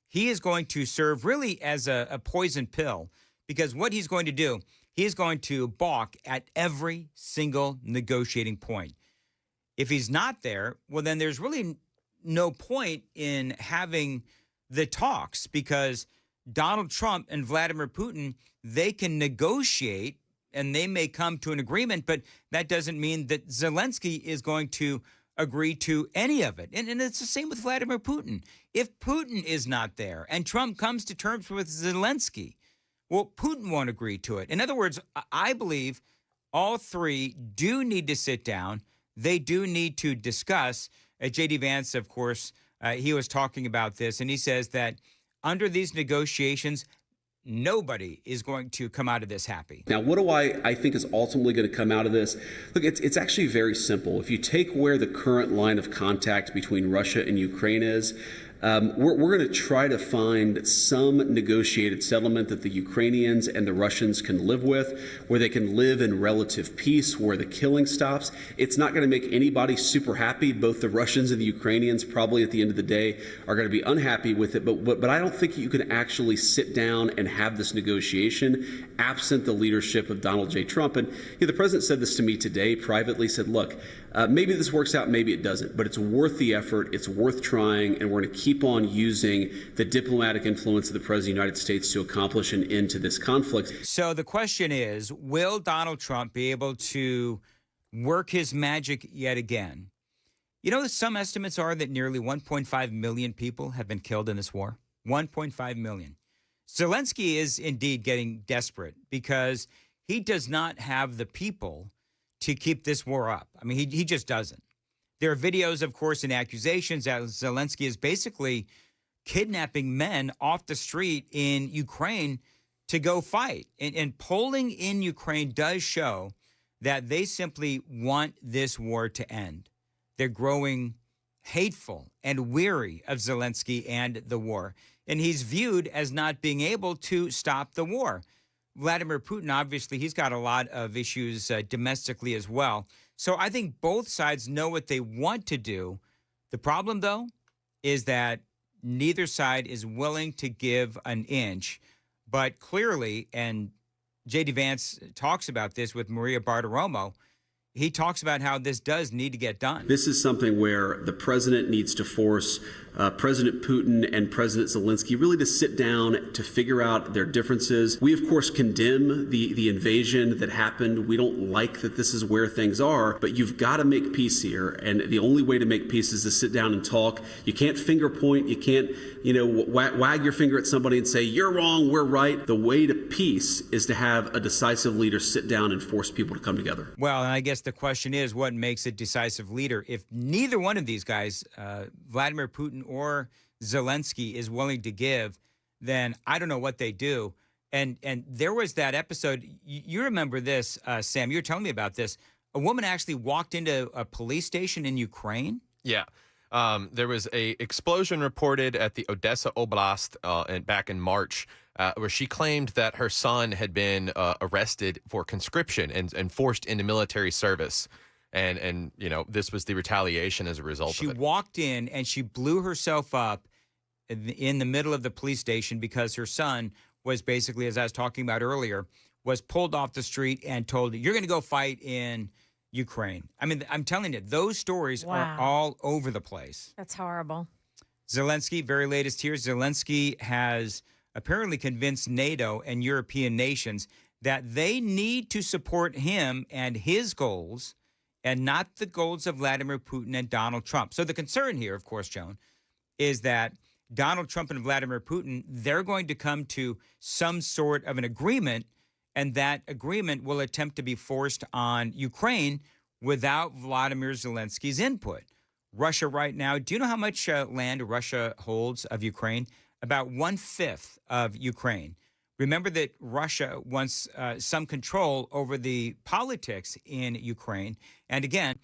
he is going to serve really as a poison pill, because what he's going to do, he is going to balk at every single negotiating point. If he's not there, well, then there's really no point in having the talks, because Donald Trump and Vladimir Putin, they can negotiate and they may come to an agreement, but that doesn't mean that Zelensky is going to agree to any of it. And it's the same with Vladimir Putin. If Putin is not there and Trump comes to terms with Zelensky, well, Putin won't agree to it. In other words, I believe all three do need to sit down. They do need to discuss. J.D. Vance, of course, he was talking about this, and he says that under these negotiations, nobody is going to come out of this happy. Now, what do I think is ultimately going to come out of this? Look, it's actually very simple. If you take where the current line of contact between Russia and Ukraine is, we're going to try to find some negotiated settlement that the Ukrainians and the Russians can live with, where they can live in relative peace, where the killing stops. It's not going to make anybody super happy. Both the Russians and the Ukrainians probably at the end of the day are going to be unhappy with it. But I don't think you can actually sit down and have this negotiation absent the leadership of Donald J. Trump. And the president said this to me today privately, said, look, maybe this works out, maybe it doesn't, but it's worth the effort. It's worth trying. And we're going to keep on using the diplomatic influence of the President of the United States to accomplish an end to this conflict. So the question is, will Donald Trump be able to work his magic yet again? You know, some estimates are that nearly 1.5 million people have been killed in this war. 1.5 million. Zelensky is indeed getting desperate because he does not have the people to keep this war up. I mean, he just doesn't. There are videos, of course, and accusations that Zelensky is basically kidnapping men off the street in Ukraine to go fight. And polling in Ukraine does show that they simply want this war to end. They're growing hateful and weary of Zelensky and the war. And he's viewed as not being able to stop the war. Vladimir Putin, obviously, he's got a lot of issues domestically as well. So I think both sides know what they want to do. The problem, though, is that neither side is willing to give an inch. But clearly, and J.D. Vance talks about this with Maria Bartiromo, he talks about how this does need to get done. This is something where the president needs to force President Putin and President Zelensky really to sit down to figure out their differences. We, of course, condemn the invasion that happened. We don't like that this is where things are, but you've got to make peace here. And the only way to make peace is to sit down and talk. You can't finger point. You can't, wag your finger at somebody and say, you're wrong, we're right. The way to peace is to have a decisive leader sit down and force people to come together. Well, and I guess the question is, what makes a decisive leader? If neither one of these guys, Vladimir Putin or Zelensky, is willing to give, then I don't know what they do. And there was that episode, you remember this, Sam, you were telling me about this. A woman actually walked into a police station in Ukraine? Yeah. There was a explosion reported at the Odessa Oblast back in March, where she claimed that her son had been arrested for conscription and forced into military service. And this was the retaliation as a result of it. She walked in and she blew herself up in the middle of the police station because her son was basically, as I was talking about earlier, was pulled off the street and told, you're going to go fight in Ukraine. I mean, I'm telling you, those stories are all over the place. That's horrible. Zelensky, very latest here. Zelensky has apparently convinced NATO and European nations that they need to support him and his goals and not the goals of Vladimir Putin and Donald Trump. So the concern here, of course, Joan, is that Donald Trump and Vladimir Putin, they're going to come to some sort of an agreement, and that agreement will attempt to be forced on Ukraine without Vladimir Zelensky's input. Russia right now, do you know how much land Russia holds of Ukraine? About 1/5 of Ukraine. Remember that Russia wants some control over the politics in Ukraine. And again,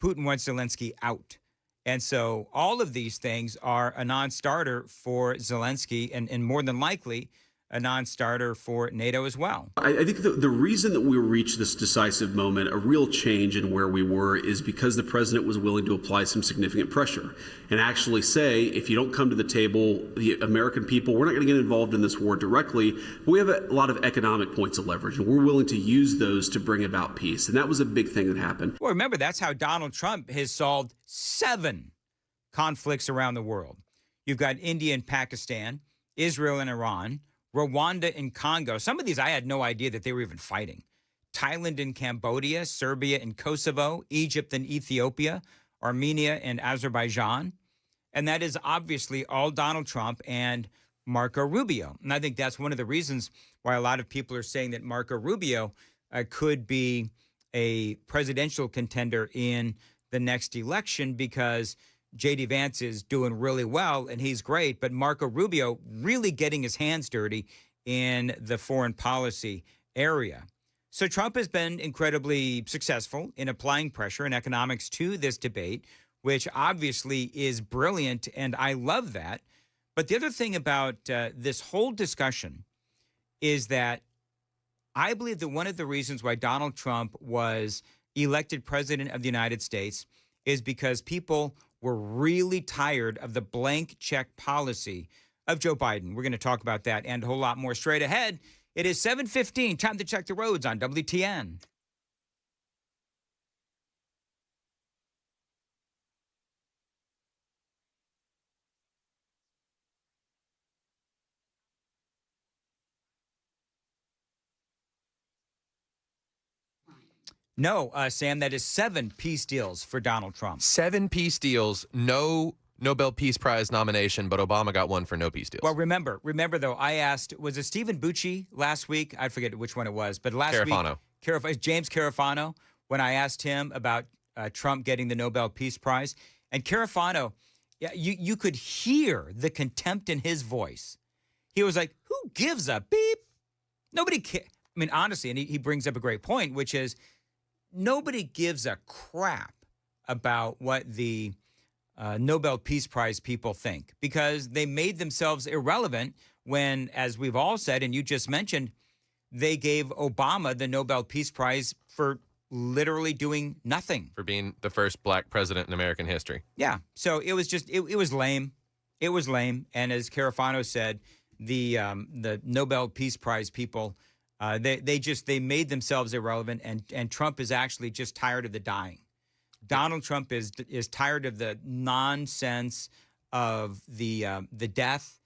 Putin wants Zelensky out. And so all of these things are a non-starter for Zelensky and more than likely a non-starter for NATO as well. I think the reason that we reached this decisive moment, a real change in where we were, is because the president was willing to apply some significant pressure and actually say, if you don't come to the table, the American people, we're not going to get involved in this war directly, but we have a lot of economic points of leverage, and we're willing to use those to bring about peace. And that was a big thing that happened. Well, remember, that's how Donald Trump has solved 7 conflicts around the world. You've got India and Pakistan, Israel and Iran, Rwanda and Congo. Some of these I had no idea that they were even fighting. Thailand and Cambodia, Serbia and Kosovo, Egypt and Ethiopia, Armenia and Azerbaijan. And that is obviously all Donald Trump and Marco Rubio. And I think that's one of the reasons why a lot of people are saying that Marco Rubio could be a presidential contender in the next election, because J.D. Vance is doing really well, and he's great, but Marco Rubio really getting his hands dirty in the foreign policy area. So Trump has been incredibly successful in applying pressure and economics to this debate, which obviously is brilliant, and I love that. But the other thing about this whole discussion is that I believe that one of the reasons why Donald Trump was elected president of the United States is because people were really tired of the blank check policy of Joe Biden. We're going to talk about that and a whole lot more straight ahead. It is 7:15. Time to check the roads on WTN. No, Sam, that is 7 peace deals for Donald Trump. 7 peace deals, no Nobel Peace Prize nomination, but Obama got one for no peace deals. Well, remember though, I asked, was it Stephen Bucci last week? I forget which one it was, but last Carafano. week, James Carafano, when I asked him about Trump getting the Nobel Peace Prize, and Carafano, you could hear the contempt in his voice. He was like, who gives a beep? Nobody cares. I mean, honestly, and he brings up a great point, which is, nobody gives a crap about what the Nobel Peace Prize people think, because they made themselves irrelevant when, as we've all said, and you just mentioned, they gave Obama the Nobel Peace Prize for literally doing nothing. For being the first black president in American history. Yeah. So it was just, it was lame. It was lame. And as Carafano said, the Nobel Peace Prize people, they made themselves irrelevant, and Trump is actually just tired of the dying. Donald Trump is tired of the nonsense of the death,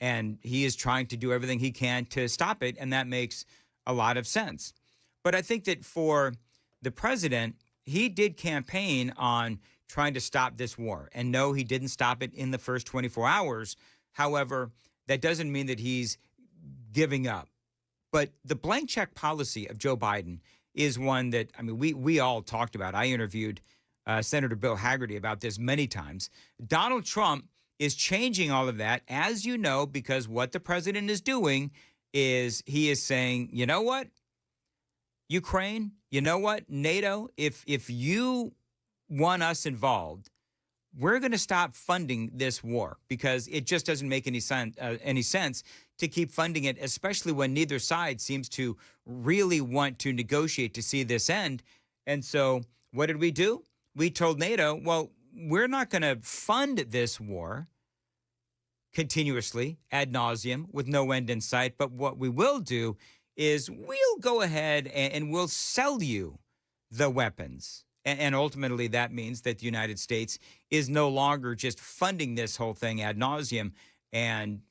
and he is trying to do everything he can to stop it, and that makes a lot of sense. But I think that for the president, he did campaign on trying to stop this war. And no, he didn't stop it in the first 24 hours. However, that doesn't mean that he's giving up. But the blank check policy of Joe Biden is one that, I mean, we all talked about. I interviewed Senator Bill Hagerty about this many times. Donald Trump is changing all of that, as you know, because what the president is doing is he is saying, you know what, Ukraine, you know what, NATO, if you want us involved, we're going to stop funding this war, because it just doesn't make any sense to keep funding it, especially when neither side seems to really want to negotiate to see this end. And so what did we do? We told NATO, well, we're not going to fund this war continuously, ad nauseum, with no end in sight. But what we will do is we'll go ahead and we'll sell you the weapons. And ultimately, that means that the United States is no longer just funding this whole thing ad nauseum and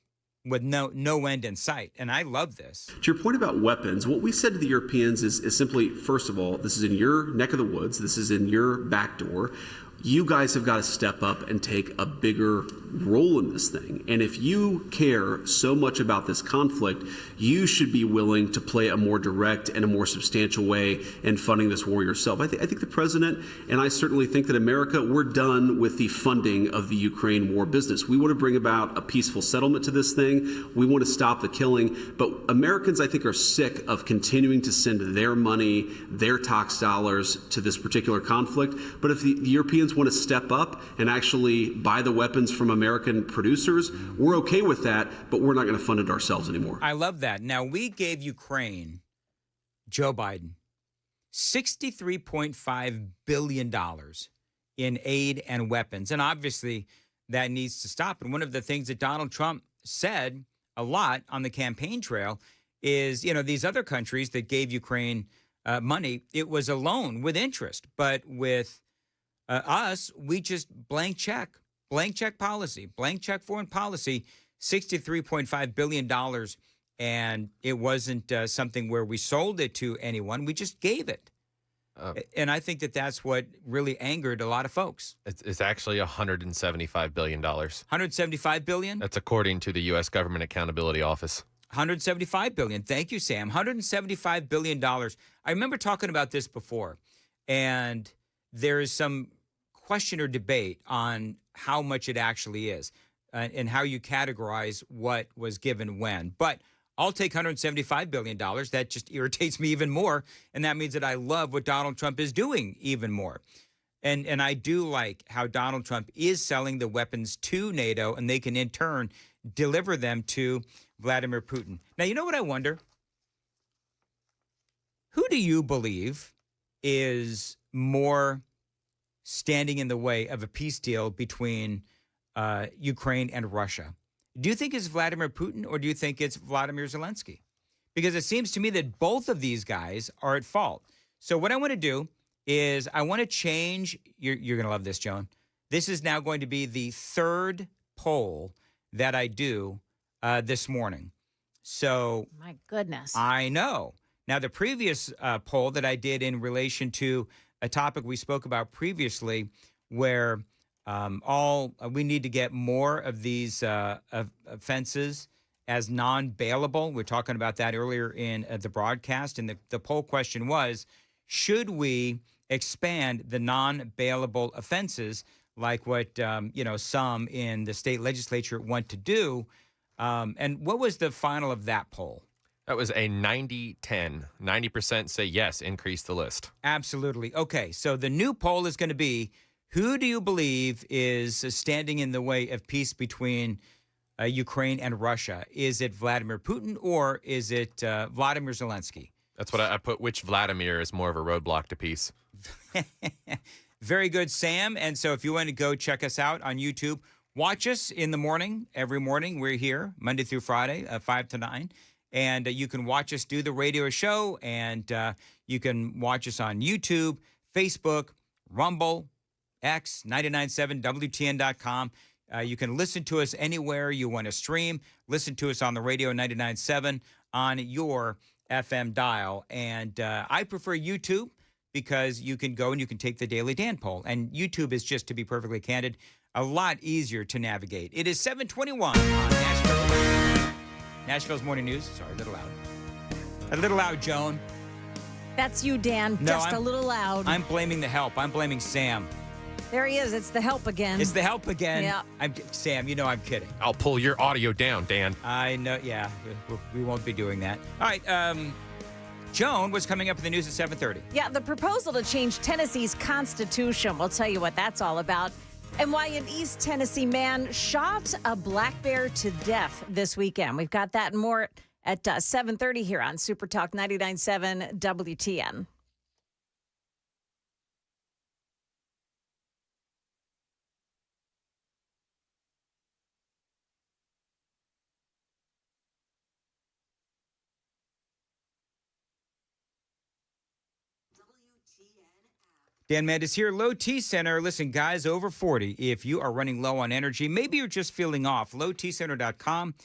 with no end in sight. And I love this. To your point about weapons, what we said to the Europeans is simply, first of all, this is in your neck of the woods. This is in your back door. You guys have got to step up and take a bigger role in this thing. And if you care so much about this conflict, you should be willing to play a more direct and a more substantial way in funding this war yourself. I think the president, and I certainly think that America, we're done with the funding of the Ukraine war business. We want to bring about a peaceful settlement to this thing. We want to stop the killing. But Americans, I think, are sick of continuing to send their money, their tax dollars to this particular conflict. But if the Europeans want to step up and actually buy the weapons from American producers, we're okay with that, but we're not going to fund it ourselves anymore. I love that. Now, we gave Ukraine, Joe Biden, $63.5 billion in aid and weapons. And obviously, that needs to stop. And one of the things that Donald Trump said a lot on the campaign trail is, you know, these other countries that gave Ukraine money, it was a loan with interest. But with us, we just blank check policy, blank check foreign policy, $63.5 billion. And it wasn't something where we sold it to anyone. We just gave it. And I think that that's what really angered a lot of folks. It's actually $175 billion. $175 billion? That's according to the U.S. Government Accountability Office. $175 billion. Thank you, Sam. $175 billion. I remember talking about this before, and there is some question or debate on how much it actually is and how you categorize what was given when. But I'll take $175 billion. That just irritates me even more. And that means that I love what Donald Trump is doing even more. And I do like how Donald Trump is selling the weapons to NATO, and they can in turn deliver them to Vladimir Putin. Now, you know what I wonder? Who do you believe is more standing in the way of a peace deal between Ukraine and Russia? Do you think it's Vladimir Putin, or do you think it's Vladimir Zelensky? Because it seems to me that both of these guys are at fault. So what I want to do is I want to change. You're going to love this, Joan. This is now going to be the third poll that I do this morning. So my goodness. I know. Now, the previous poll that I did in relation to a topic we spoke about previously, where we need to get more of these offenses as non-bailable. We're talking about that earlier in the broadcast. And the poll question was, should we expand the non-bailable offenses like what, some in the state legislature want to do? And what was the final of that poll? That was a 90-10. 90% say yes, increase the list. Absolutely. Okay, so the new poll is going to be, Who do you believe is standing in the way of peace between Ukraine and Russia? Is it Vladimir Putin or is it Vladimir Zelensky? That's what I put. Which Vladimir is more of a roadblock to peace? Very good, Sam. And so if you want to go check us out on YouTube, watch us in the morning. Every morning, we're here, Monday through Friday, 5 to 9. And you can watch us do the radio show. And you can watch us on YouTube, Facebook, Rumble, X, 997WTN.com. You can listen to us anywhere you want to stream. Listen to us on the radio, 99.7, on your FM dial. And I prefer YouTube because you can go and you can take the Daily Dan poll. And YouTube is, just to be perfectly candid, a lot easier to navigate. It is 7:21 on Nashville's Morning News. Sorry, a little loud. A little loud, Joan. That's you, Dan. No, Just a little loud. I'm blaming the help. I'm blaming Sam. There he is. It's the help again. It's the help again. Yeah. Sam, you know I'm kidding. I'll pull your audio down, Dan. I know. Yeah, we won't be doing that. All right. Joan, what's coming up in the news at 7:30? Yeah, the proposal to change Tennessee's constitution. We'll tell you what that's all about. And why an East Tennessee man shot a black bear to death this weekend. We've got that and more at 7:30 here on Super Talk 99.7 WTN. Dan Mandis here, Low T Center. Listen, guys over 40, if you are running low on energy, maybe you're just feeling off, lowtcenter.com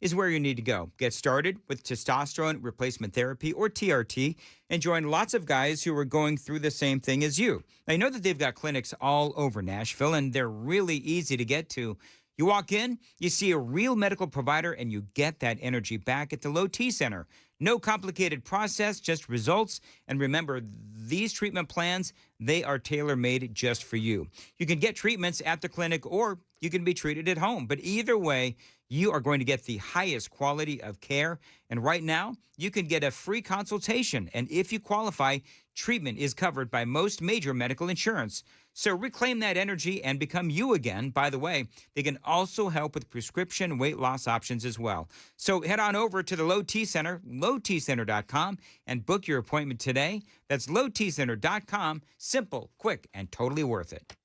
is where you need to go. Get started with testosterone replacement therapy, or TRT, and join lots of guys who are going through the same thing as you. I know that they've got clinics all over Nashville, and they're really easy to get to. You walk in, you see a real medical provider, and you get that energy back at the Low T Center. No complicated process, just results. And remember, these treatment plans, they are tailor-made just for you. You can get treatments at the clinic or you can be treated at home. But either way, you are going to get the highest quality of care. And right now, you can get a free consultation. And if you qualify, treatment is covered by most major medical insurance. So reclaim that energy and become you again. By the way, they can also help with prescription weight loss options as well. So head on over to the Low T Center, lowtcenter.com, and book your appointment today. That's lowtcenter.com. Simple, quick, and totally worth it.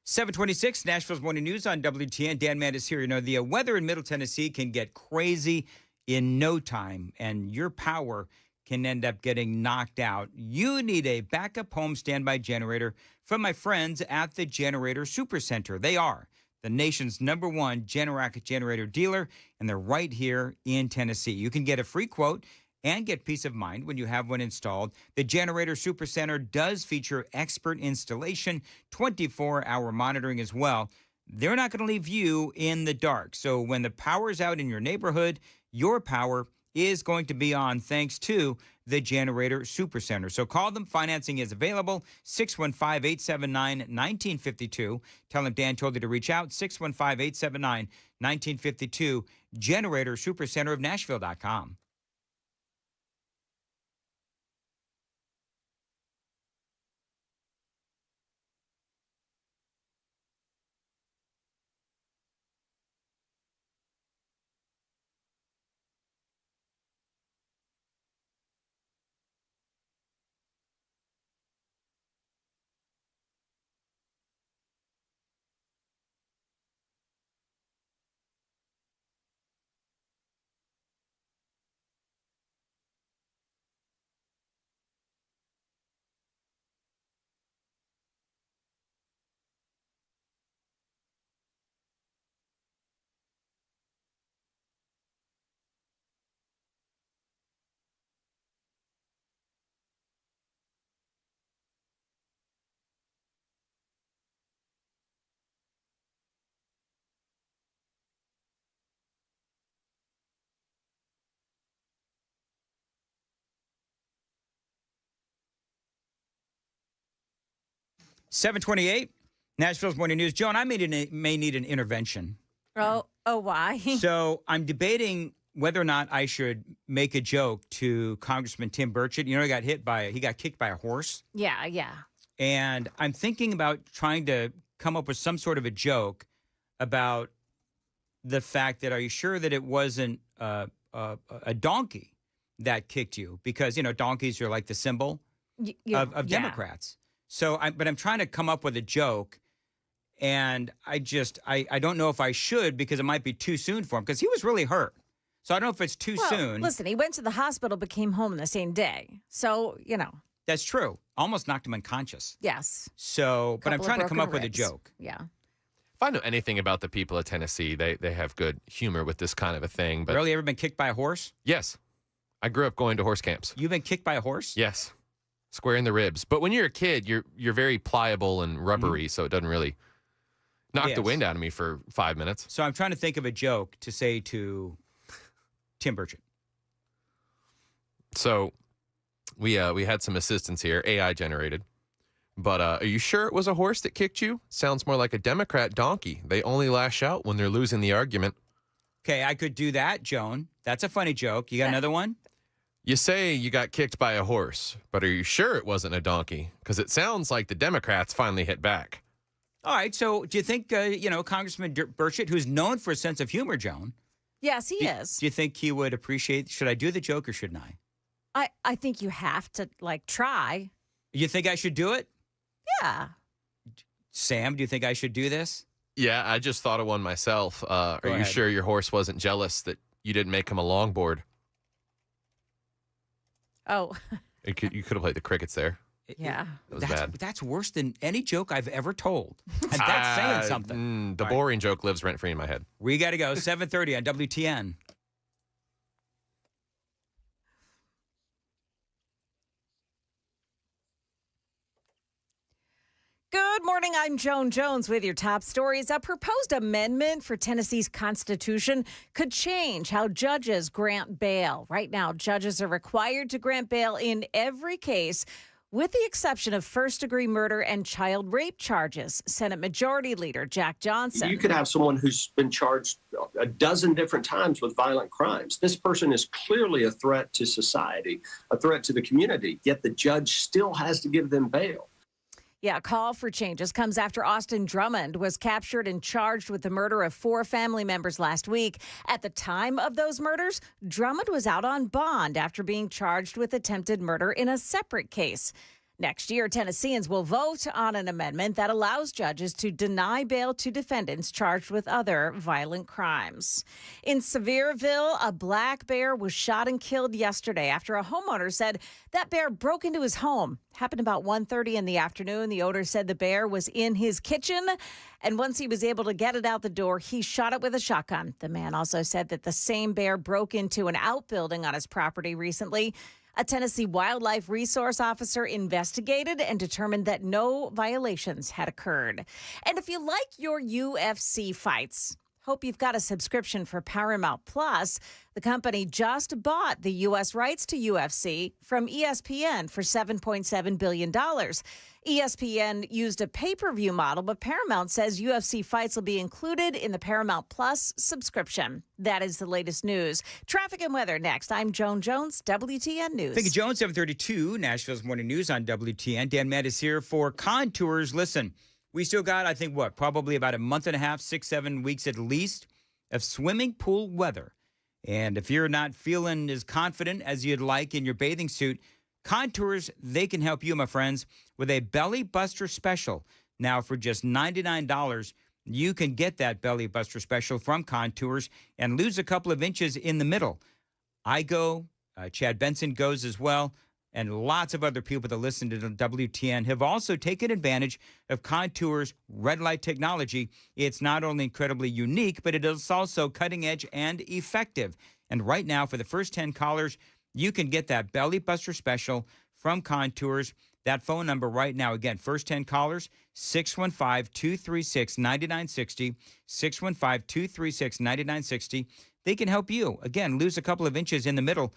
726, Nashville's Morning News on WTN. Dan Mandis here. You know, the weather in Middle Tennessee can get crazy in no time, and your power can end up getting knocked out. You need a backup home standby generator from my friends at the Generator Supercenter. They are the nation's #1 Generac generator dealer, and they're right here in Tennessee. You can get a free quote and get peace of mind when you have one installed. The Generator Supercenter does feature expert installation, 24-hour monitoring as well. They're not going to leave you in the dark. So when the power's out in your neighborhood, your power is going to be on thanks to the Generator Supercenter. So call them. Financing is available. 615-879-1952. Tell them Dan told you to reach out. 615-879-1952. Generator Supercenter of Nashville.com. $728, Nashville's Morning News. Joan, I may need an intervention. Oh, why? So I'm debating whether or not I should make a joke to Congressman Tim Burchett. You know, he got kicked by a horse. Yeah. And I'm thinking about trying to come up with some sort of a joke about the fact that, are you sure that it wasn't a donkey that kicked you? Because, you know, donkeys are like the symbol of Democrats. So, but I'm trying to come up with a joke, and I don't know if I should, because it might be too soon for him, because he was really hurt. So I don't know if it's too soon. Listen, he went to the hospital but came home the same day. So, you know. That's true. Almost knocked him unconscious. Yes. So, but I'm trying to come up with a joke. Yeah. If I know anything about the people of Tennessee, they have good humor with this kind of a thing. But really, ever been kicked by a horse? Yes. I grew up going to horse camps. You've been kicked by a horse? Yes. Square in the ribs. But when you're a kid, you're very pliable and rubbery, so it doesn't really knock the wind out of me for 5 minutes. So I'm trying to think of a joke to say to Tim Burchett. So we had some assistance here, AI generated. But are you sure it was a horse that kicked you? Sounds more like a Democrat donkey. They only lash out when they're losing the argument. Okay, I could do that, Joan. That's a funny joke. You got another one? You say you got kicked by a horse, but are you sure it wasn't a donkey? Because it sounds like the Democrats finally hit back. All right, so do you think, Congressman Burchett, who's known for a sense of humor, Joan? Yes, he is. Do you think he would appreciate, should I do the joke or shouldn't I? I think you have to, try. You think I should do it? Yeah. Sam, do you think I should do this? Yeah, I just thought of one myself. Are you sure your horse wasn't jealous that you didn't make him a longboard? Oh. You could have played the crickets there. Yeah. That was bad. That's worse than any joke I've ever told. And that's saying something. The boring joke lives rent-free in my head. We got to go. 7:30 on WTN. Good morning. I'm Joan Jones with your top stories. A proposed amendment for Tennessee's Constitution could change how judges grant bail. Right now, judges are required to grant bail in every case, with the exception of first-degree murder and child rape charges. Senate Majority Leader Jack Johnson. You could have someone who's been charged a dozen different times with violent crimes. This person is clearly a threat to society, a threat to the community, yet the judge still has to give them bail. Yeah, a call for changes comes after Austin Drummond was captured and charged with the murder of 4 family members last week. At the time of those murders, Drummond was out on bond after being charged with attempted murder in a separate case. Next year, Tennesseans will vote on an amendment that allows judges to deny bail to defendants charged with other violent crimes. In Sevierville, a black bear was shot and killed yesterday after a homeowner said that bear broke into his home. Happened about 1:30 in the afternoon. The owner said the bear was in his kitchen, and once he was able to get it out the door, he shot it with a shotgun. The man also said that the same bear broke into an outbuilding on his property recently. A Tennessee wildlife resource officer investigated and determined that no violations had occurred. And if you like your UFC fights, hope you've got a subscription for Paramount Plus. The company just bought the U.S. rights to UFC from ESPN for $7.7 billion. ESPN used a pay-per-view model, but Paramount says UFC fights will be included in the Paramount Plus subscription. That is the latest news. Traffic and weather next. I'm Joan Jones, WTN News. Thank you, Joan. 732, Nashville's Morning News on WTN. Dan Matt here for Contours. Listen, we still got, I think, probably about a month and a half, 6-7 weeks at least of swimming pool weather. And if you're not feeling as confident as you'd like in your bathing suit, Contours, they can help you, my friends, with a belly buster special. Now, for just $99, you can get that belly buster special from Contours and lose a couple of inches in the middle. I go, Chad Benson goes as well, and lots of other people that listen to WTN have also taken advantage of Contours' red light technology. It's not only incredibly unique, but it is also cutting edge and effective. And right now, for the first 10 callers, you can get that belly buster special from Contours. That phone number right now, again, first 10 callers, 615-236-9960, 615-236-9960. They can help you, again, lose a couple of inches in the middle.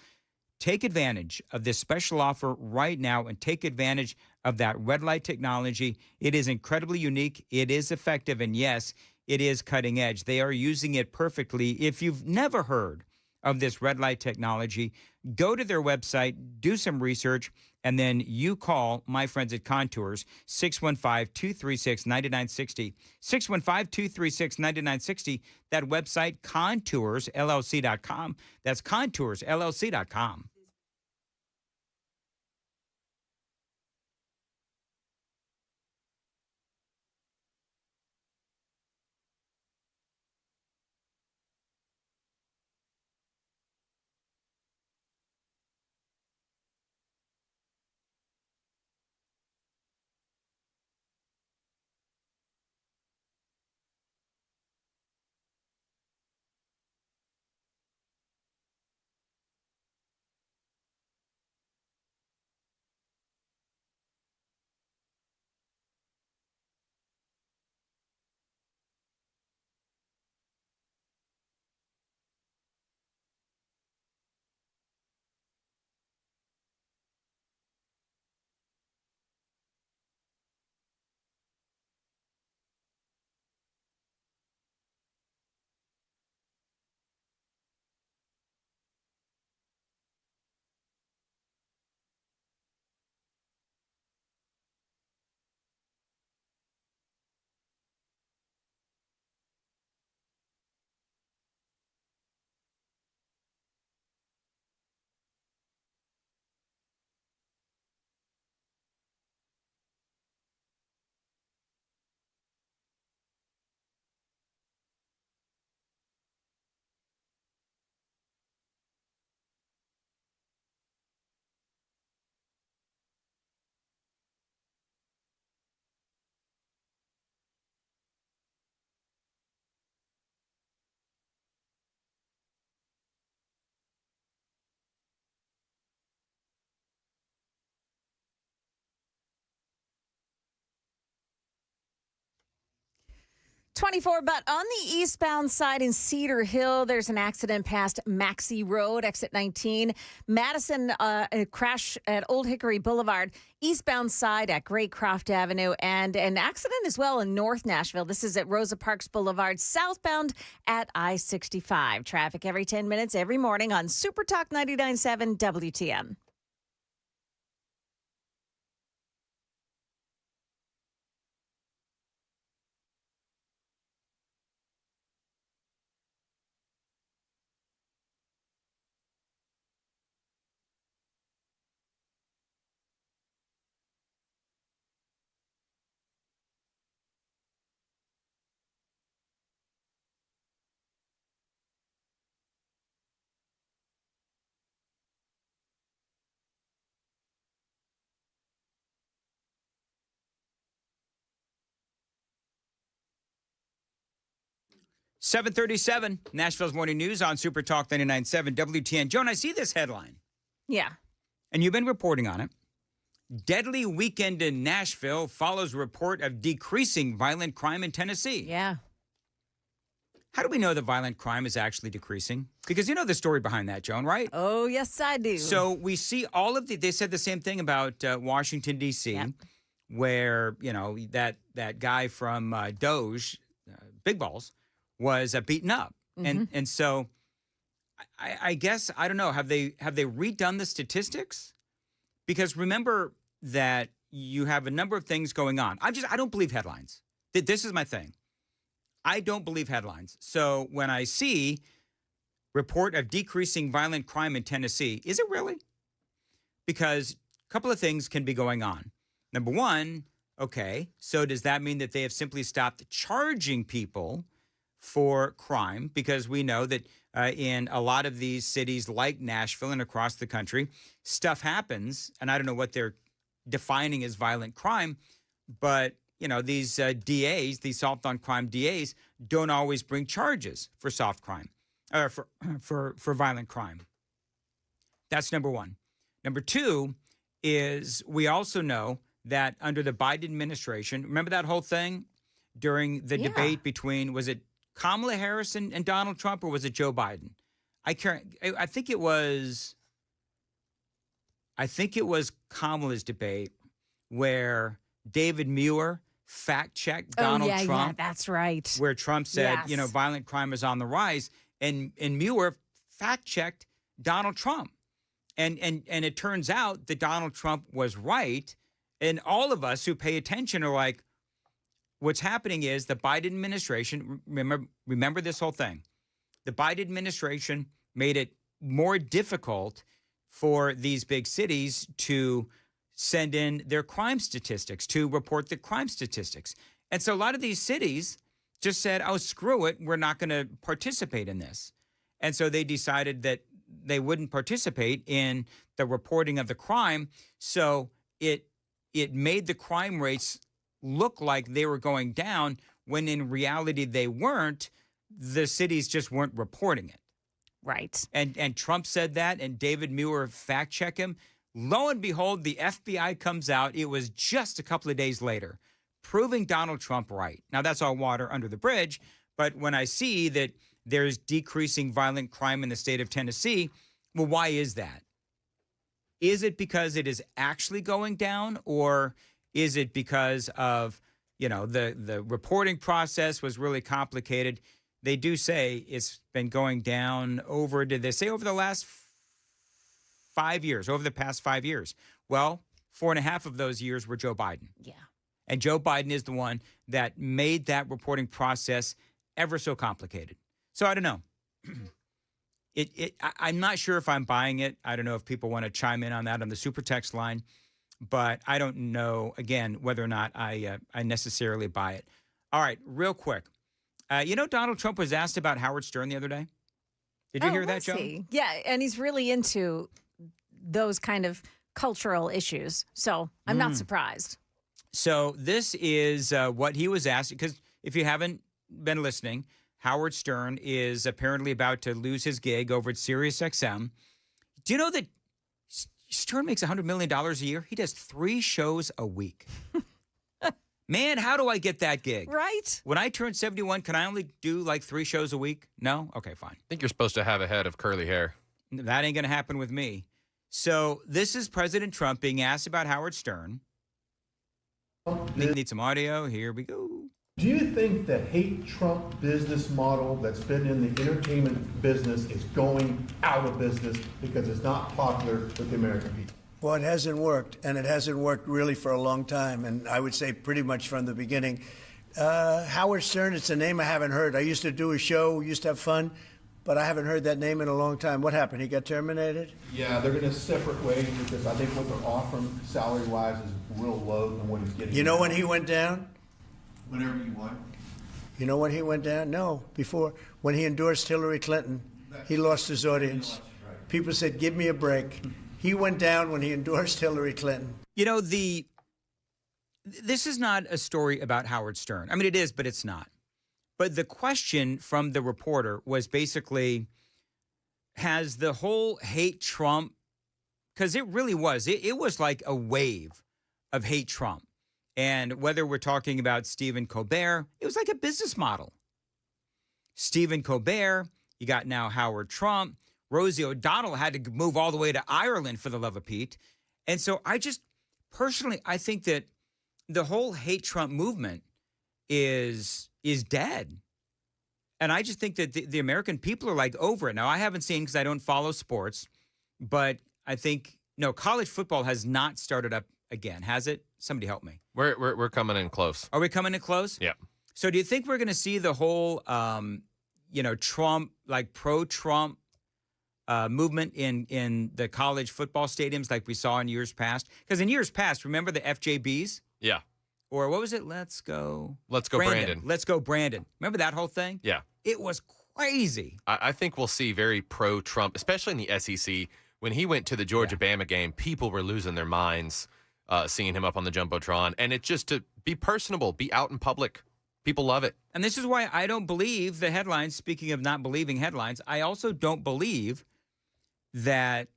Take advantage of this special offer right now and take advantage of that red light technology. It is incredibly unique. It is effective. And yes, it is cutting edge. They are using it perfectly. If you've never heard of this red light technology, go to their website, do some research, and then you call my friends at Contours, 615-236-9960, 615-236-9960. That website, ContoursLLC.com. That's ContoursLLC.com. '24, but on the eastbound side in Cedar Hill, there's an accident past Maxey Road, exit 19. Madison, a crash at Old Hickory Boulevard, eastbound side at Graycroft Avenue, and an accident as well in North Nashville. This is at Rosa Parks Boulevard, southbound at I-65. Traffic every 10 minutes, every morning on Super Talk 99.7 WTN. 7:37, Nashville's Morning News on Super Talk 99.7 WTN. Joan, I see this headline. Yeah. And you've been reporting on it. Deadly weekend in Nashville follows report of decreasing violent crime in Tennessee. Yeah. How do we know that violent crime is actually decreasing? Because you know the story behind that, Joan, right? Oh, yes, I do. So we see all of they said the same thing about Washington, D.C., where, you know, that guy from Doge, Big Balls, was beaten up. And so I guess, I don't know, have they redone the statistics? Because remember that you have a number of things going on. I don't believe headlines. This is my thing. I don't believe headlines. So when I see report of decreasing violent crime in Tennessee, is it really? Because a couple of things can be going on. Number one, okay, so does that mean that they have simply stopped charging people for crime? Because we know that in a lot of these cities like Nashville and across the country, stuff happens, and I don't know what they're defining as violent crime, but you know, these DAs, these soft on crime DAs, don't always bring charges for soft crime, or for violent crime. That's number one. Number two is we also know that under the Biden administration, remember that whole thing during the debate between, was it Kamala Harris and Donald Trump, or was it Joe Biden? I think it was Kamala's debate where David Muir fact-checked Donald Trump. Yeah, that's right. Where Trump said, you know, violent crime is on the rise, and Muir fact-checked Donald Trump. And it turns out that Donald Trump was right, and all of us who pay attention are like, what's happening is the Biden administration, remember this whole thing, the Biden administration made it more difficult for these big cities to send in their crime statistics, to report the crime statistics. And so a lot of these cities just said, oh, screw it, we're not going to participate in this. And so they decided that they wouldn't participate in the reporting of the crime. So it made the crime rates look like they were going down when in reality they weren't. The cities just weren't reporting it. Right. And Trump said that, and David Muir fact-checked him. Lo and behold, the FBI comes out. It was just a couple of days later, proving Donald Trump right. Now, that's all water under the bridge. But when I see that there's decreasing violent crime in the state of Tennessee, well, why is that? Is it because it is actually going down, or is it because of, you know, the reporting process was really complicated? They do say it's been going down over, did they say over the last 5 years, over the past 5 years? Well, 4.5 of those years were Joe Biden. Yeah. And Joe Biden is the one that made that reporting process ever so complicated. So I don't know. I'm not sure if I'm buying it. I don't know if people want to chime in on that on the super text line, but I don't know, again, whether or not I necessarily buy it. All right, real quick. You know, Donald Trump was asked about Howard Stern the other day. Did you hear that, Joe? Yeah, and he's really into those kind of cultural issues. So I'm not surprised. So this is what he was asked, because if you haven't been listening, Howard Stern is apparently about to lose his gig over at SiriusXM. Do you know that Stern makes $100 million a year? He does 3 shows a week. Man, how do I get that gig? Right? When I turn 71, can I only do like 3 shows a week? No? Okay, fine. I think you're supposed to have a head of curly hair. That ain't going to happen with me. So this is President Trump being asked about Howard Stern. Need some audio. Here we go. Do you think the hate Trump business model that's been in the entertainment business is going out of business because it's not popular with the American people? Well, it hasn't worked, and it hasn't worked really for a long time, and I would say pretty much from the beginning. Howard Stern, it's a name I haven't heard. I used to do a show, used to have fun, but I haven't heard that name in a long time. What happened? He got terminated? Yeah, they're going to separate ways because I think what they're offering salary-wise is real low than what he's getting. You know when he went down? Whenever you want. You know when he went down? No, before. When he endorsed Hillary Clinton, he lost his audience. People said, give me a break. He went down when he endorsed Hillary Clinton. You know, this is not a story about Howard Stern. I mean, it is, but it's not. But the question from the reporter was basically, has the whole hate Trump, because it really was, it was like a wave of hate Trump. And whether we're talking about Stephen Colbert, it was like a business model. Stephen Colbert, you got now Howard Trump, Rosie O'Donnell had to move all the way to Ireland for the love of Pete. And so I just, personally, I think that the whole hate Trump movement is dead. And I just think that the American people are like over it. Now, I haven't seen, because I don't follow sports, but I think, no, college football has not started up again, has it? Somebody help me. We're coming in close. Are we coming in close? Yeah. So do you think we're going to see the whole, Trump, like pro-Trump movement in the college football stadiums like we saw in years past? Because in years past, remember the FJBs? Yeah. Or what was it? Let's go Brandon. Let's go Brandon. Remember that whole thing? Yeah. It was crazy. I think we'll see very pro-Trump, especially in the SEC. When he went to the Georgia-Bama game, people were losing their minds seeing him up on the Jumbotron. And it's just to be personable, be out in public. People love it. And this is why I don't believe the headlines. Speaking of not believing headlines, I also don't believe that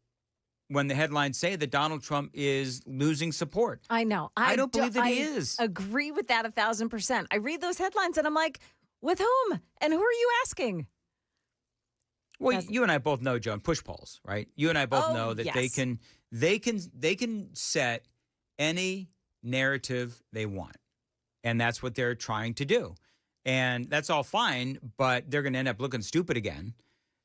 when the headlines say that Donald Trump is losing support. I know. I don't believe that he is. Agree with that 1,000%. I read those headlines and I'm like, with whom? And who are you asking? Well, you and I both know, Joan, push polls, right? You and I both know that yes. they can set any narrative they want. And that's what they're trying to do. And that's all fine, but they're going to end up looking stupid again.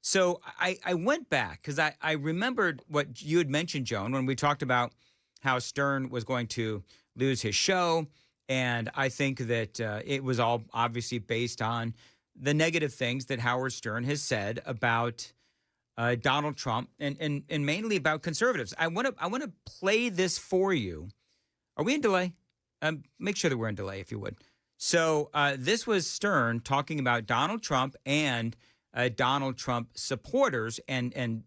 So I went back because I remembered what you had mentioned, Joan, when we talked about how Stern was going to lose his show. And I think that it was all obviously based on the negative things that Howard Stern has said about Donald Trump and mainly about conservatives. I want to play this for you. Are we in delay? Make sure that we're in delay, if you would. So this was Stern talking about Donald Trump and Donald Trump supporters, and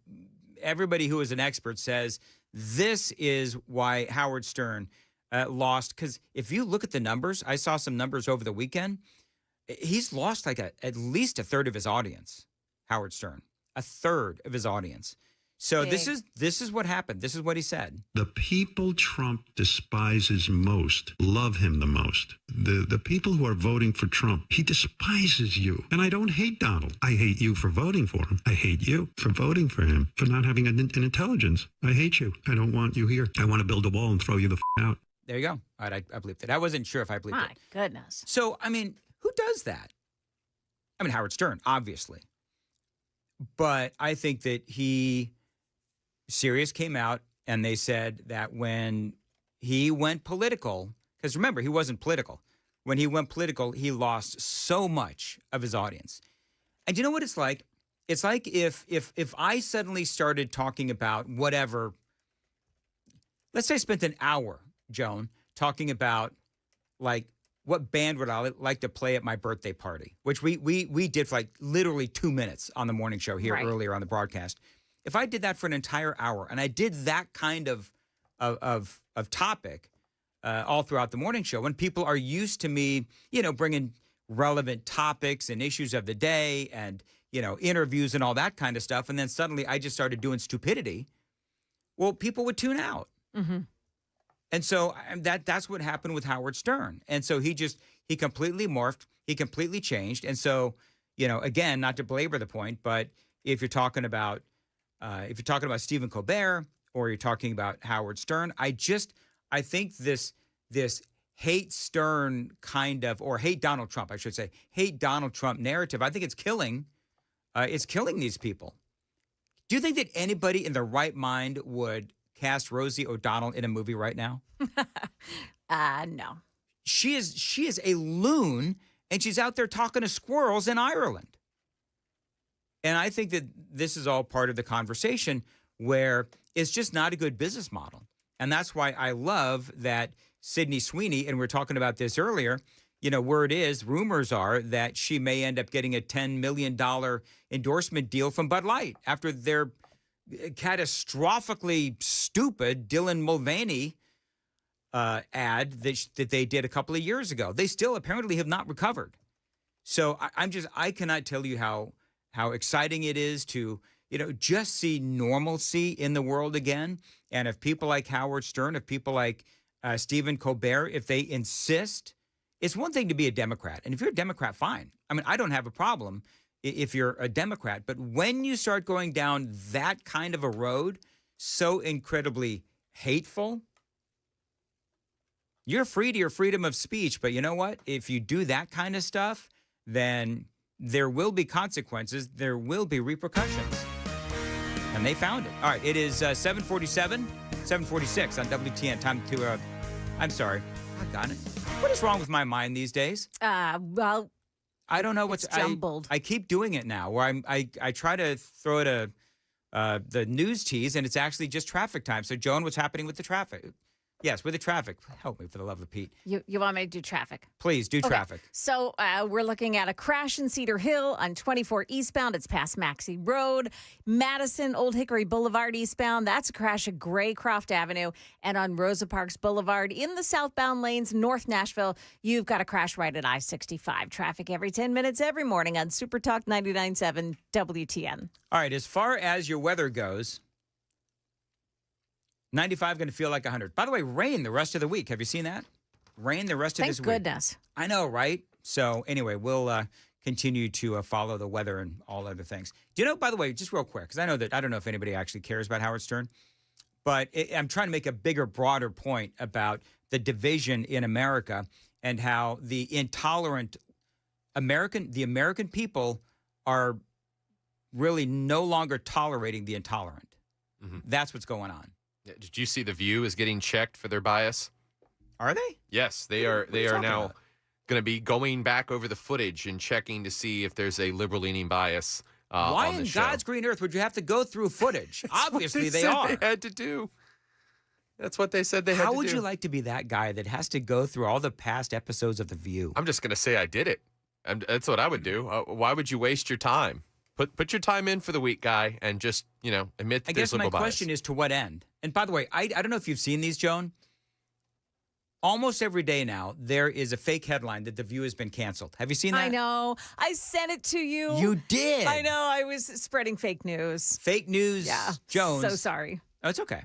everybody who is an expert says this is why Howard Stern lost. Because if you look at the numbers, I saw some numbers over the weekend. He's lost like at least a third of his audience, Howard Stern, a third of his audience. So this is what happened. This is what he said. The people Trump despises most love him the most. The people who are voting for Trump, he despises you. And I don't hate Donald. I hate you for voting for him. I hate you for voting for him, for not having an intelligence. I hate you. I don't want you here. I want to build a wall and throw you the out. There you go. All right, I believed it. I wasn't sure if I believed it. My goodness. So, I mean, who does that? I mean, Howard Stern, obviously. But I think that Sirius came out and they said that when he went political, because remember, he wasn't political. When he went political, he lost so much of his audience. And you know what it's like? It's like if I suddenly started talking about whatever, let's say I spent an hour, Joan, talking about like what band would I like to play at my birthday party, which we did for like literally 2 minutes on the morning show here earlier on the broadcast. If I did that for an entire hour and I did that kind of topic all throughout the morning show, when people are used to me, bringing relevant topics and issues of the day and, interviews and all that kind of stuff, and then suddenly I just started doing stupidity, well, people would tune out. Mm-hmm. And so that's what happened with Howard Stern. And so he completely morphed, he completely changed. And so, again, not to belabor the point, but if you're talking about Stephen Colbert or you're talking about Howard Stern, I think this hate Stern kind of, or hate Donald Trump, I should say, hate Donald Trump narrative, I think it's killing these people. Do you think that anybody in their right mind would cast Rosie O'Donnell in a movie right now? No. She is a loon, and she's out there talking to squirrels in Ireland. And I think that this is all part of the conversation where it's just not a good business model. And that's why I love that Sydney Sweeney, and we were talking about this earlier, word is, rumors are that she may end up getting a $10 million endorsement deal from Bud Light after their catastrophically stupid Dylan Mulvaney ad that they did a couple of years ago. They still apparently have not recovered. So I cannot tell you how exciting it is to, just see normalcy in the world again. And if people like Howard Stern, if people like Stephen Colbert, if they insist, it's one thing to be a Democrat. And if you're a Democrat, fine. I mean, I don't have a problem if you're a Democrat. But when you start going down that kind of a road, so incredibly hateful, you're free to your freedom of speech. But you know what? If you do that kind of stuff, then there will be consequences. There will be repercussions. And they found it. All right, it is 7:47, 7:46 on WTN. Time to, I'm sorry. Doggone it. What is wrong with my mind these days? Well, I don't know what's jumbled. I keep doing it now where I try to throw it the news tease, and it's actually just traffic time. So, Joan, what's happening with the traffic? Yes, with the traffic. Help me, for the love of Pete. You want me to do traffic? Please, do traffic. So we're looking at a crash in Cedar Hill on 24 eastbound. It's past Maxey Road. Madison, Old Hickory Boulevard eastbound. That's a crash at Graycroft Avenue. And on Rosa Parks Boulevard in the southbound lanes, North Nashville, you've got a crash right at I-65. Traffic every 10 minutes every morning on Super Talk 99.7 WTN. All right, as far as your weather goes, 95 going to feel like 100. By the way, rain the rest of the week. Have you seen that? Rain the rest of this week. Thank goodness. I know, right? So anyway, we'll continue to follow the weather and all other things. Do you know, by the way, just real quick, because I don't know if anybody actually cares about Howard Stern, but I'm trying to make a bigger, broader point about the division in America and how the intolerant the American people are really no longer tolerating the intolerant. Mm-hmm. That's what's going on. Did you see The View is getting checked for their bias? Are they? Yes, they are. They are now going to be going back over the footage and checking to see if there's a liberal-leaning bias. Why on the in show. God's green earth would you have to go through footage? Obviously, they said are. They had to do. That's what they said they had to do. How would you like to be that guy that has to go through all the past episodes of The View? I'm just going to say I did it. That's what I would do. Why would you waste your time? Put your time in for the week, guy, and just, admit that I there's guess my liberal bias. question is, to what end? And by the way, I don't know if you've seen these, Joan. Almost every day now, there is a fake headline that The View has been canceled. Have you seen that? I know. I sent it to you. You did. I know. I was spreading fake news. Fake news, Yeah. Jones. So sorry. Oh, it's okay.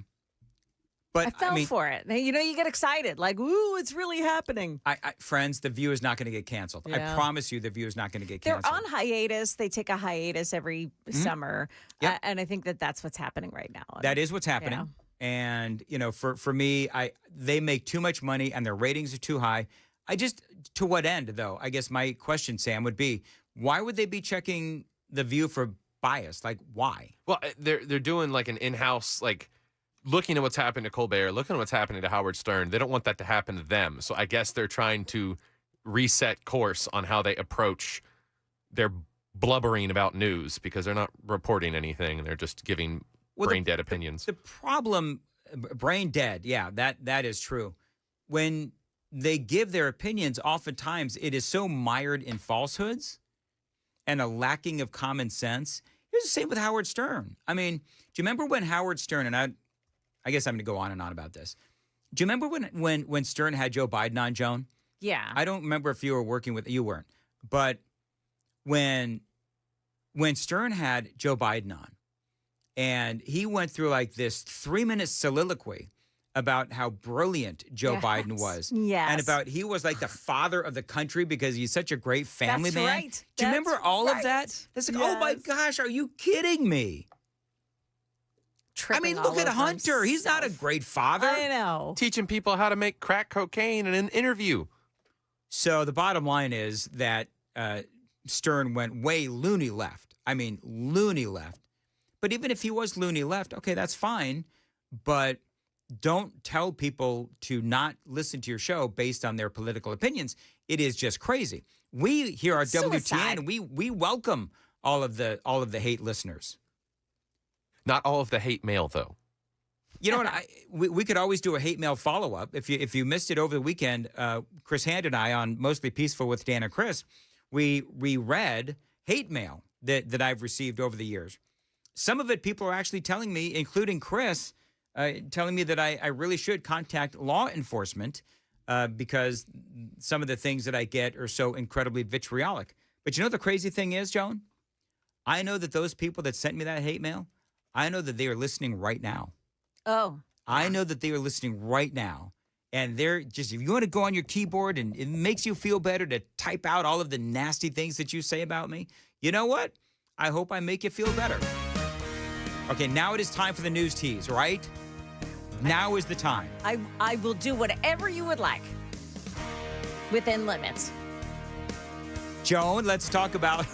But I fell for it. You get excited. Like, ooh, it's really happening. Friends, The View is not going to get canceled. Yeah. I promise you The View is not going to get They're canceled. on hiatus. They take a hiatus every summer. Yep. And I think that's what's happening right now. That is what's happening. Yeah. And, for me, they make too much money and their ratings are too high. To what end, though? I guess my question, Sam, would be, why would they be checking The View for bias? Like, why? Well, they're doing like an in-house, like, looking at what's happened to Colbert, looking at what's happening to Howard Stern. They don't want that to happen to them. So I guess they're trying to reset course on how they approach their blubbering about news, because they're not reporting anything. They're just giving brain-dead opinions. The problem, brain dead, yeah, that is true. When they give their opinions, oftentimes it is so mired in falsehoods and a lacking of common sense. Here's the same with Howard Stern. I mean, do you remember when Howard Stern, and I guess I'm going to go on and on about this. Do you remember when Stern had Joe Biden on, Joan? Yeah. I don't remember if you were working with, you weren't. But when Stern had Joe Biden on, and he went through like this 3-minute soliloquy about how brilliant Joe Biden was. Yes. And about he was like the father of the country because he's such a great family That's man. right. Do you remember That's all right. of that? It's like, oh my gosh, are you kidding me? Tripping look all at over Hunter. He's not a great father. I know. Teaching people how to make crack cocaine in an interview. So the bottom line is that Stern went way loony left. I mean, loony left. But even if he was loony left, okay, that's fine. But don't tell people to not listen to your show based on their political opinions. It is just crazy. We here at WTN, we welcome all of the hate listeners. Not all of the hate mail, though. You know what? We could always do a hate mail follow-up. If you missed it over the weekend, Chris Hand and I on Mostly Peaceful with Dan and Chris, we read hate mail that I've received over the years. Some of it people are actually telling me, including Chris, telling me that I really should contact law enforcement because some of the things that I get are so incredibly vitriolic. But you know what the crazy thing is, Joan? I know that those people that sent me that hate mail, I know that they are listening right now. Oh. I know that they are listening right now. And they're just, if you want to go on your keyboard and it makes you feel better to type out all of the nasty things that you say about me, you know what? I hope I make you feel better. Okay, now it is time for the news tease, right? Now is the time. I will do whatever you would like. Within limits. Joan, let's talk about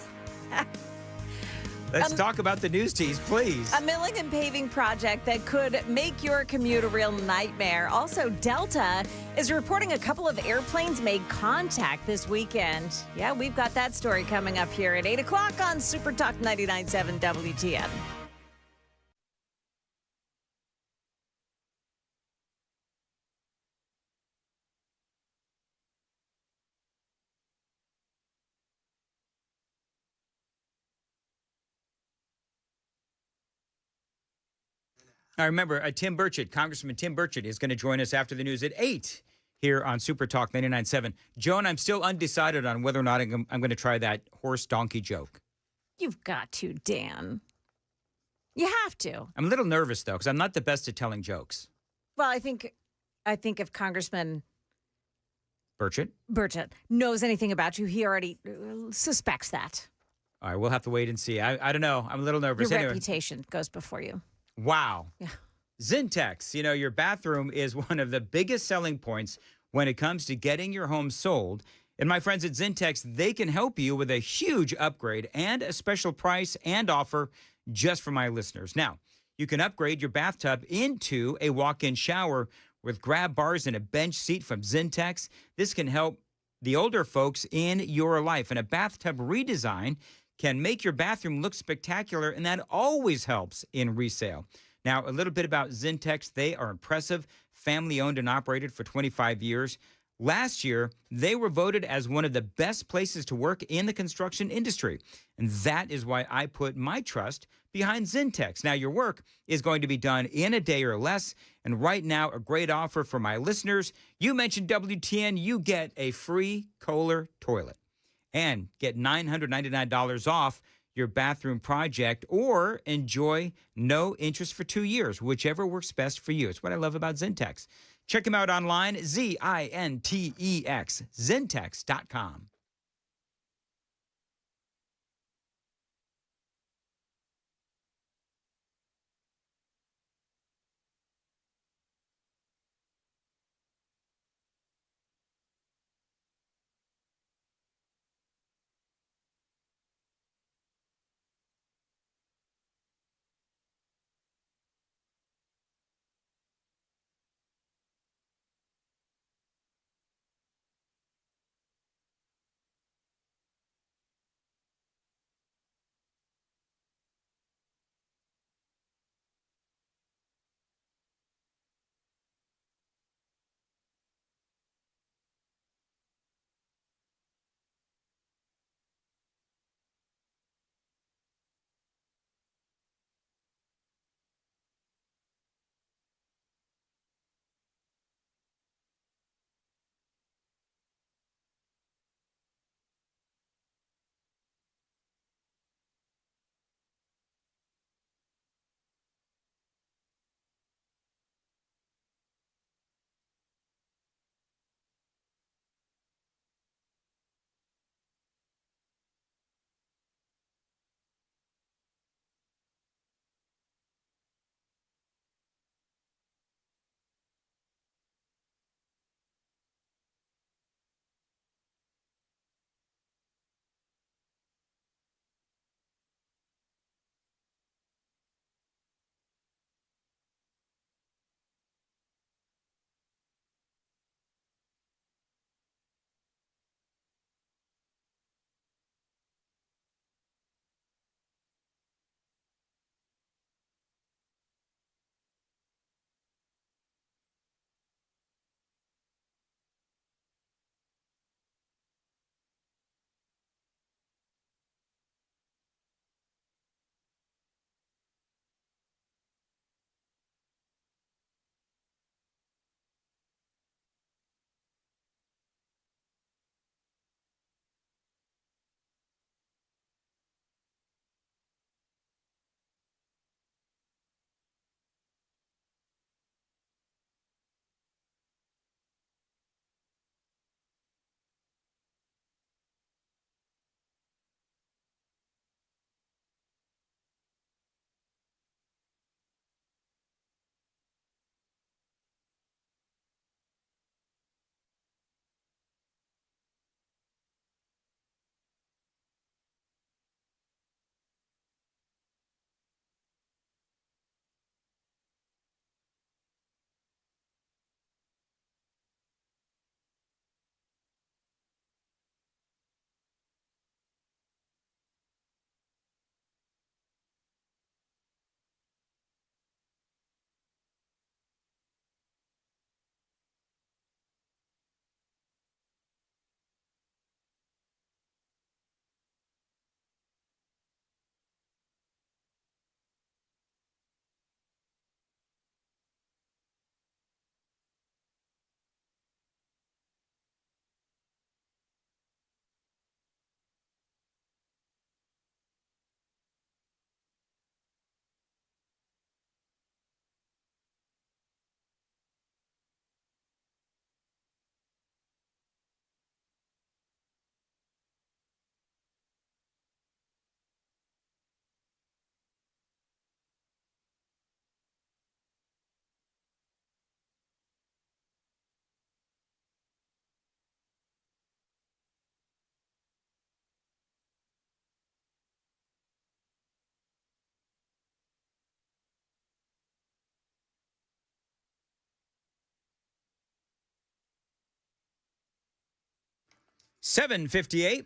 talk about the news tease, please. A milling and paving project that could make your commute a real nightmare. Also, Delta is reporting a couple of airplanes made contact this weekend. Yeah, we've got that story coming up here at 8 o'clock on Super Talk 99.7 WTN. I remember Tim Burchett, Congressman Tim Burchett, is going to join us after the news at 8 here on Super Talk 99.7. Joan, I'm still undecided on whether or not I'm going to try that horse donkey joke. You've got to, Dan. You have to. I'm a little nervous, though, because I'm not the best at telling jokes. Well, I think if Congressman Burchett knows anything about you, he already suspects that. All right, we'll have to wait and see. I don't know. I'm a little nervous. Your Anyway. reputation goes before you. Wow. Yeah. Zintex, your bathroom is one of the biggest selling points when it comes to getting your home sold. And my friends at Zintex, they can help you with a huge upgrade and a special price and offer just for my listeners. Now, you can upgrade your bathtub into a walk-in shower with grab bars and a bench seat from Zintex. This can help the older folks in your life. And a bathtub redesign can make your bathroom look spectacular, and that always helps in resale. Now, a little bit about Zintex. They are impressive, family-owned and operated for 25 years. Last year, they were voted as one of the best places to work in the construction industry, and that is why I put my trust behind Zintex. Now, your work is going to be done in a day or less, and right now, a great offer for my listeners. You mentioned WTN, you get a free Kohler toilet. And get $999 off your bathroom project or enjoy no interest for 2 years, whichever works best for you. It's what I love about Zintex. Check them out online, Zintex, Zintex.com. 7:58.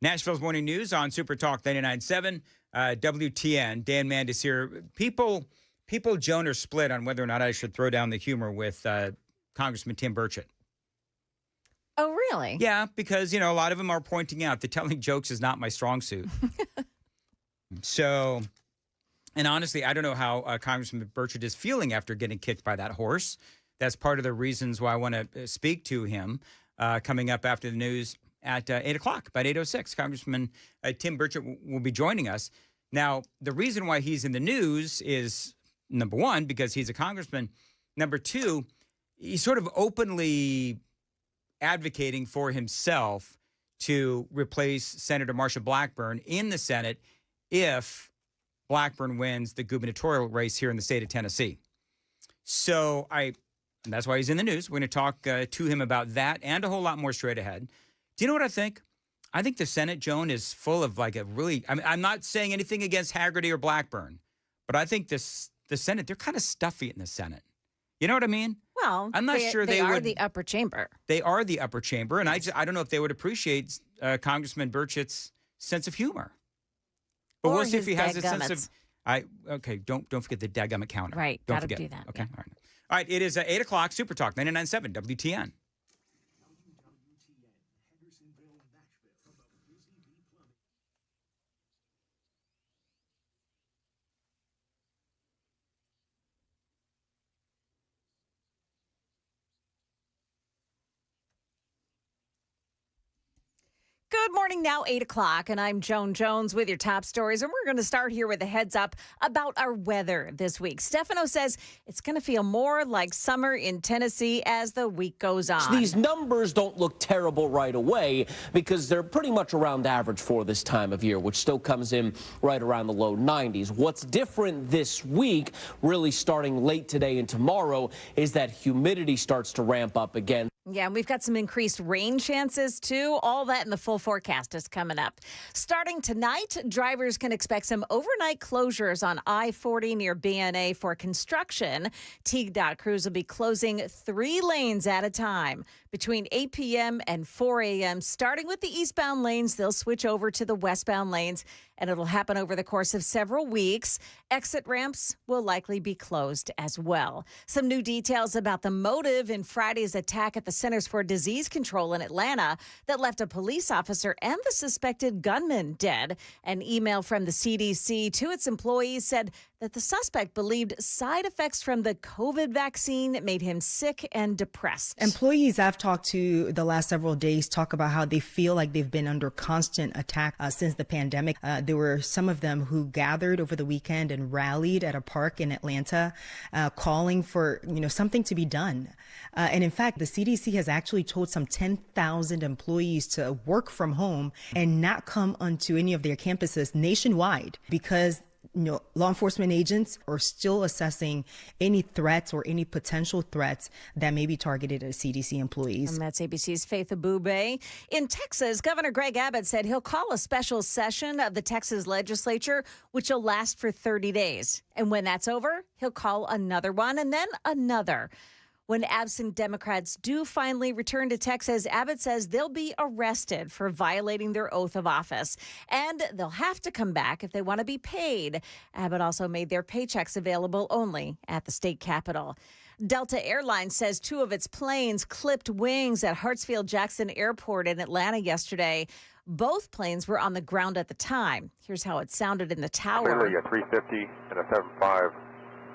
Nashville's Morning News on Super Talk 99.7. WTN. Dan Mandis here. People, Joan, are split on whether or not I should throw down the humor with Congressman Tim Burchett. Oh, really? Yeah, because, a lot of them are pointing out that telling jokes is not my strong suit. So, and honestly, I don't know how Congressman Burchett is feeling after getting kicked by that horse. That's part of the reasons why I want to speak to him coming up after the news at 8 o'clock, about 8:06. Congressman Tim Burchett will be joining us. Now, the reason why he's in the news is, number one, because he's a congressman. Number two, he's sort of openly advocating for himself to replace Senator Marsha Blackburn in the Senate if Blackburn wins the gubernatorial race here in the state of Tennessee. So and that's why he's in the news. We're going to talk to him about that and a whole lot more straight ahead. Do you know what I think? I think the Senate, Joan, is full of I'm not saying anything against Haggerty or Blackburn, but I think the Senate, they're kind of stuffy in the Senate. You know what I mean? Well, I'm not sure they are would. the upper chamber. They are the upper chamber, and I don't know if they would appreciate Congressman Burchett's sense of humor. But we'll see if he has a sense of. Okay, don't forget the dag-gum counter. Right, don't gotta forget. do that. Okay, all right. All right, it is 8 o'clock. Super Talk 99.7 WTN. Good morning, now 8 o'clock, and I'm Joan Jones with your top stories, and we're going to start here with a heads up about our weather this week. Stefano says it's going to feel more like summer in Tennessee as the week goes on. These numbers don't look terrible right away because they're pretty much around average for this time of year, which still comes in right around the low 90s. What's different this week, really starting late today and tomorrow, is that humidity starts to ramp up again. Yeah, and we've got some increased rain chances, too. All that in the full forecast is coming up. Starting tonight, drivers can expect some overnight closures on I-40 near BNA for construction. TDOT crews will be closing 3 lanes at a time between 8 p.m. and 4 a.m. Starting with the eastbound lanes, they'll switch over to the westbound lanes, and it'll happen over the course of several weeks. Exit ramps will likely be closed as well. Some new details about the motive in Friday's attack at the Centers for Disease Control in Atlanta that left a police officer and the suspected gunman dead. An email from the CDC to its employees said that the suspect believed side effects from the COVID vaccine made him sick and depressed. Employees I've talked to the last several days talk about how they feel like they've been under constant attack since the pandemic. There were some of them who gathered over the weekend and rallied at a park in Atlanta, calling for something to be done. And in fact, the CDC has actually told some 10,000 employees to work from home and not come onto any of their campuses nationwide because law enforcement agents are still assessing any threats or any potential threats that may be targeted at CDC employees. And that's ABC's Faith Abube. In Texas, Governor Greg Abbott said he'll call a special session of the Texas legislature, which will last for 30 days. And when that's over, he'll call another one and then another. When absent Democrats do finally return to Texas, Abbott says they'll be arrested for violating their oath of office. And they'll have to come back if they want to be paid. Abbott also made their paychecks available only at the state capitol. Delta Airlines says 2 of its planes clipped wings at Hartsfield-Jackson Airport in Atlanta yesterday. Both planes were on the ground at the time. Here's how it sounded in the tower. Clearly, a 350 and a 75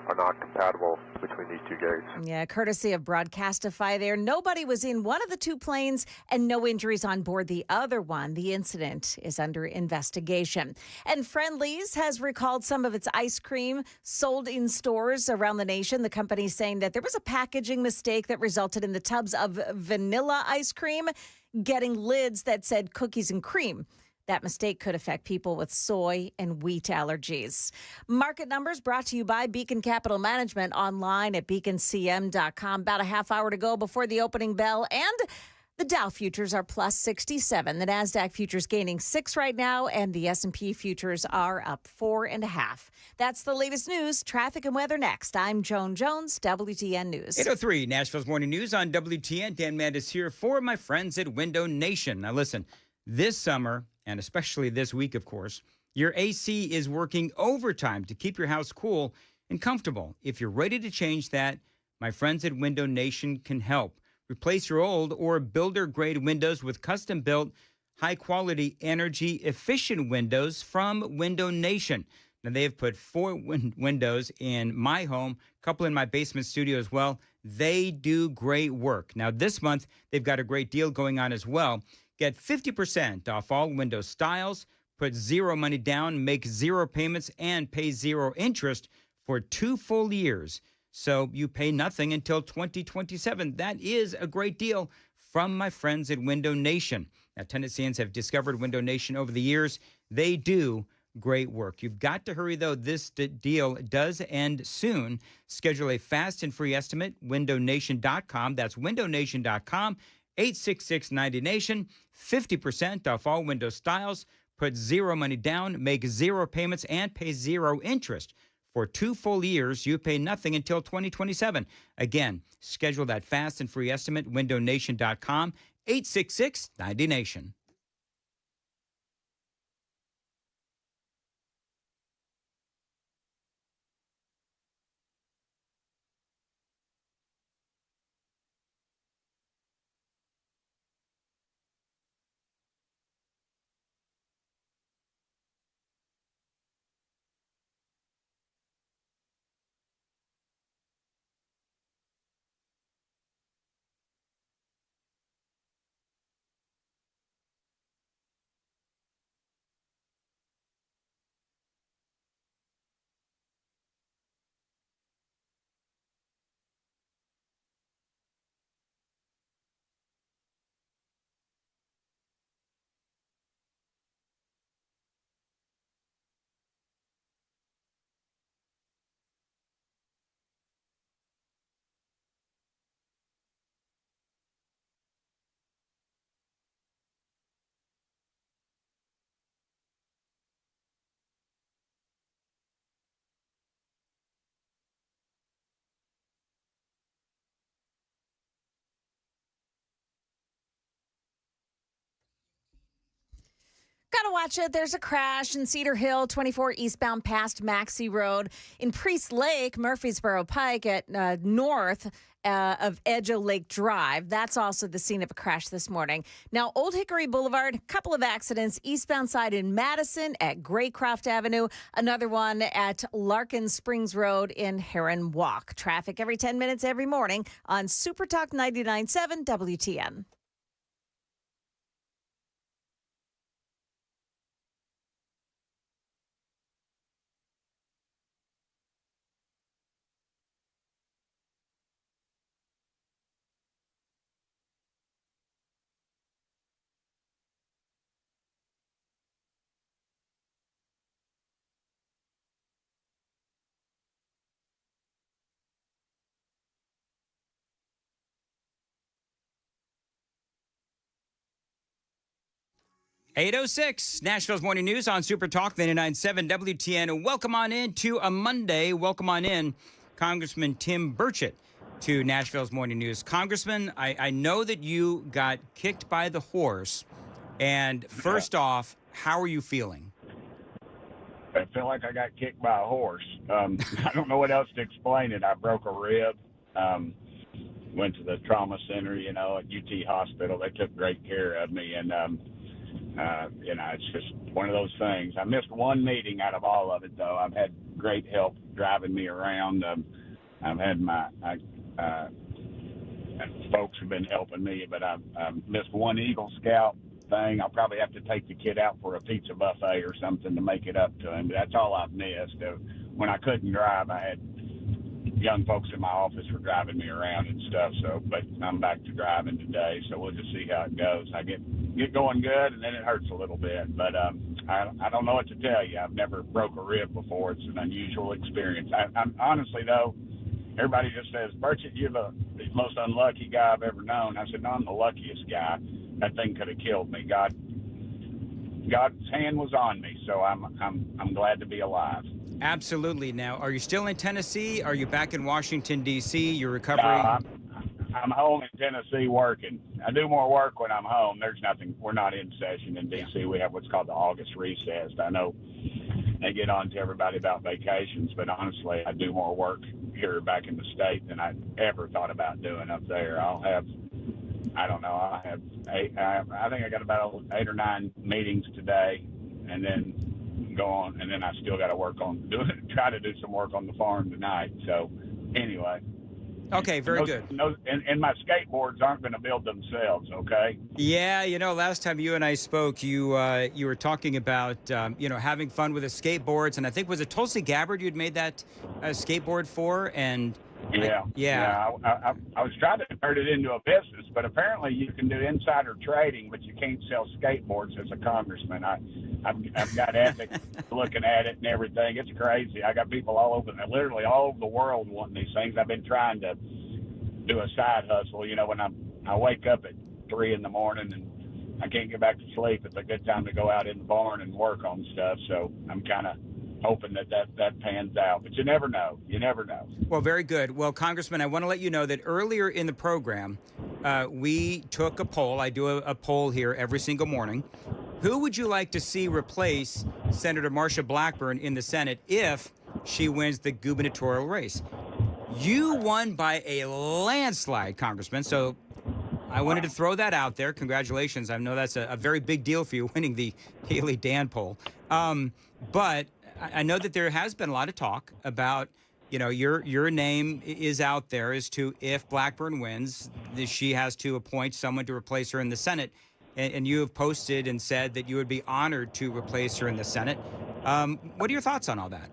are not compatible between these 2 gates. Yeah, courtesy of Broadcastify there. Nobody was in one of the 2 planes and no injuries on board the other one. The incident is under investigation. And Friendly's has recalled some of its ice cream sold in stores around the nation. The company saying that there was a packaging mistake that resulted in the tubs of vanilla ice cream getting lids that said cookies and cream. That mistake could affect people with soy and wheat allergies. Market numbers brought to you by Beacon Capital Management online at beaconcm.com. About a half hour to go before the opening bell. And The Dow futures are plus 67. The NASDAQ futures gaining 6 right now, and the S&P futures are up 4.5. That's the latest news, traffic, and weather next. I'm Joan Jones, WTN News. 8:03, Nashville's Morning News on WTN. Dan Mandis here for my friends at Window Nation. Now listen, this summer, and especially this week, of course, your AC is working overtime to keep your house cool and comfortable. If you're ready to change that, my friends at Window Nation can help. Replace your old or builder-grade windows with custom-built, high-quality, energy-efficient windows from Window Nation. Now, they have put 4 windows in my home, a couple in my basement studio as well. They do great work. Now, this month, they've got a great deal going on as well. Get 50% off all window styles, put 0 money down, make 0 payments, and pay 0 interest for 2 full years. So you pay nothing until 2027. That is a great deal from my friends at Window Nation. Now, Tennesseans have discovered Window Nation over the years. They do great work. You've got to hurry, though. This deal does end soon. Schedule a fast and free estimate, windownation.com. That's windownation.com, 866-90-NATION, 50% off all window styles. Put 0 money down, make 0 payments, and pay 0 interest. For 2 full years, you pay nothing until 2027. Again, schedule that fast and free estimate, windownation.com, 866-90-NATION. Gotta watch it. There's a crash in Cedar Hill, 24 eastbound past Maxey Road. In Priest Lake, Murfreesboro Pike at north of Edge of Lake Drive. That's also the scene of a crash this morning. Now, Old Hickory Boulevard, a couple of accidents. Eastbound side in Madison at Graycroft Avenue. Another one at Larkin Springs Road in Heron Walk. Traffic every 10 minutes every morning on Super Talk 99.7 WTN. .806, Nashville's Morning News on Super Talk 99.7 WTN. Welcome on in to a Monday. Welcome on in, Congressman Tim Burchett, to Nashville's Morning News. Congressman, I know that you got kicked by the horse. And first off, how are you feeling? I feel like I got kicked by a horse. I don't know what else to explain it. I broke a rib. Went to the trauma center, at UT Hospital. They took great care of me. And, it's just one of those things. I missed one meeting out of all of it, though. I've had great help driving me around. I've had my folks have been helping me, but I missed one Eagle Scout thing. I'll probably have to take the kid out for a pizza buffet or something to make it up to him. But that's all I've missed. When I couldn't drive, I had young folks in my office were driving me around and stuff. But I'm back to driving today, so we'll just see how it goes. I get going good, and then it hurts a little bit. But I don't know what to tell you. I've never broke a rib before. It's an unusual experience. I'm honestly, though, everybody just says, Burchett, you're the most unlucky guy I've ever known. I said, no, I'm the luckiest guy. That thing could have killed me. God's hand was on me, so I'm glad to be alive. Absolutely. Now, are you still in Tennessee? Are you back in Washington, D.C.? You're recovering? I'm home in Tennessee working. I do more work when I'm home. There's nothing. We're not in session in D.C. Yeah. We have what's called the August recess. I know they get on to everybody about vacations, but honestly, I do more work here back in the state than I ever thought about doing up there. I think I got about 8 or 9 meetings today, and then go on, and then I still got to try to do some work on the farm tonight. So anyway. Okay, very good. And my skateboards aren't going to build themselves, okay? Yeah, last time you and I spoke, you were talking about, having fun with the skateboards, and I think, was it Tulsi Gabbard you'd made that skateboard for? And I was trying to turn it into a business, but apparently you can do insider trading, but you can't sell skateboards as a congressman. I've got ethics looking at it and everything. It's crazy. I got people literally all over the world wanting these things. I've been trying to do a side hustle. When I wake up at 3 a.m. and I can't get back to sleep, it's a good time to go out in the barn and work on stuff. So I'm kind of hoping that pans out, but you never know. Well, very good. Well, Congressman, I want to let you know that earlier in the program, we took a poll. I do a poll here every single morning. Who would you like to see replace Senator Marsha Blackburn in the Senate if she wins the gubernatorial race? You won by a landslide, Congressman, so I wanted to throw that out there. Congratulations. I know that's a very big deal for you, winning the Haley Dan poll. But I know that there has been a lot of talk about, your name is out there as to, if Blackburn wins, she has to appoint someone to replace her in the Senate. And you have posted and said that you would be honored to replace her in the Senate. What are your thoughts on all that?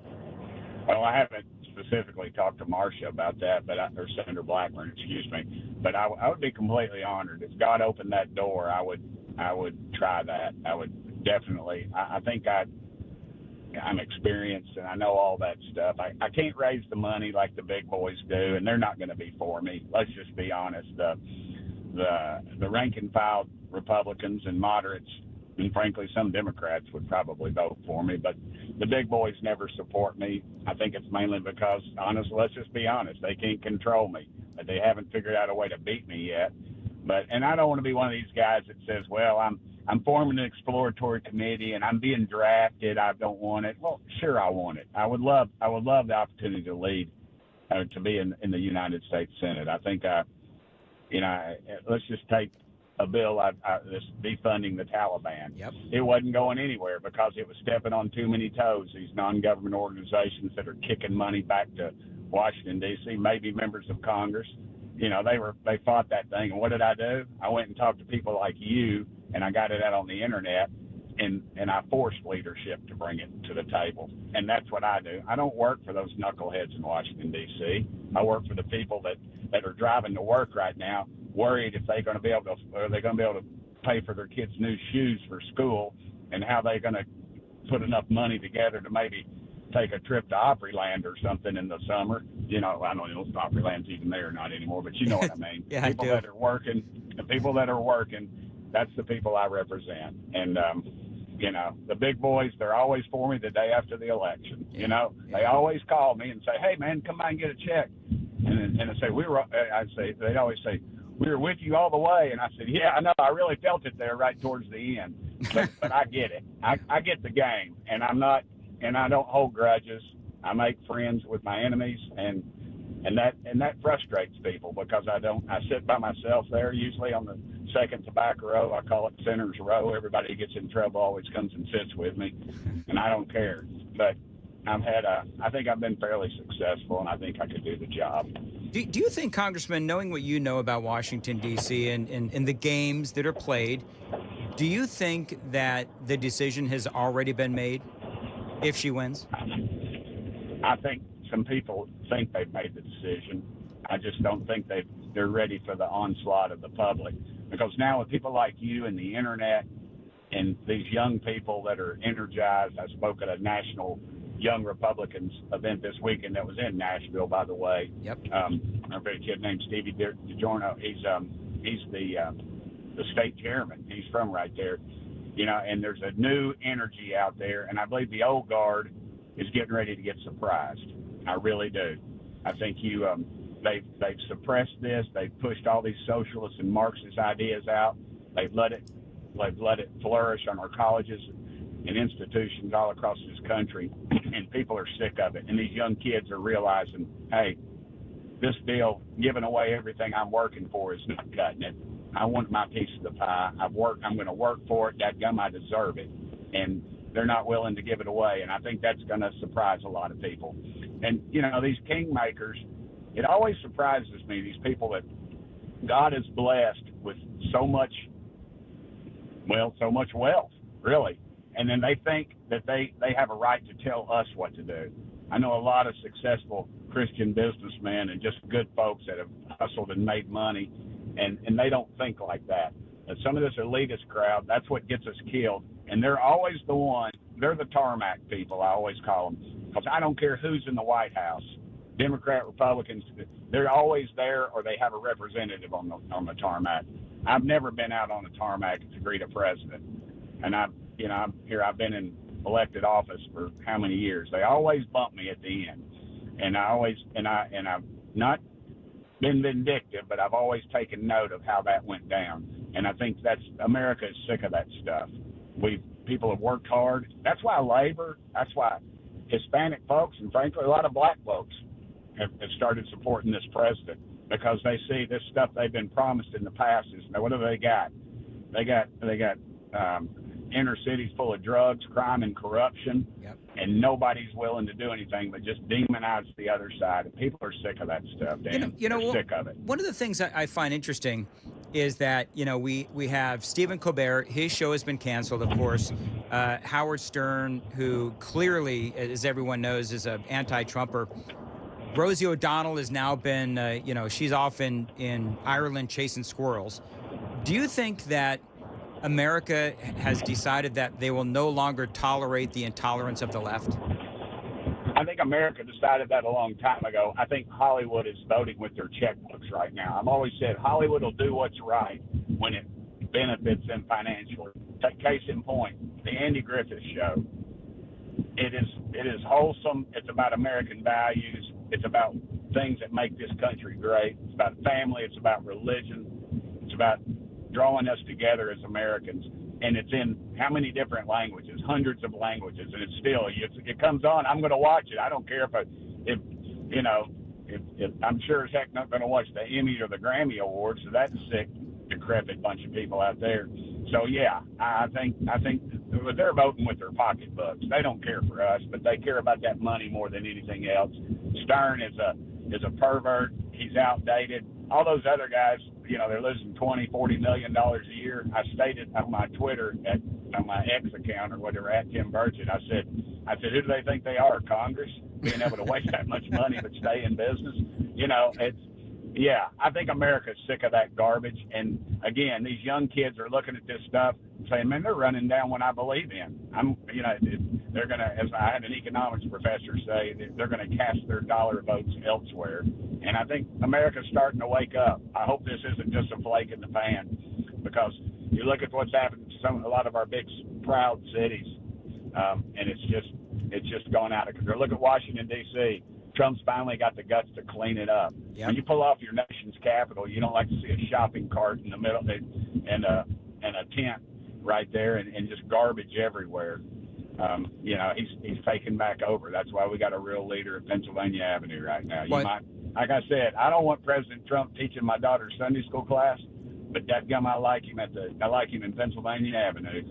Well, I haven't specifically talked to Marsha about that, or Senator Blackburn, excuse me. But I would be completely honored. If God opened that door, I would try that. I would definitely. I think I'm experienced and I know all that stuff. I can't raise the money like the big boys do, and they're not going to be for me. Let's just be honest. The rank and file Republicans and moderates, and frankly, some Democrats would probably vote for me, but the big boys never support me. I think it's mainly because, honestly, let's just be honest, they can't control me. They haven't figured out a way to beat me yet. And I don't want to be one of these guys that says, well, I'm forming an exploratory committee and I'm being drafted. I don't want it. Well, sure, I want it. I would love the opportunity to lead, to be in the United States Senate. I think let's just take a bill, this defunding the Taliban. Yep. It wasn't going anywhere because it was stepping on too many toes. These non-government organizations that are kicking money back to Washington, D.C., maybe members of Congress, they fought that thing. And what did I do? I went and talked to people like you, and I got it out on the internet, and I forced leadership to bring it to the table. And that's what I do. I don't work for those knuckleheads in Washington, D.C. I work for the people that are driving to work right now, worried if they're going to be able to pay for their kids' new shoes for school, and how they're going to put enough money together to maybe take a trip to Opryland or something in the summer. I don't know if Opryland's even there or not anymore, but you know what I mean. Yeah, people that are working, the people that are working, that's the people I represent. And, the big boys, they're always for me the day after the election. They always call me and say, hey, man, come by and get a check. And I say, they'd always say, we were with you all the way. And I said, yeah, I know. I really felt it there right towards the end. But I get it. I get the game. And I don't hold grudges. I make friends with my enemies. And that frustrates people because I sit by myself there, usually on the second tobacco row. I call it Center's Row. Everybody who gets in trouble always comes and sits with me. And I don't care. But I think I've been fairly successful, and I think I could do the job. Do you think, Congressman, knowing what you know about Washington, D.C. and the games that are played, do you think that the decision has already been made if she wins? I think some people think they've made the decision. I just don't think they're ready for the onslaught of the public. Because now with people like you and the internet and these young people that are energized, I spoke at a national young Republicans event this weekend that was in Nashville, by the way. Yep. Our very kid named Stevie DiGiorno. He's the state chairman. He's from right there. You know, and there's a new energy out there, and I believe the old guard is getting ready to get surprised. I really do. I think they've suppressed this. They've pushed all these socialist and Marxist ideas out. They've let it flourish on our colleges and institutions all across this country, and people are sick of it. And these young kids are realizing, hey, this deal, giving away everything I'm working for, is not cutting it. I want my piece of the pie. I'm going to work for it. Dadgum, I deserve it. And they're not willing to give it away. And I think that's going to surprise a lot of people. And, you know, these kingmakers, it always surprises me, these people that God has blessed with so much wealth, really. And then they think that they have a right to tell us what to do. I know a lot of successful Christian businessmen and just good folks that have hustled and made money, and they don't think like that. And some of this elitist crowd, that's what gets us killed. And they're always they're the tarmac people, I always call them. Because I don't care who's in the White House, Democrat, Republicans, they're always there, or they have a representative on the tarmac. I've never been out on the tarmac to greet a president. And I've been in elected office for how many years? They always bump me at the end. And I've not been vindictive, but I've always taken note of how that went down. And I think America is sick of that stuff. People have worked hard. That's why labor, that's why Hispanic folks, and frankly, a lot of black folks have started supporting this president, because they see this stuff they've been promised in the past is, what have they got? They got inner cities full of drugs, crime, and corruption. Yep. And nobody's willing to do anything but just demonize the other side. And people are sick of that stuff, Dan. They're sick of it. One of the things I find interesting is that, we have Stephen Colbert. His show has been canceled, of course. Howard Stern, who clearly, as everyone knows, is an anti-Trumper. Rosie O'Donnell has now been, she's off in Ireland chasing squirrels. Do you think that America has decided that they will no longer tolerate the intolerance of the left? I think America decided that a long time ago. I think Hollywood is voting with their checkbooks right now. I've always said Hollywood will do what's right when it benefits them financially. Case in point, the Andy Griffith Show. It is wholesome. It's about American values. It's about things that make this country great. It's about family. It's about religion. It's about drawing us together as Americans. And it's in how many different languages? Hundreds of languages. And it's still, it comes on, I'm going to watch it. I don't care if I'm sure as heck not going to watch the Emmy or the Grammy Awards. So that's sick, decrepit bunch of people out there. So yeah, I think they're voting with their pocketbooks. They don't care for us, but they care about that money more than anything else. Stern is a pervert. He's outdated. All those other guys, they're losing $20-40 million a year. I stated on my Twitter, on my X account or whatever, at Tim Burchett, I said, who do they think they are? Congress, being able to waste that much money but stay in business? I think America's sick of that garbage. And again, these young kids are looking at this stuff and saying, man, they're running down what I believe in. They're going to, as I had an economics professor say, they're going to cast their dollar votes elsewhere. And I think America's starting to wake up. I hope this isn't just a flake in the pan, because you look at what's happened to a lot of our big, proud cities, and it's just gone out of control. Look at Washington, D.C. Trump's finally got the guts to clean it up. Yep. When you pull off your nation's capital, you don't like to see a shopping cart in the middle and a tent right there and just garbage everywhere. He's taking back over. That's why we got a real leader at Pennsylvania Avenue right now. Like I said, I don't want President Trump teaching my daughter's Sunday school class, but dadgum, I like him in Pennsylvania Avenue.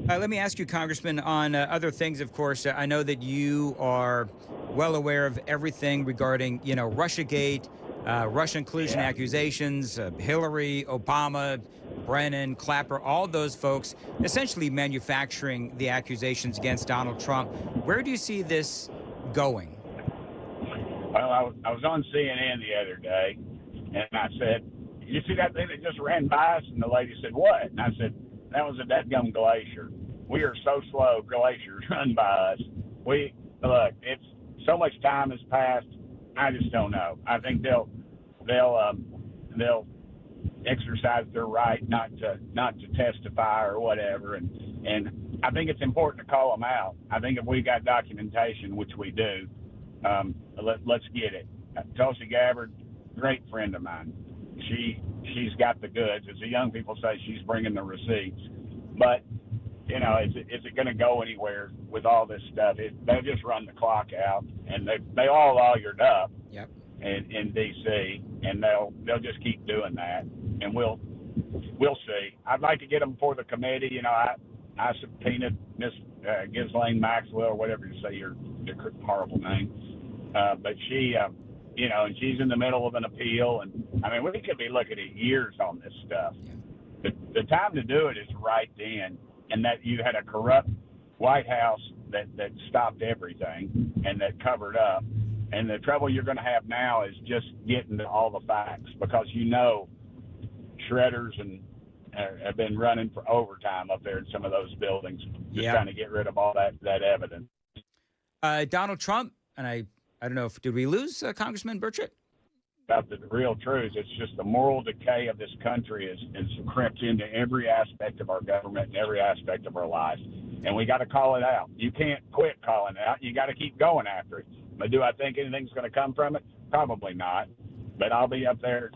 Let me ask you, Congressman, on other things. Of course, I know that you are well aware of everything regarding, Russiagate, Russian collusion accusations, Hillary, Obama, Brennan, Clapper, all those folks essentially manufacturing the accusations against Donald Trump. Where do you see this going? Well, I was on CNN the other day, and I said, you see that thing that just ran by us? And the lady said, what? And I said, that was a dadgum glacier. We are so slow, glaciers run by us. look, it's so much time has passed. I just don't know. I think they'll exercise their right not to testify or whatever, and I think it's important to call them out. I think if we got documentation, which we do, let's get it. Tulsi Gabbard, great friend of mine. She's got the goods. As the young people say, she's bringing the receipts. But you know, is it going to go anywhere with all this stuff? They'll just run the clock out, and they all lawyered up. Yep. In D.C. and they'll just keep doing that, and we'll see. I'd like to get them before the committee. You know, I subpoenaed Miss Ghislaine Maxwell, or whatever you say your horrible name, but she, you know, and she's in the middle of an appeal, and I mean we could be looking at years on this stuff. The time to do it is right then, and that you had a corrupt White House that stopped everything and that covered up. And the trouble you're going to have now is just getting to all the facts, because you know shredders have been running for overtime up there in some of those buildings, just trying to get rid of all that evidence. Donald Trump, and I don't know did we lose Congressman Burchett? About the real truth, it's just the moral decay of this country is crept into every aspect of our government and every aspect of our life, and we got to call it out. You can't quit calling it out. You got to keep going after it. But do I think anything's going to come from it? Probably not. But I'll be up there.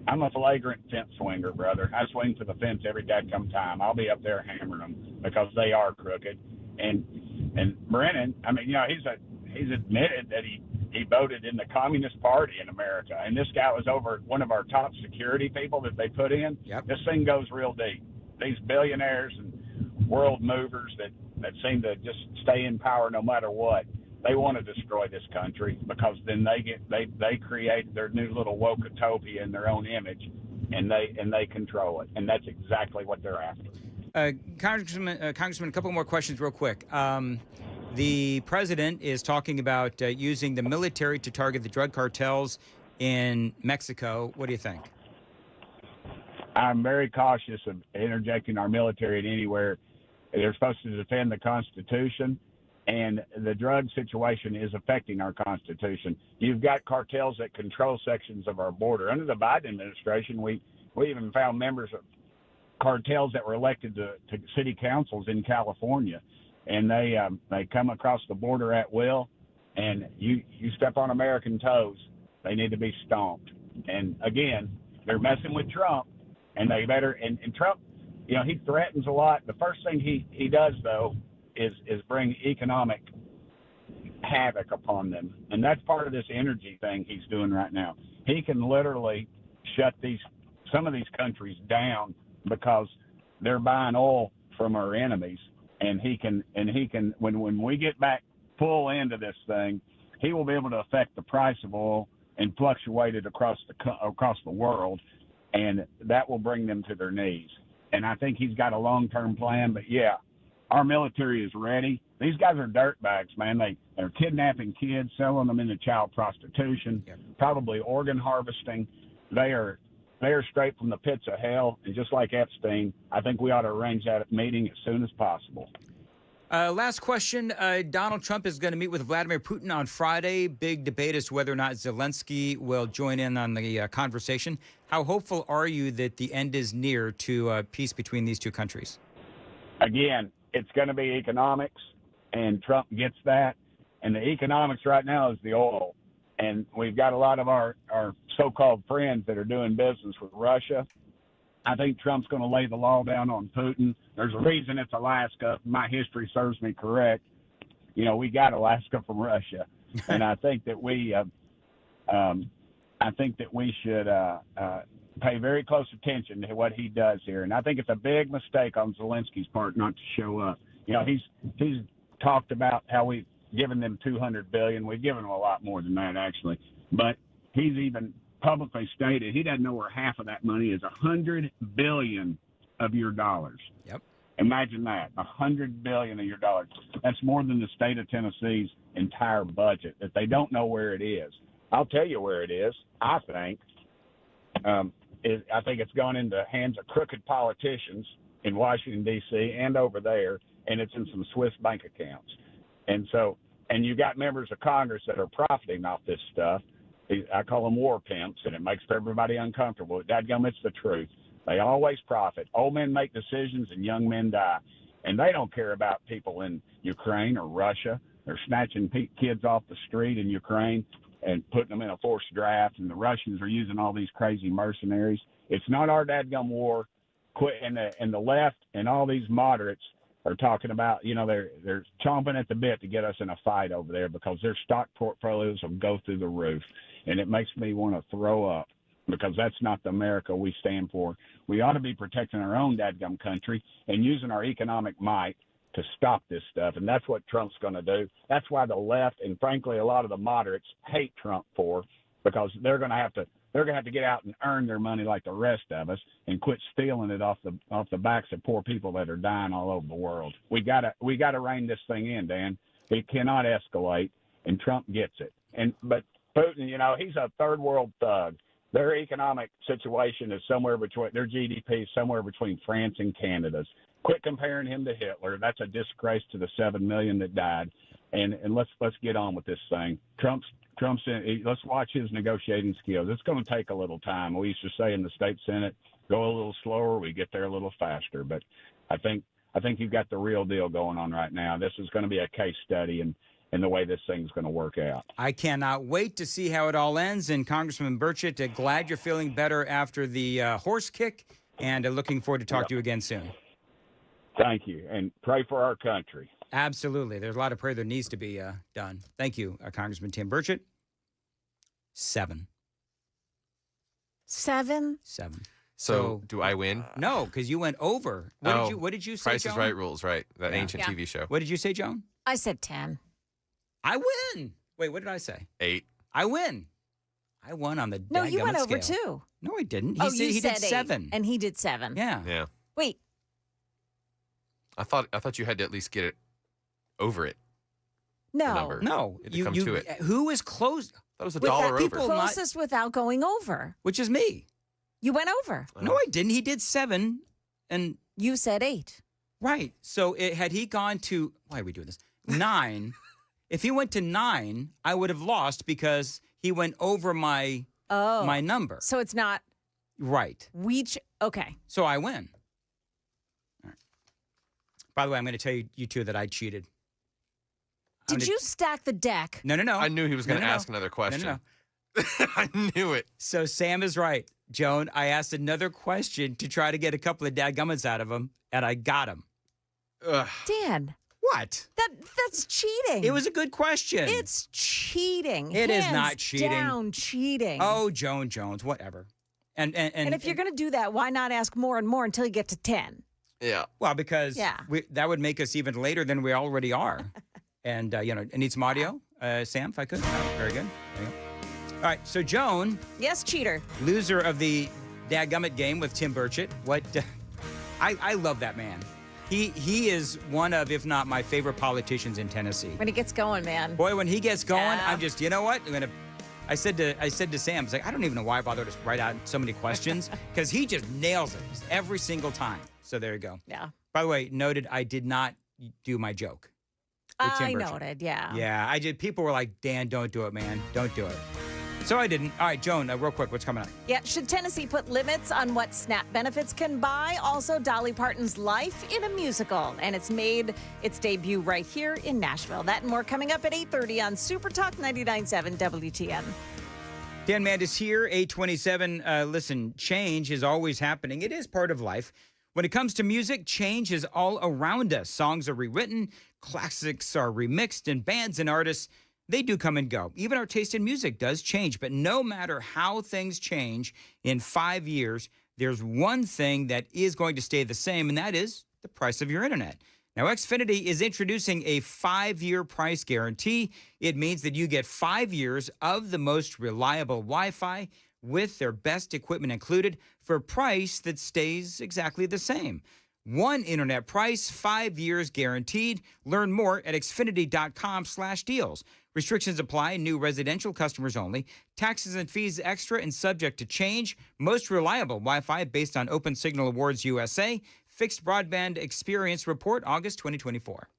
I'm a flagrant fence swinger, brother. I swing for the fence every dadgum time. I'll be up there hammering them because they are crooked. And Brennan, I mean, you know, he's admitted that he voted in the Communist Party in America. And this guy was over one of our top security people that they put in. Yep. This thing goes real deep. These billionaires and world movers that seem to just stay in power no matter what. They want to destroy this country because then they create their new little woke-utopia in their own image, and they control it, and that's exactly what they're after. Congressman, a couple more questions real quick. The president is talking about using the military to target the drug cartels in Mexico. What do you think? I'm very cautious of interjecting our military in anywhere. They're supposed to defend the Constitution. And the drug situation is affecting our Constitution. You've got cartels that control sections of our border. Under the Biden administration, we even found members of cartels that were elected to city councils in California, and they come across the border at will. And you step on American toes, they need to be stomped. And again, they're messing with Trump, and they better. And Trump, you know, he threatens a lot. The first thing he does though is bring economic havoc upon them. And that's part of this energy thing he's doing right now. He can literally shut some of these countries down because they're buying oil from our enemies. And he can when we get back full into this thing, he will be able to affect the price of oil and fluctuate it across the world, and that will bring them to their knees. And I think he's got a long-term plan, but yeah, our military is ready. These guys are dirtbags, man. They're kidnapping kids, selling them into child prostitution, probably organ harvesting. They are straight from the pits of hell. And just like Epstein, I think we ought to arrange that meeting as soon as possible. Last question. Donald Trump is going to meet with Vladimir Putin on Friday. Big debate as to whether or not Zelensky will join in on the conversation. How hopeful are you that the end is near to peace between these two countries? Again, it's going to be economics, and Trump gets that. And the economics right now is the oil. And we've got a lot of our so-called friends that are doing business with Russia. I think Trump's going to lay the law down on Putin. There's a reason it's Alaska. My history serves me correct. You know, we got Alaska from Russia. And I think that we should pay very close attention to what he does here. And I think it's a big mistake on Zelensky's part not to show up. You know, he's talked about how we've given them $200 billion. We've given them a lot more than that, actually. But he's even publicly stated he doesn't know where half of that money is. $100 billion of your dollars. Yep. Imagine that, $100 billion of your dollars. That's more than the state of Tennessee's entire budget. That they don't know where it is. I'll tell you where it is. I think. I think it's gone into the hands of crooked politicians in Washington, D.C. and over there, and it's in some Swiss bank accounts. And so And you got members of Congress that are profiting off this stuff. I call them war pimps, and it makes everybody uncomfortable. Dadgum, it's the truth. They always profit. Old men make decisions, and young men die. And they don't care about people in Ukraine or Russia. They're snatching kids off the street in Ukraine and putting them in a forced draft, and the Russians are using all these crazy mercenaries. It's not our dadgum war. And the left and all these moderates are talking about, they're chomping at the bit to get us in a fight over there because their stock portfolios will go through the roof. And it makes me want to throw up because that's not the America we stand for. We ought to be protecting our own dadgum country and using our economic might to stop this stuff. And that's what Trump's going to do. That's why the left and, frankly, a lot of the moderates hate Trump for, because they're going to have to get out and earn their money like the rest of us and quit stealing it off the backs of poor people that are dying all over the world. We gotta rein this thing in, Dan. It cannot escalate, and Trump gets it. But Putin, he's a third world thug. Their economic situation is somewhere between, their GDP is somewhere between France and Canada's. Quit comparing him to Hitler. That's a disgrace to the 7 million that died. And let's get on with this thing. Trump's in, let's watch his negotiating skills. It's going to take a little time. We used to say in the state Senate, go a little slower, we get there a little faster. But I think you've got the real deal going on right now. This is going to be a case study in the way this thing's going to work out. I cannot wait to see how it all ends. And Congressman Burchett, glad you're feeling better after the horse kick, and looking forward to talk to you again soon. Thank you, and pray for our country. Absolutely. There's a lot of prayer that needs to be done. Thank you, Congressman Tim Burchett. 7. 7? 7. So do I win? No, because you went over. What did you say, Price Joan? is Right rules, right? That Yeah. ancient TV show. What did you say, Joan? I said 10. I win. Wait, what did I say? 8. I win. I won on the No, you went dadgummit over scale. too. No, I didn't. You He said did 8, 7. and he did 7. Yeah. Yeah. Wait. I thought you had to at least get it over it. The No. number. No. You had to come to it. Who is close? That was a With dollar that over. closest without going over. Which is me. You went over. No, I didn't. He did 7, and you said 8. Right. So had he gone to, why are we doing this? 9. If he went to 9, I would have lost because he went over my number. So it's not Right. okay. So I win. All right. By the way, I'm going to tell you two that I cheated. Did you stack the deck? No. I knew he was going to ask another question. No. I knew it. So Sam is right. Joan, I asked another question to try to get a couple of dadgummits out of him, and I got him. Dan. What? That's cheating. It was a good question. It's cheating. It is Hands not cheating. Down cheating. Oh, Jones, whatever. And if you're going to do that, why not ask more and more until you get to 10? Yeah. Well, because that would make us even later than we already are. And, I need some audio, Sam, if I could. Very good. There you go. All right, so Joan. Yes, cheater. Loser of the dadgummit game with Tim Burchett. What? I love that man. He is one of, if not my favorite politicians in Tennessee. When he gets going, man. Boy, when he gets going, I'm just, you know what? I said to Sam, I was like, I don't even know why I bothered to write out so many questions because he just nails it every single time. So there you go. Yeah. By the way, noted, I did not do my joke. with Tim I Burchett. noted, yeah. Yeah, I did. People were like, Dan, don't do it, man. Don't do it. So I didn't. All right, Joan, real quick, what's coming up? Yeah, should Tennessee put limits on what SNAP benefits can buy? Also, Dolly Parton's life in a musical, and it's made its debut right here in Nashville. That and more coming up at 8:30 on Super Talk 99.7 WTN. Dan Mandis here, 827. Listen, change is always happening. It is part of life. When it comes to music, change is all around us. Songs are rewritten, classics are remixed, and bands and artists, they do come and go. Even our taste in music does change. But no matter how things change in 5 years, there's one thing that is going to stay the same, and that is the price of your internet. Now, Xfinity is introducing a 5-year price guarantee. It means that you get 5 years of the most reliable Wi-Fi with their best equipment included for a price that stays exactly the same. One internet price, 5 years guaranteed. Learn more at Xfinity.com/deals. Restrictions apply. New residential customers only. Taxes and fees extra and subject to change. Most reliable Wi-Fi based on Open Signal Awards USA. Fixed Broadband Experience Report, August 2024.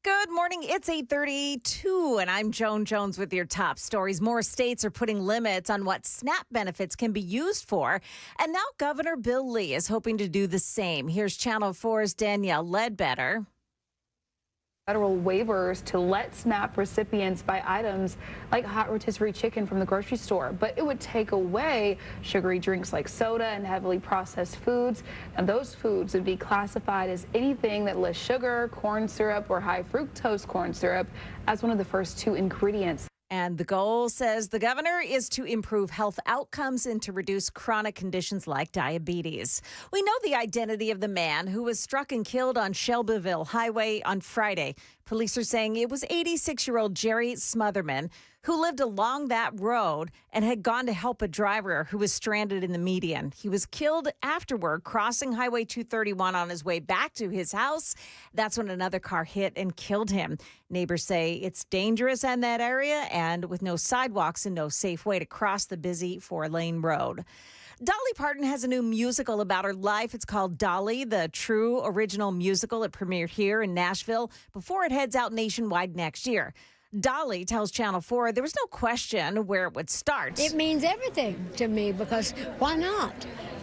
Good morning. It's 8:32, and I'm Joan Jones with your top stories. More states are putting limits on what SNAP benefits can be used for, and now Governor Bill Lee is hoping to do the same. Here's Channel 4's Danielle Ledbetter. Federal waivers to let SNAP recipients buy items like hot rotisserie chicken from the grocery store, but it would take away sugary drinks like soda and heavily processed foods. And those foods would be classified as anything that lists sugar, corn syrup, or high fructose corn syrup as one of the first two ingredients. And the goal, says the governor, is to improve health outcomes and to reduce chronic conditions like diabetes. We know the identity of the man who was struck and killed on Shelbyville Highway on Friday. Police are saying it was 86-year-old Jerry Smotherman, who lived along that road and had gone to help a driver who was stranded in the median. He was killed afterward, crossing Highway 231 on his way back to his house. That's when another car hit and killed him. Neighbors say it's dangerous in that area and with no sidewalks and no safe way to cross the busy 4-lane road. Dolly Parton has a new musical about her life. It's called Dolly, the true original musical. It premiered here in Nashville before it heads out nationwide next year. Dolly tells Channel 4 there was no question where it would start. It means everything to me because why not?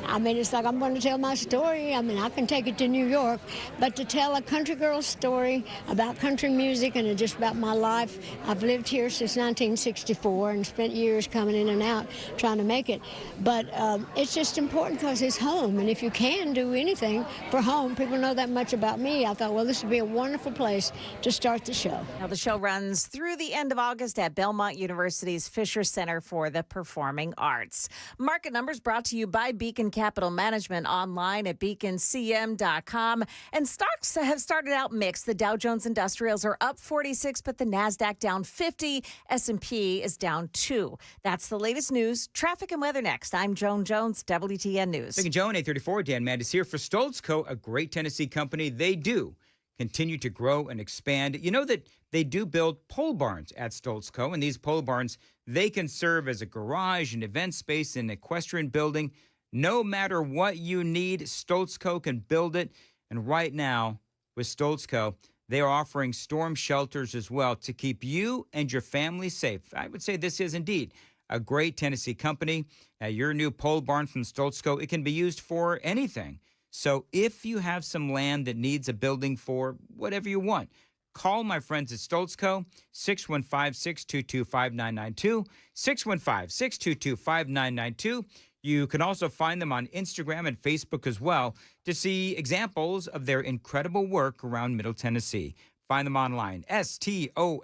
I mean, it's like I'm going to tell my story. I mean, I can take it to New York, but to tell a country girl's story about country music and just about my life. I've lived here since 1964 and spent years coming in and out trying to make it. But it's just important because it's home. And if you can do anything for home, people know that much about me. I thought, well, this would be a wonderful place to start the show. Now, the show runs through the end of August at Belmont University's Fisher Center for the Performing Arts. Market numbers brought to you by Beacon Capital Management, online at beaconcm.com. And stocks have started out mixed. The Dow Jones Industrials are up 46, but the NASDAQ down 50. S&P is down 2. That's the latest news. Traffic and weather next. I'm Joan Jones, WTN News. Thank you, Joan. 8:34. Dan Mandis here for Stoltz Co., a great Tennessee company. They do continue to grow and expand. You know that they do build pole barns at Stoltz Co., and these pole barns, they can serve as a garage, an event space, an equestrian building. No matter what you need, Stoltz Co. can build it. And right now, with Stoltz Co., they are offering storm shelters as well to keep you and your family safe. I would say this is indeed a great Tennessee company. Your new pole barn from Stoltz Co., it can be used for anything. So if you have some land that needs a building for whatever you want, call my friends at Stoltz Co., 615-622-5992, 615-622-5992. You can also find them on Instagram and Facebook as well to see examples of their incredible work around Middle Tennessee. Find them online, STOLTZCO,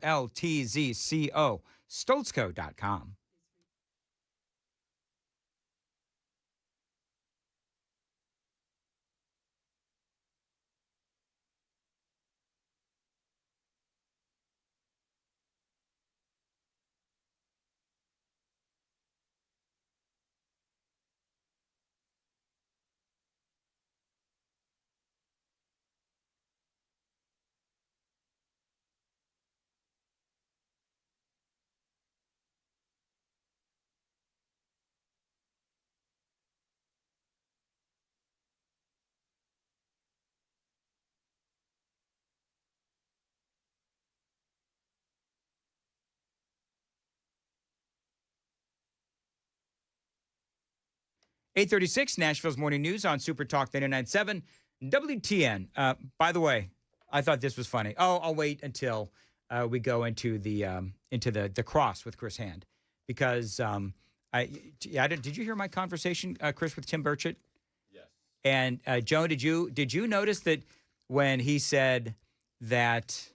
stoltzco.com. .836, Nashville's Morning News on Super Talk 99.7 WTN. By the way, I thought this was funny. Oh, I'll wait until we go into the cross with Chris Hand, because did you hear my conversation, Chris, with Tim Burchett? Yes. And Joan, did you notice that when he said that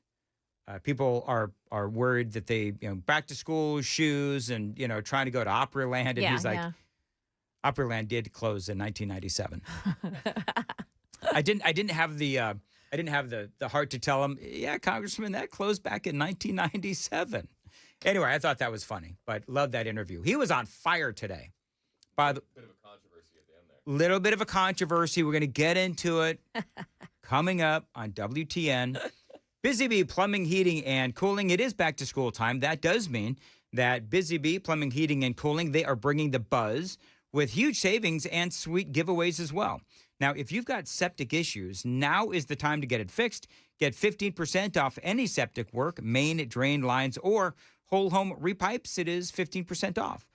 people are worried that they back to school shoes and trying to go to Opryland, and he's like. Yeah. Opryland did close in 1997. I didn't have the heart to tell him, yeah, Congressman, that closed back in 1997. Anyway, I thought that was funny, but loved that interview. He was on fire today. Bit of a controversy at the end there. Little bit of a controversy. We're going to get into it coming up on WTN. Busy Bee Plumbing, Heating, and Cooling. It is back to school time. That does mean that Busy Bee Plumbing, Heating, and Cooling, they are bringing the buzz with huge savings and sweet giveaways as well. Now, if you've got septic issues, now is the time to get it fixed. Get 15% off any septic work, main, drain lines, or whole home repipes. It is 15% off.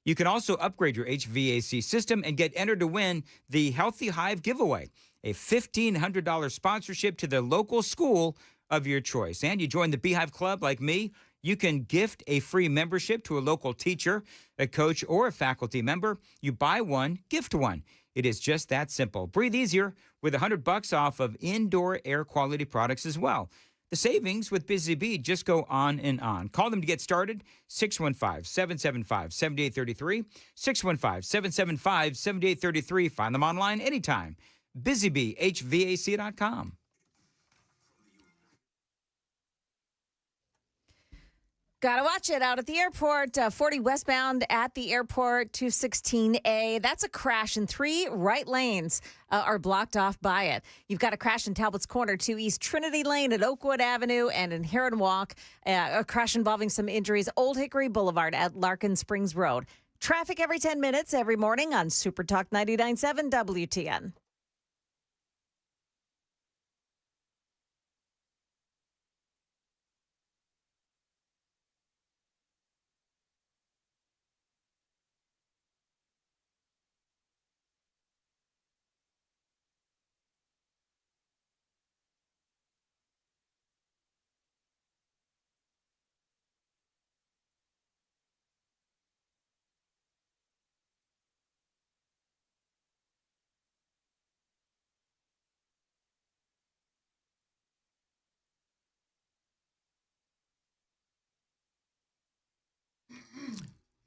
You can also upgrade your HVAC system and get entered to win the Healthy Hive giveaway, a $1,500 sponsorship to the local school of your choice. And you join the Beehive Club like me, you can gift a free membership to a local teacher, a coach, or a faculty member. You buy one, gift one. It is just that simple. Breathe easier with $100 off of indoor air quality products as well. The savings with Busy Bee just go on and on. Call them to get started, 615-775-7833, 615-775-7833. Find them online anytime, busybeehvac.com. Gotta watch it out at the airport. 40 westbound at the airport, 216A. That's a crash, and 3 right lanes are blocked off by it. You've got a crash in Talbot's Corner, 2 East Trinity Lane at Oakwood Avenue and in Heron Walk. A crash involving some injuries, Old Hickory Boulevard at Larkin Springs Road. Traffic every 10 minutes every morning on Super Talk 99.7 WTN.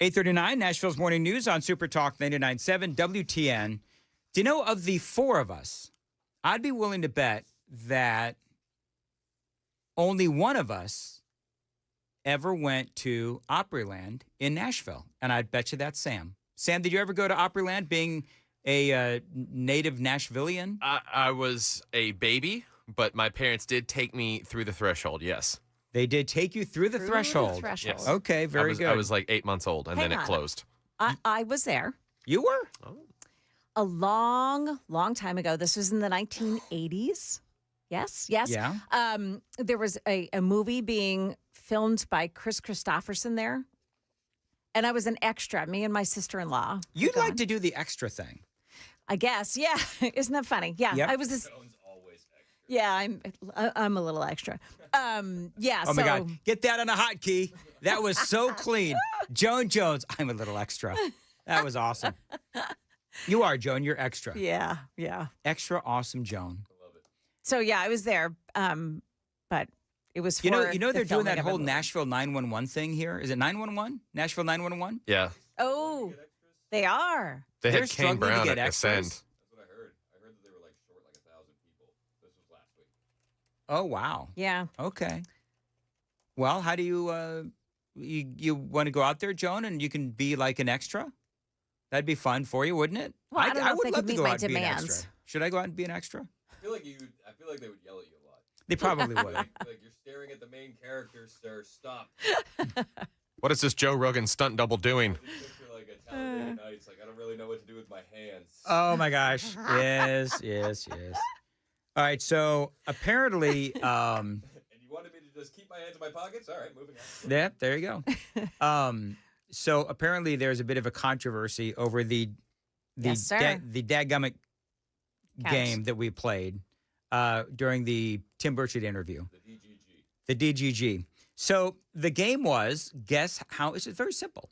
$8:39, Nashville's Morning News on Super Talk 99.7 WTN. Do you know, of the 4 of us, I'd be willing to bet that only one of us ever went to Opryland in Nashville. And I'd bet you that's Sam. Sam, did you ever go to Opryland being a native Nashvilleian? I was a baby, but my parents did take me through the threshold, yes. They did take you through the threshold. Yes. Okay, very good. I was like 8 months old, and Hang then it on. closed. I was there. You were? A long, long time ago. This was in the 1980s. Yes. Yeah. There was a movie being filmed by Chris Christopherson there. And I was an extra, me and my sister-in-law. You'd like to do the extra thing. I guess, yeah. Isn't that funny? Yeah, Yep. I was this. Yeah, I'm a little extra. Yeah. Oh so, my God, get that on a hotkey. That was so clean. Joan Jones, I'm a little extra. That was awesome. You are, Joan. You're extra. Yeah. Extra awesome, Joan. So yeah, I was there. But it was for You know the they're doing filming that of a whole movie. Nashville 911 thing here. Is it 911? Nashville 911? Yeah. Oh, they are. They They're had Kane struggling to Brown get at extras. Ascend. That's what I heard. I heard that they were like short like 1,000 people. This was last week. Oh wow. Yeah. Okay. Well, how do you want to go out there, Joan, and you can be like an extra? That'd be fun for you, wouldn't it? Well, I don't know if would they love could to meet go my out and be an demands. extra. Should I go out and be an extra? I feel like they would yell at you a lot. They probably would. Like you're staring at the main character, sir. Stop. What is this Joe Rogan stunt double doing? Picture like a Talladega Nights. Like I don't really know what to do with my hands. Oh my gosh. Yes. All right, so apparently And you wanted me to just keep my hands in my pockets? All right, moving on. yeah, there you go. So apparently there's a bit of a controversy over the Yes, sir. the dadgummit game that we played during the Tim Burchett interview. The DGG. So the game was, guess how, it's very simple.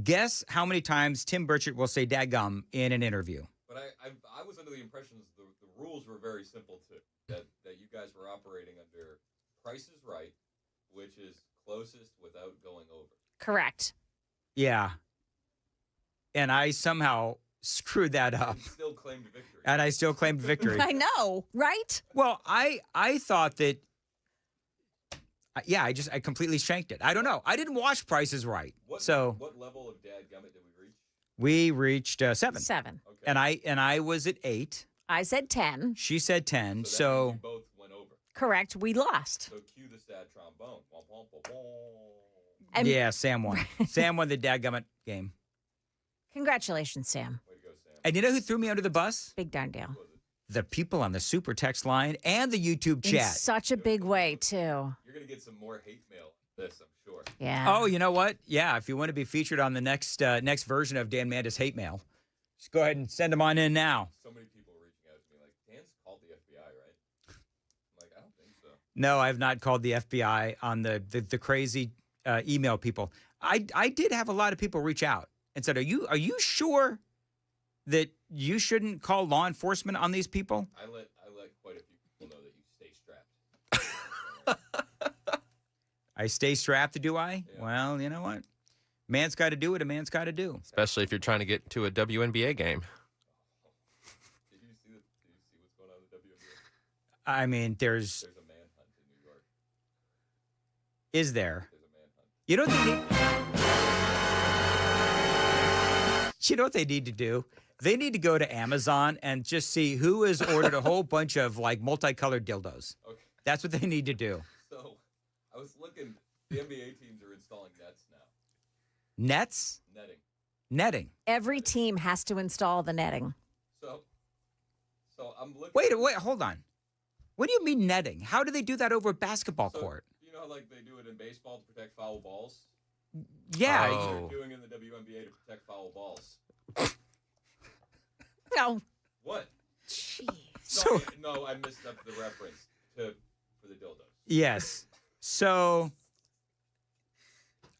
Guess how many times Tim Burchett will say dadgum in an interview. But I was under the impression the rules were very simple too. That you guys were operating under Price is Right, which is closest without going over. Correct. Yeah. And I somehow screwed that up. You still claimed victory. And I still claimed victory. I know, right? Well, I thought that, yeah, I completely shanked it. I don't know. I didn't watch Price is Right. What level of dadgummit did we reach? We reached 7. 7. Okay. And I was at 8. I said 10. She said 10. So that means So you both went over. Correct. We lost. So cue the sad trombone. Womp, womp, womp, womp. And- yeah, Sam won. Sam won the dadgummit game. Congratulations, Sam. And you know who threw me under the bus? Big darn deal. The people on the super text line and the YouTube In chat. such a big way, too. You're going to get some more hate mail on this, I'm sure. Yeah. Oh, you know what? Yeah, if you want to be featured on the next version of Dan Mandis Hate Mail, just go ahead and send them on in now. So many people are reaching out to me like, Dan's called the FBI, right? I'm like, I don't think so. No, I have not called the FBI on the crazy email people. I did have a lot of people reach out and said, are you sure that you shouldn't call law enforcement on these people? I let quite a few people know that you stay strapped. I stay strapped, do I? Yeah. Well, you know what? Man's got to do what a man's got to do. Especially if you're trying to get to a WNBA game. Did you see what's going on in the WNBA? I mean, there's a manhunt in New York. Is there? There's a manhunt. You know what they need to do? They need to go to Amazon and just see who has ordered a whole bunch of like multicolored dildos. Okay. That's what they need to do. So I was looking, the NBA teams are installing nets now. Nets? Netting. Every team has to install the netting. So I'm looking. Wait, hold on. What do you mean netting? How do they do that over a basketball court? You know how like they do it in baseball to protect foul balls? Yeah. They're doing in the WNBA to protect foul balls. No. What? Jeez. No, I missed up the reference for the dildos. Yes. So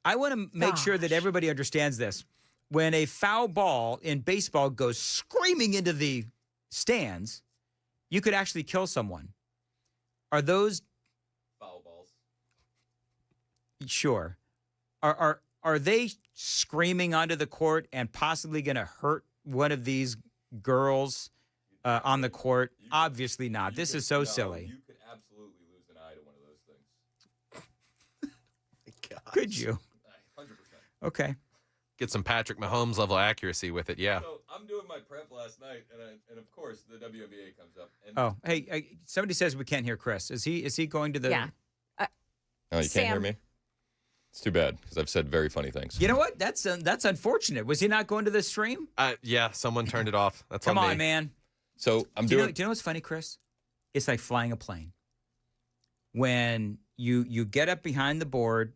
I want to make sure that everybody understands this. When a foul ball in baseball goes screaming into the stands, you could actually kill someone. Are those foul balls? Sure. Are they screaming onto the court and possibly going to hurt one of these girls on the court? Obviously not. This is so silly. You could absolutely lose an eye to one of those things. Could you? 100%. Okay. Get some Patrick Mahomes level accuracy with it, yeah. So I'm doing my prep last night, and of course the WNBA comes up. And Oh, hey, somebody says we can't hear Chris. Is he going to the? Yeah. Oh, you can't hear me? It's too bad because I've said very funny things. You know what? That's unfortunate. Was he not going to the stream? Yeah, someone turned it off. That's Come on on, me. man. So I'm Do doing. you know what's funny, Chris? It's like flying a plane. When you get up behind the board,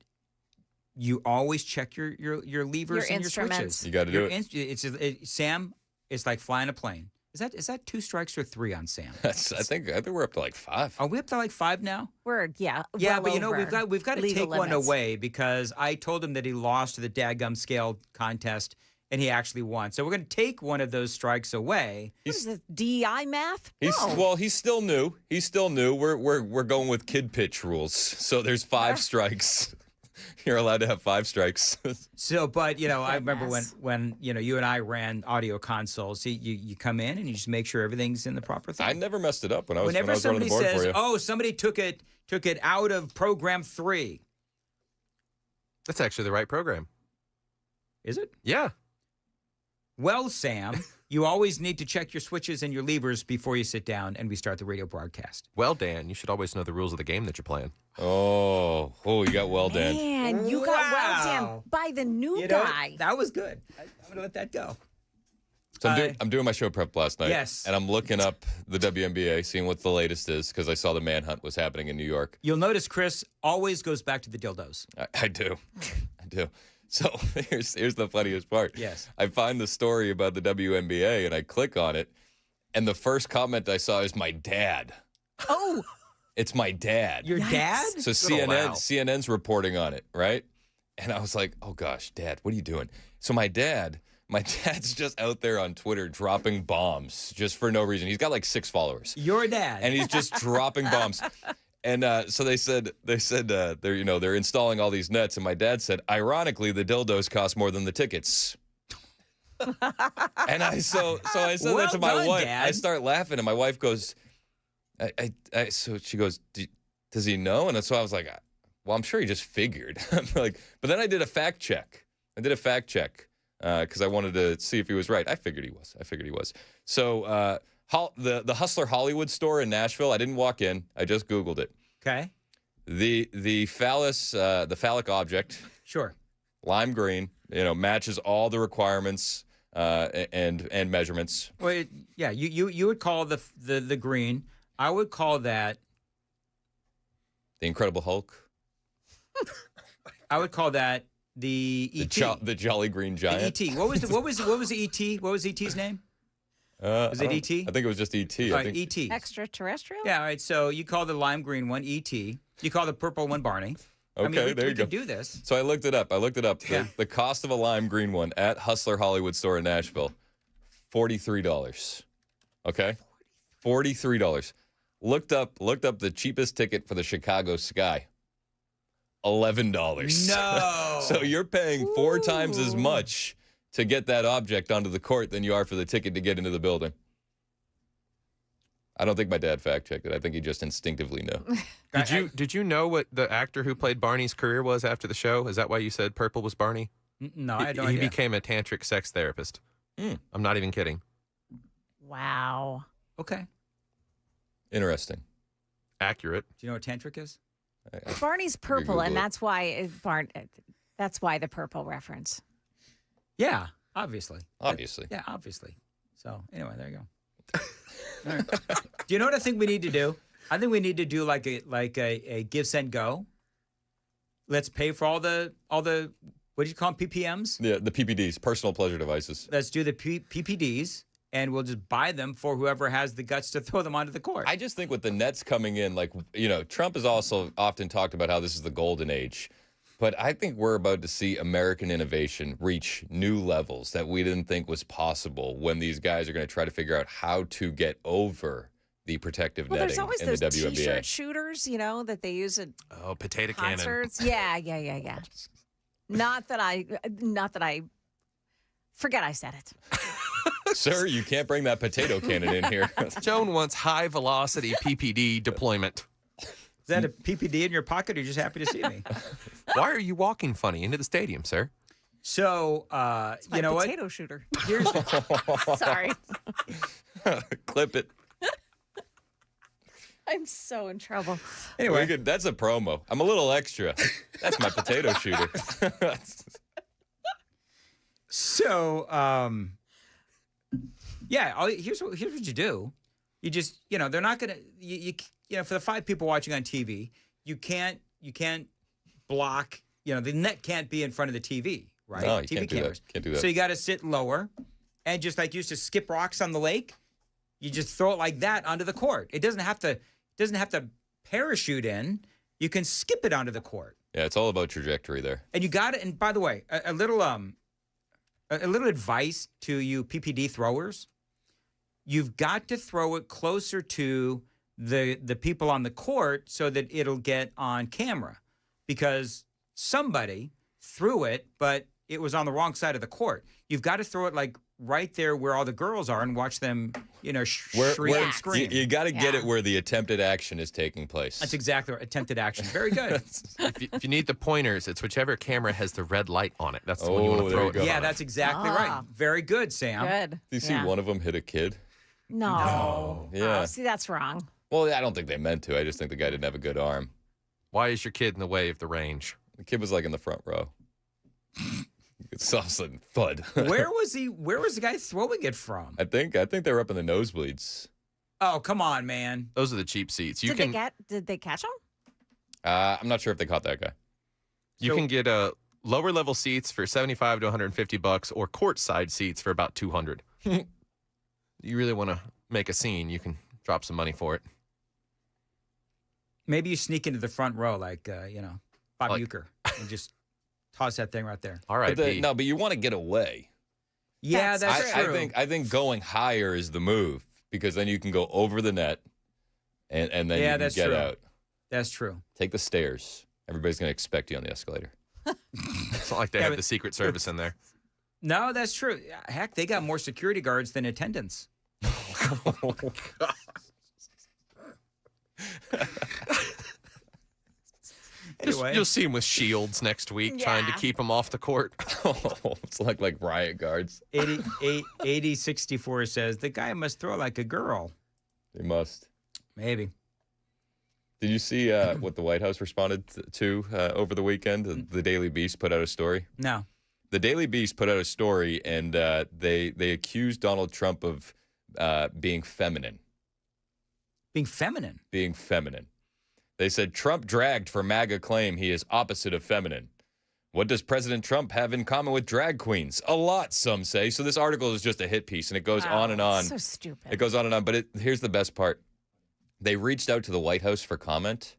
you always check your levers and your instruments. switches. You got to do it. Sam, it's like flying a plane. Is that 2 strikes or 3 on Sam? I think we're up to like 5. Are we up to like 5 now? We're Yeah, well but you know over we've got to legal take one limits. away because I told him that he lost to the dag-gum scale contest and he actually won. So we're going to take one of those strikes away. What is this, DEI math? Well, he's still new. We're going with kid pitch rules. So there's 5 strikes. You're allowed to have 5 strikes. So, but I remember when you and I ran audio consoles. You come in and you just make sure everything's in the proper thing. I never messed it up when I was Whenever running the somebody board for says, you. "Oh, somebody took it out of program 3," That's actually the right program. is it? Yeah. Well, Sam, you always need to check your switches and your levers before you sit down and we start the radio broadcast. Well, Dan, you should always know the rules of the game that you're playing. Oh, you got well done. Man, you got well Wow. done by the new You know, guy. that was good. I'm going to let that go. So I'm doing my show prep last night. Yes. And I'm looking up the WNBA, seeing what the latest is, because I saw the manhunt was happening in New York. You'll notice Chris always goes back to the dildos. I do. I do. So here's the funniest part. Yes. I find the story about the WNBA, and I click on it, and the first comment I saw is my dad. Oh. It's my dad. Your dad? So CNN's reporting on it, right? And I was like, oh gosh, Dad, what are you doing? So my dad's just out there on Twitter dropping bombs just for no reason. He's got like 6 followers. Your dad. And he's just dropping bombs. And so they said they're installing all these nets, and my dad said, ironically, the dildos cost more than the tickets. And I said that to my wife. Dad. I start laughing, and my wife goes, so she goes, does he know? And so I was like, well, I'm sure he just figured. I'm like, but then I did a fact check. Because I wanted to see if he was right. I figured he was. So the Hustler Hollywood store in Nashville, I didn't walk in. I just Googled it. Okay. The phallic object, Sure. lime green, matches all the requirements and measurements. Well, you would call the green. I would call that The Incredible Hulk. I would call that the ET. The Jolly Green Giant. The ET. What was the ET? What was ET's name? Was it ET? I think it was just ET. All right, ET. Extraterrestrial? Yeah, all right. So you call the lime green one ET. You call the purple one Barney. Okay, there you go. We can do this. So I looked it up. Yeah. The cost of a lime green one at Hustler Hollywood store in Nashville, $43. Okay, $43. Looked up the cheapest ticket for the Chicago Sky. $11. No. So you're paying 4 times as much to get that object onto the court than you are for the ticket to get into the building. I don't think my dad fact-checked it. I think he just instinctively knew. Did you know what the actor who played Barney's career was after the show? Is that why you said purple was Barney? No, I don't. He became a tantric sex therapist. I'm not even kidding. Wow. Okay. Interesting. Accurate. Do you know what tantric is? Barney's purple, and that's why the purple reference. Yeah, obviously. Obviously. Yeah, obviously. So anyway, there you go. All right. Do you know what I think we need to do? I think we need to do like a give, send, go. Let's pay for all the what do you call them, PPMs? Yeah, the PPDs, personal pleasure devices. Let's do the PPDs, and we'll just buy them for whoever has the guts to throw them onto the court. I just think with the Nets coming in, Trump has also often talked about how this is the golden age. But I think we're about to see American innovation reach new levels that we didn't think was possible when these guys are going to try to figure out how to get over the protective netting There's always in those the WNBA. T-shirt shooters, that they use at potato concerts. Cannon. Yeah. Not that I forget I said it. Sir, you can't bring that potato cannon in here. Joan wants high velocity PPD deployment. Is that a PPD in your pocket, or are you just happy to see me? Why are you walking funny into the stadium, sir? So, you know what? Potato shooter. Here's Sorry. Clip it. I'm so in trouble. Anyway, that's a promo. I'm a little extra. That's my potato shooter. So, here's what you do. You just, they're not gonna. For the 5 people watching on TV, you can't block. The net can't be in front of the TV, right? No, you TV can't do cameras. that. Can't do that. So you got to sit lower, and just like you used to skip rocks on the lake, you just throw it like that onto the court. It doesn't have to parachute in. You can skip it onto the court. Yeah, it's all about trajectory there. And you got it. And by the way, a little advice to you PPD throwers: you've got to throw it closer to the people on the court so that it'll get on camera, because somebody threw it, but it was on the wrong side of the court. You've got to throw it like right there where all the girls are and watch them, shriek and scream. You got to get it where the attempted action is taking place. That's exactly right. Attempted action. Very good. If you need the pointers, it's whichever camera has the red light on it. That's the one you want to throw it. Yeah, that's exactly right. Very good, Sam. Good. Do you see one of them hit a kid? No. Yeah. Oh, see, that's wrong. Well, I don't think they meant to. I just think the guy didn't have a good arm. Why is your kid in the way of the range? The kid was in the front row. It's all of a sudden thud. Where was he? Where was the guy throwing it from? I think they were up in the nosebleeds. Oh, come on, man. Those are the cheap seats. Did they catch him? I'm not sure if they caught that guy. You can get lower level seats for $75 to $150, or courtside seats for about $200. You really want to make a scene, you can drop some money for it. Maybe you sneak into the front row like Bob Uecker and just toss that thing right there. All right. But you want to get away. Yeah, that's true. I think going higher is the move, because then you can go over the net and then you can get out. That's true. Take the stairs. Everybody's going to expect you on the escalator. It's not like they have the Secret Service in there. No, that's true. Heck, they got more security guards than attendants. Oh, God. Anyway. You'll see him with shields next week, trying to keep him off the court. It's like riot guards. 8064 says, the guy must throw like a girl. They must. Maybe. Did you see what the White House responded to over the weekend? The Daily Beast put out a story. No. the Daily Beast put out a story, and they accused Donald Trump of being feminine. Being feminine? Being feminine. They said Trump dragged for MAGA claim he is opposite of feminine. What does President Trump have in common with drag queens? A lot, some say. So this article is just a hit piece, and it goes on and on. So stupid. It goes on and on. But here's the best part. They reached out to the White House for comment,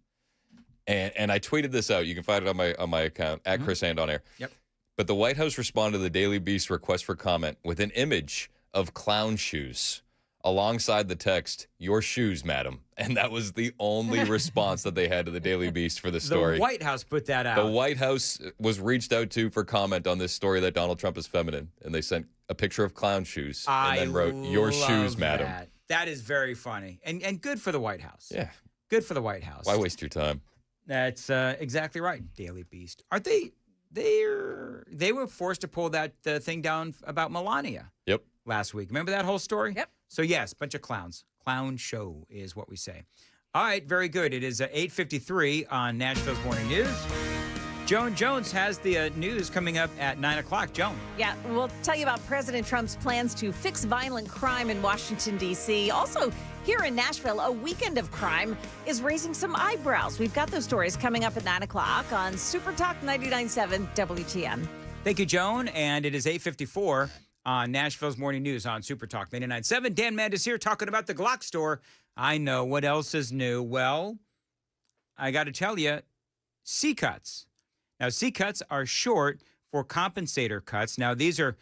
and I tweeted this out. You can find it on my account, at Chris And On Air. Yep. But the White House responded to the Daily Beast request for comment with an image of clown shoes alongside the text, "Your shoes, madam." And that was the only response that they had to the Daily Beast for the story. The White House put that out. The White House was reached out to for comment on this story that Donald Trump is feminine. And they sent a picture of clown shoes and then wrote, "Your shoes, madam." That is very funny. And good for the White House. Yeah. Good for the White House. Why waste your time? That's exactly right, Daily Beast. Aren't they? They were forced to pull that thing down about Melania. Yep. Last week. Remember that whole story? Yep. So yes, bunch of clowns. Clown show is what we say. All right, very good. It is 8:53 on Nashville's Morning News. Joan Jones has the news coming up at 9 o'clock. Joan. Yeah, we'll tell you about President Trump's plans to fix violent crime in Washington, D.C. Also, here in Nashville, a weekend of crime is raising some eyebrows. We've got those stories coming up at 9 o'clock on Super Talk 99.7 WTN. Thank you, Joan. And it is 8:54 on Nashville's Morning News on Super Talk 99.7. Dan Mandis here talking about the Glock store. I know. What else is new? Well, I got to tell you, C-cuts. Now, C-cuts are short for compensator cuts. Now, these are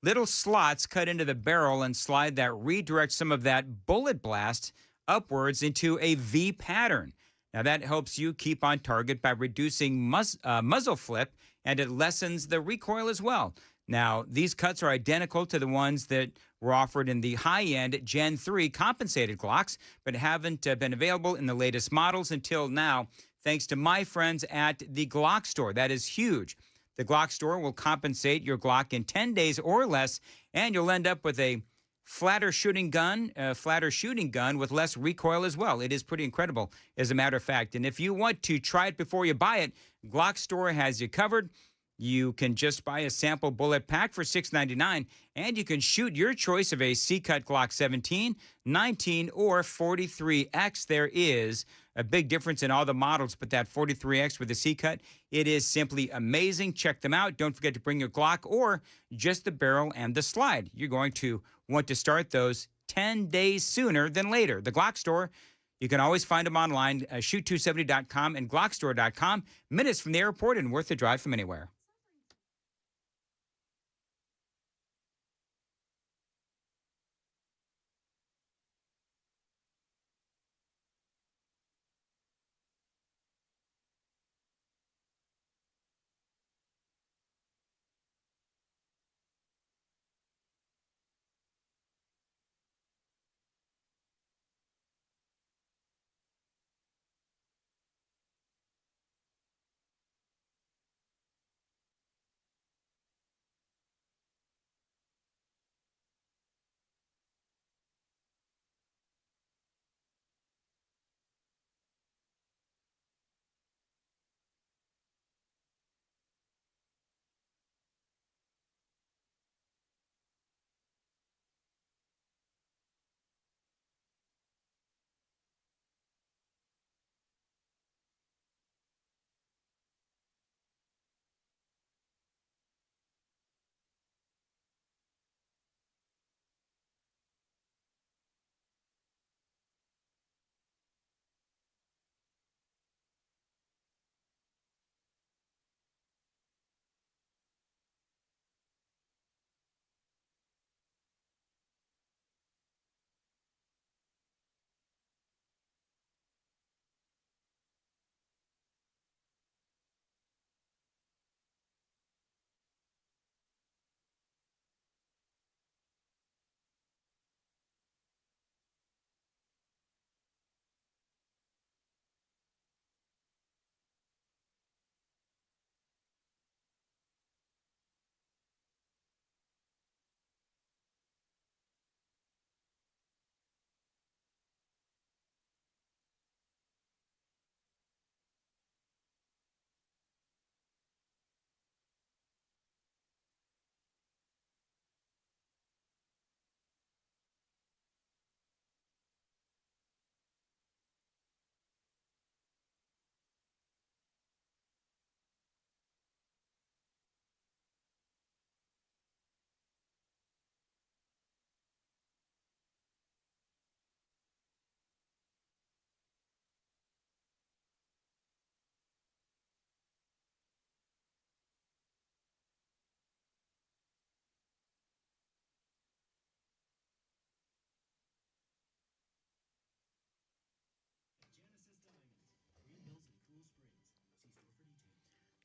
little slots cut into the barrel and slide that redirect some of that bullet blast upwards into a V pattern. Now, that helps you keep on target by reducing muzzle flip, and it lessens the recoil as well. Now, these cuts are identical to the ones that were offered in the high-end Gen 3 compensated Glocks, but haven't been available in the latest models until now, thanks to my friends at the Glock store. That is huge. The Glock store will compensate your Glock in 10 days or less, and you'll end up with a flatter shooting gun with less recoil as well. It is pretty incredible, as a matter of fact. And if you want to try it before you buy it, Glock store has you covered. You can just buy a sample bullet pack for $6.99, and you can shoot your choice of a C-cut Glock 17, 19, or 43X. There is a big difference in all the models, but that 43X with the C-cut, it is simply amazing. Check them out. Don't forget to bring your Glock or just the barrel and the slide. You're going to want to start those 10 days sooner than later. The Glock store, you can always find them online, shoot270.com and glockstore.com. Minutes from the airport and worth the drive from anywhere.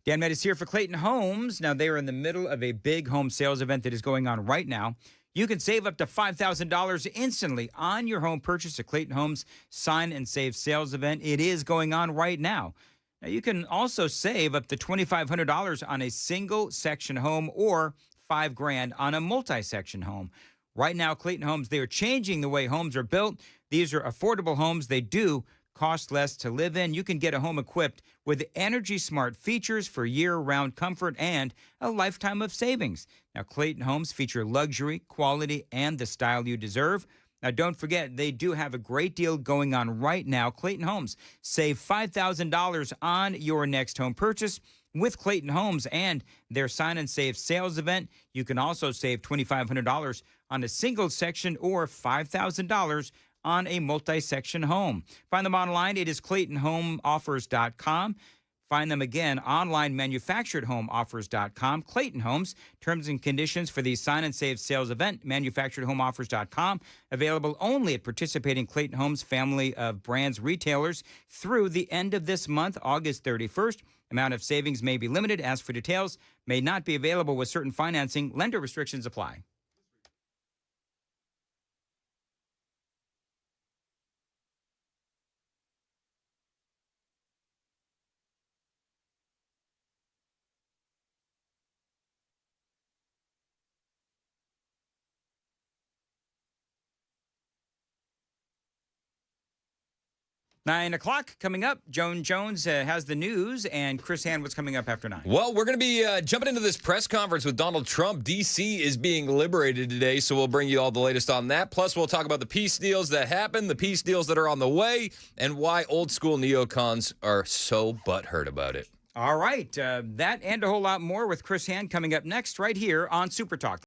Dan Med is here for Clayton Homes. Now, they are in the middle of a big home sales event that is going on right now. You can save up to $5,000 instantly on your home purchase at Clayton Homes Sign and Save sales event. It is going on right now. Now, you can also save up to $2,500 on a single section home or $5,000 on a multi-section home. Right now, Clayton Homes, they are changing the way homes are built. These are affordable homes. They do cost less to live in. You can get a home equipped with Energy Smart features for year-round comfort and a lifetime of savings. Now, Clayton Homes feature luxury, quality, and the style you deserve. Now, don't forget, they do have a great deal going on right now. Clayton Homes, save $5,000 on your next home purchase with Clayton Homes and their Sign and Save sales event. You can also save $2,500 on a single section or $5,000 on a multi-section home. Find them online. It is ClaytonHomeOffers.com. Find them again online, ManufacturedHomeOffers.com. Clayton Homes. Terms and conditions for the Sign and Save sales event, ManufacturedHomeOffers.com. Available only at participating Clayton Homes family of brands retailers through the end of this month, August 31st. Amount of savings may be limited. As for details, may not be available with certain financing. Lender restrictions apply. Nine o'clock coming up. Joan Jones has the news, and Chris Hand, what's coming up after 9? Well, we're going to be jumping into this press conference with Donald Trump. D.C. is being liberated today, so we'll bring you all the latest on that. Plus, we'll talk about the peace deals that happened, the peace deals that are on the way, and why old school neocons are so butthurt about it. All right. That and a whole lot more with Chris Hand coming up next right here on Super Talk.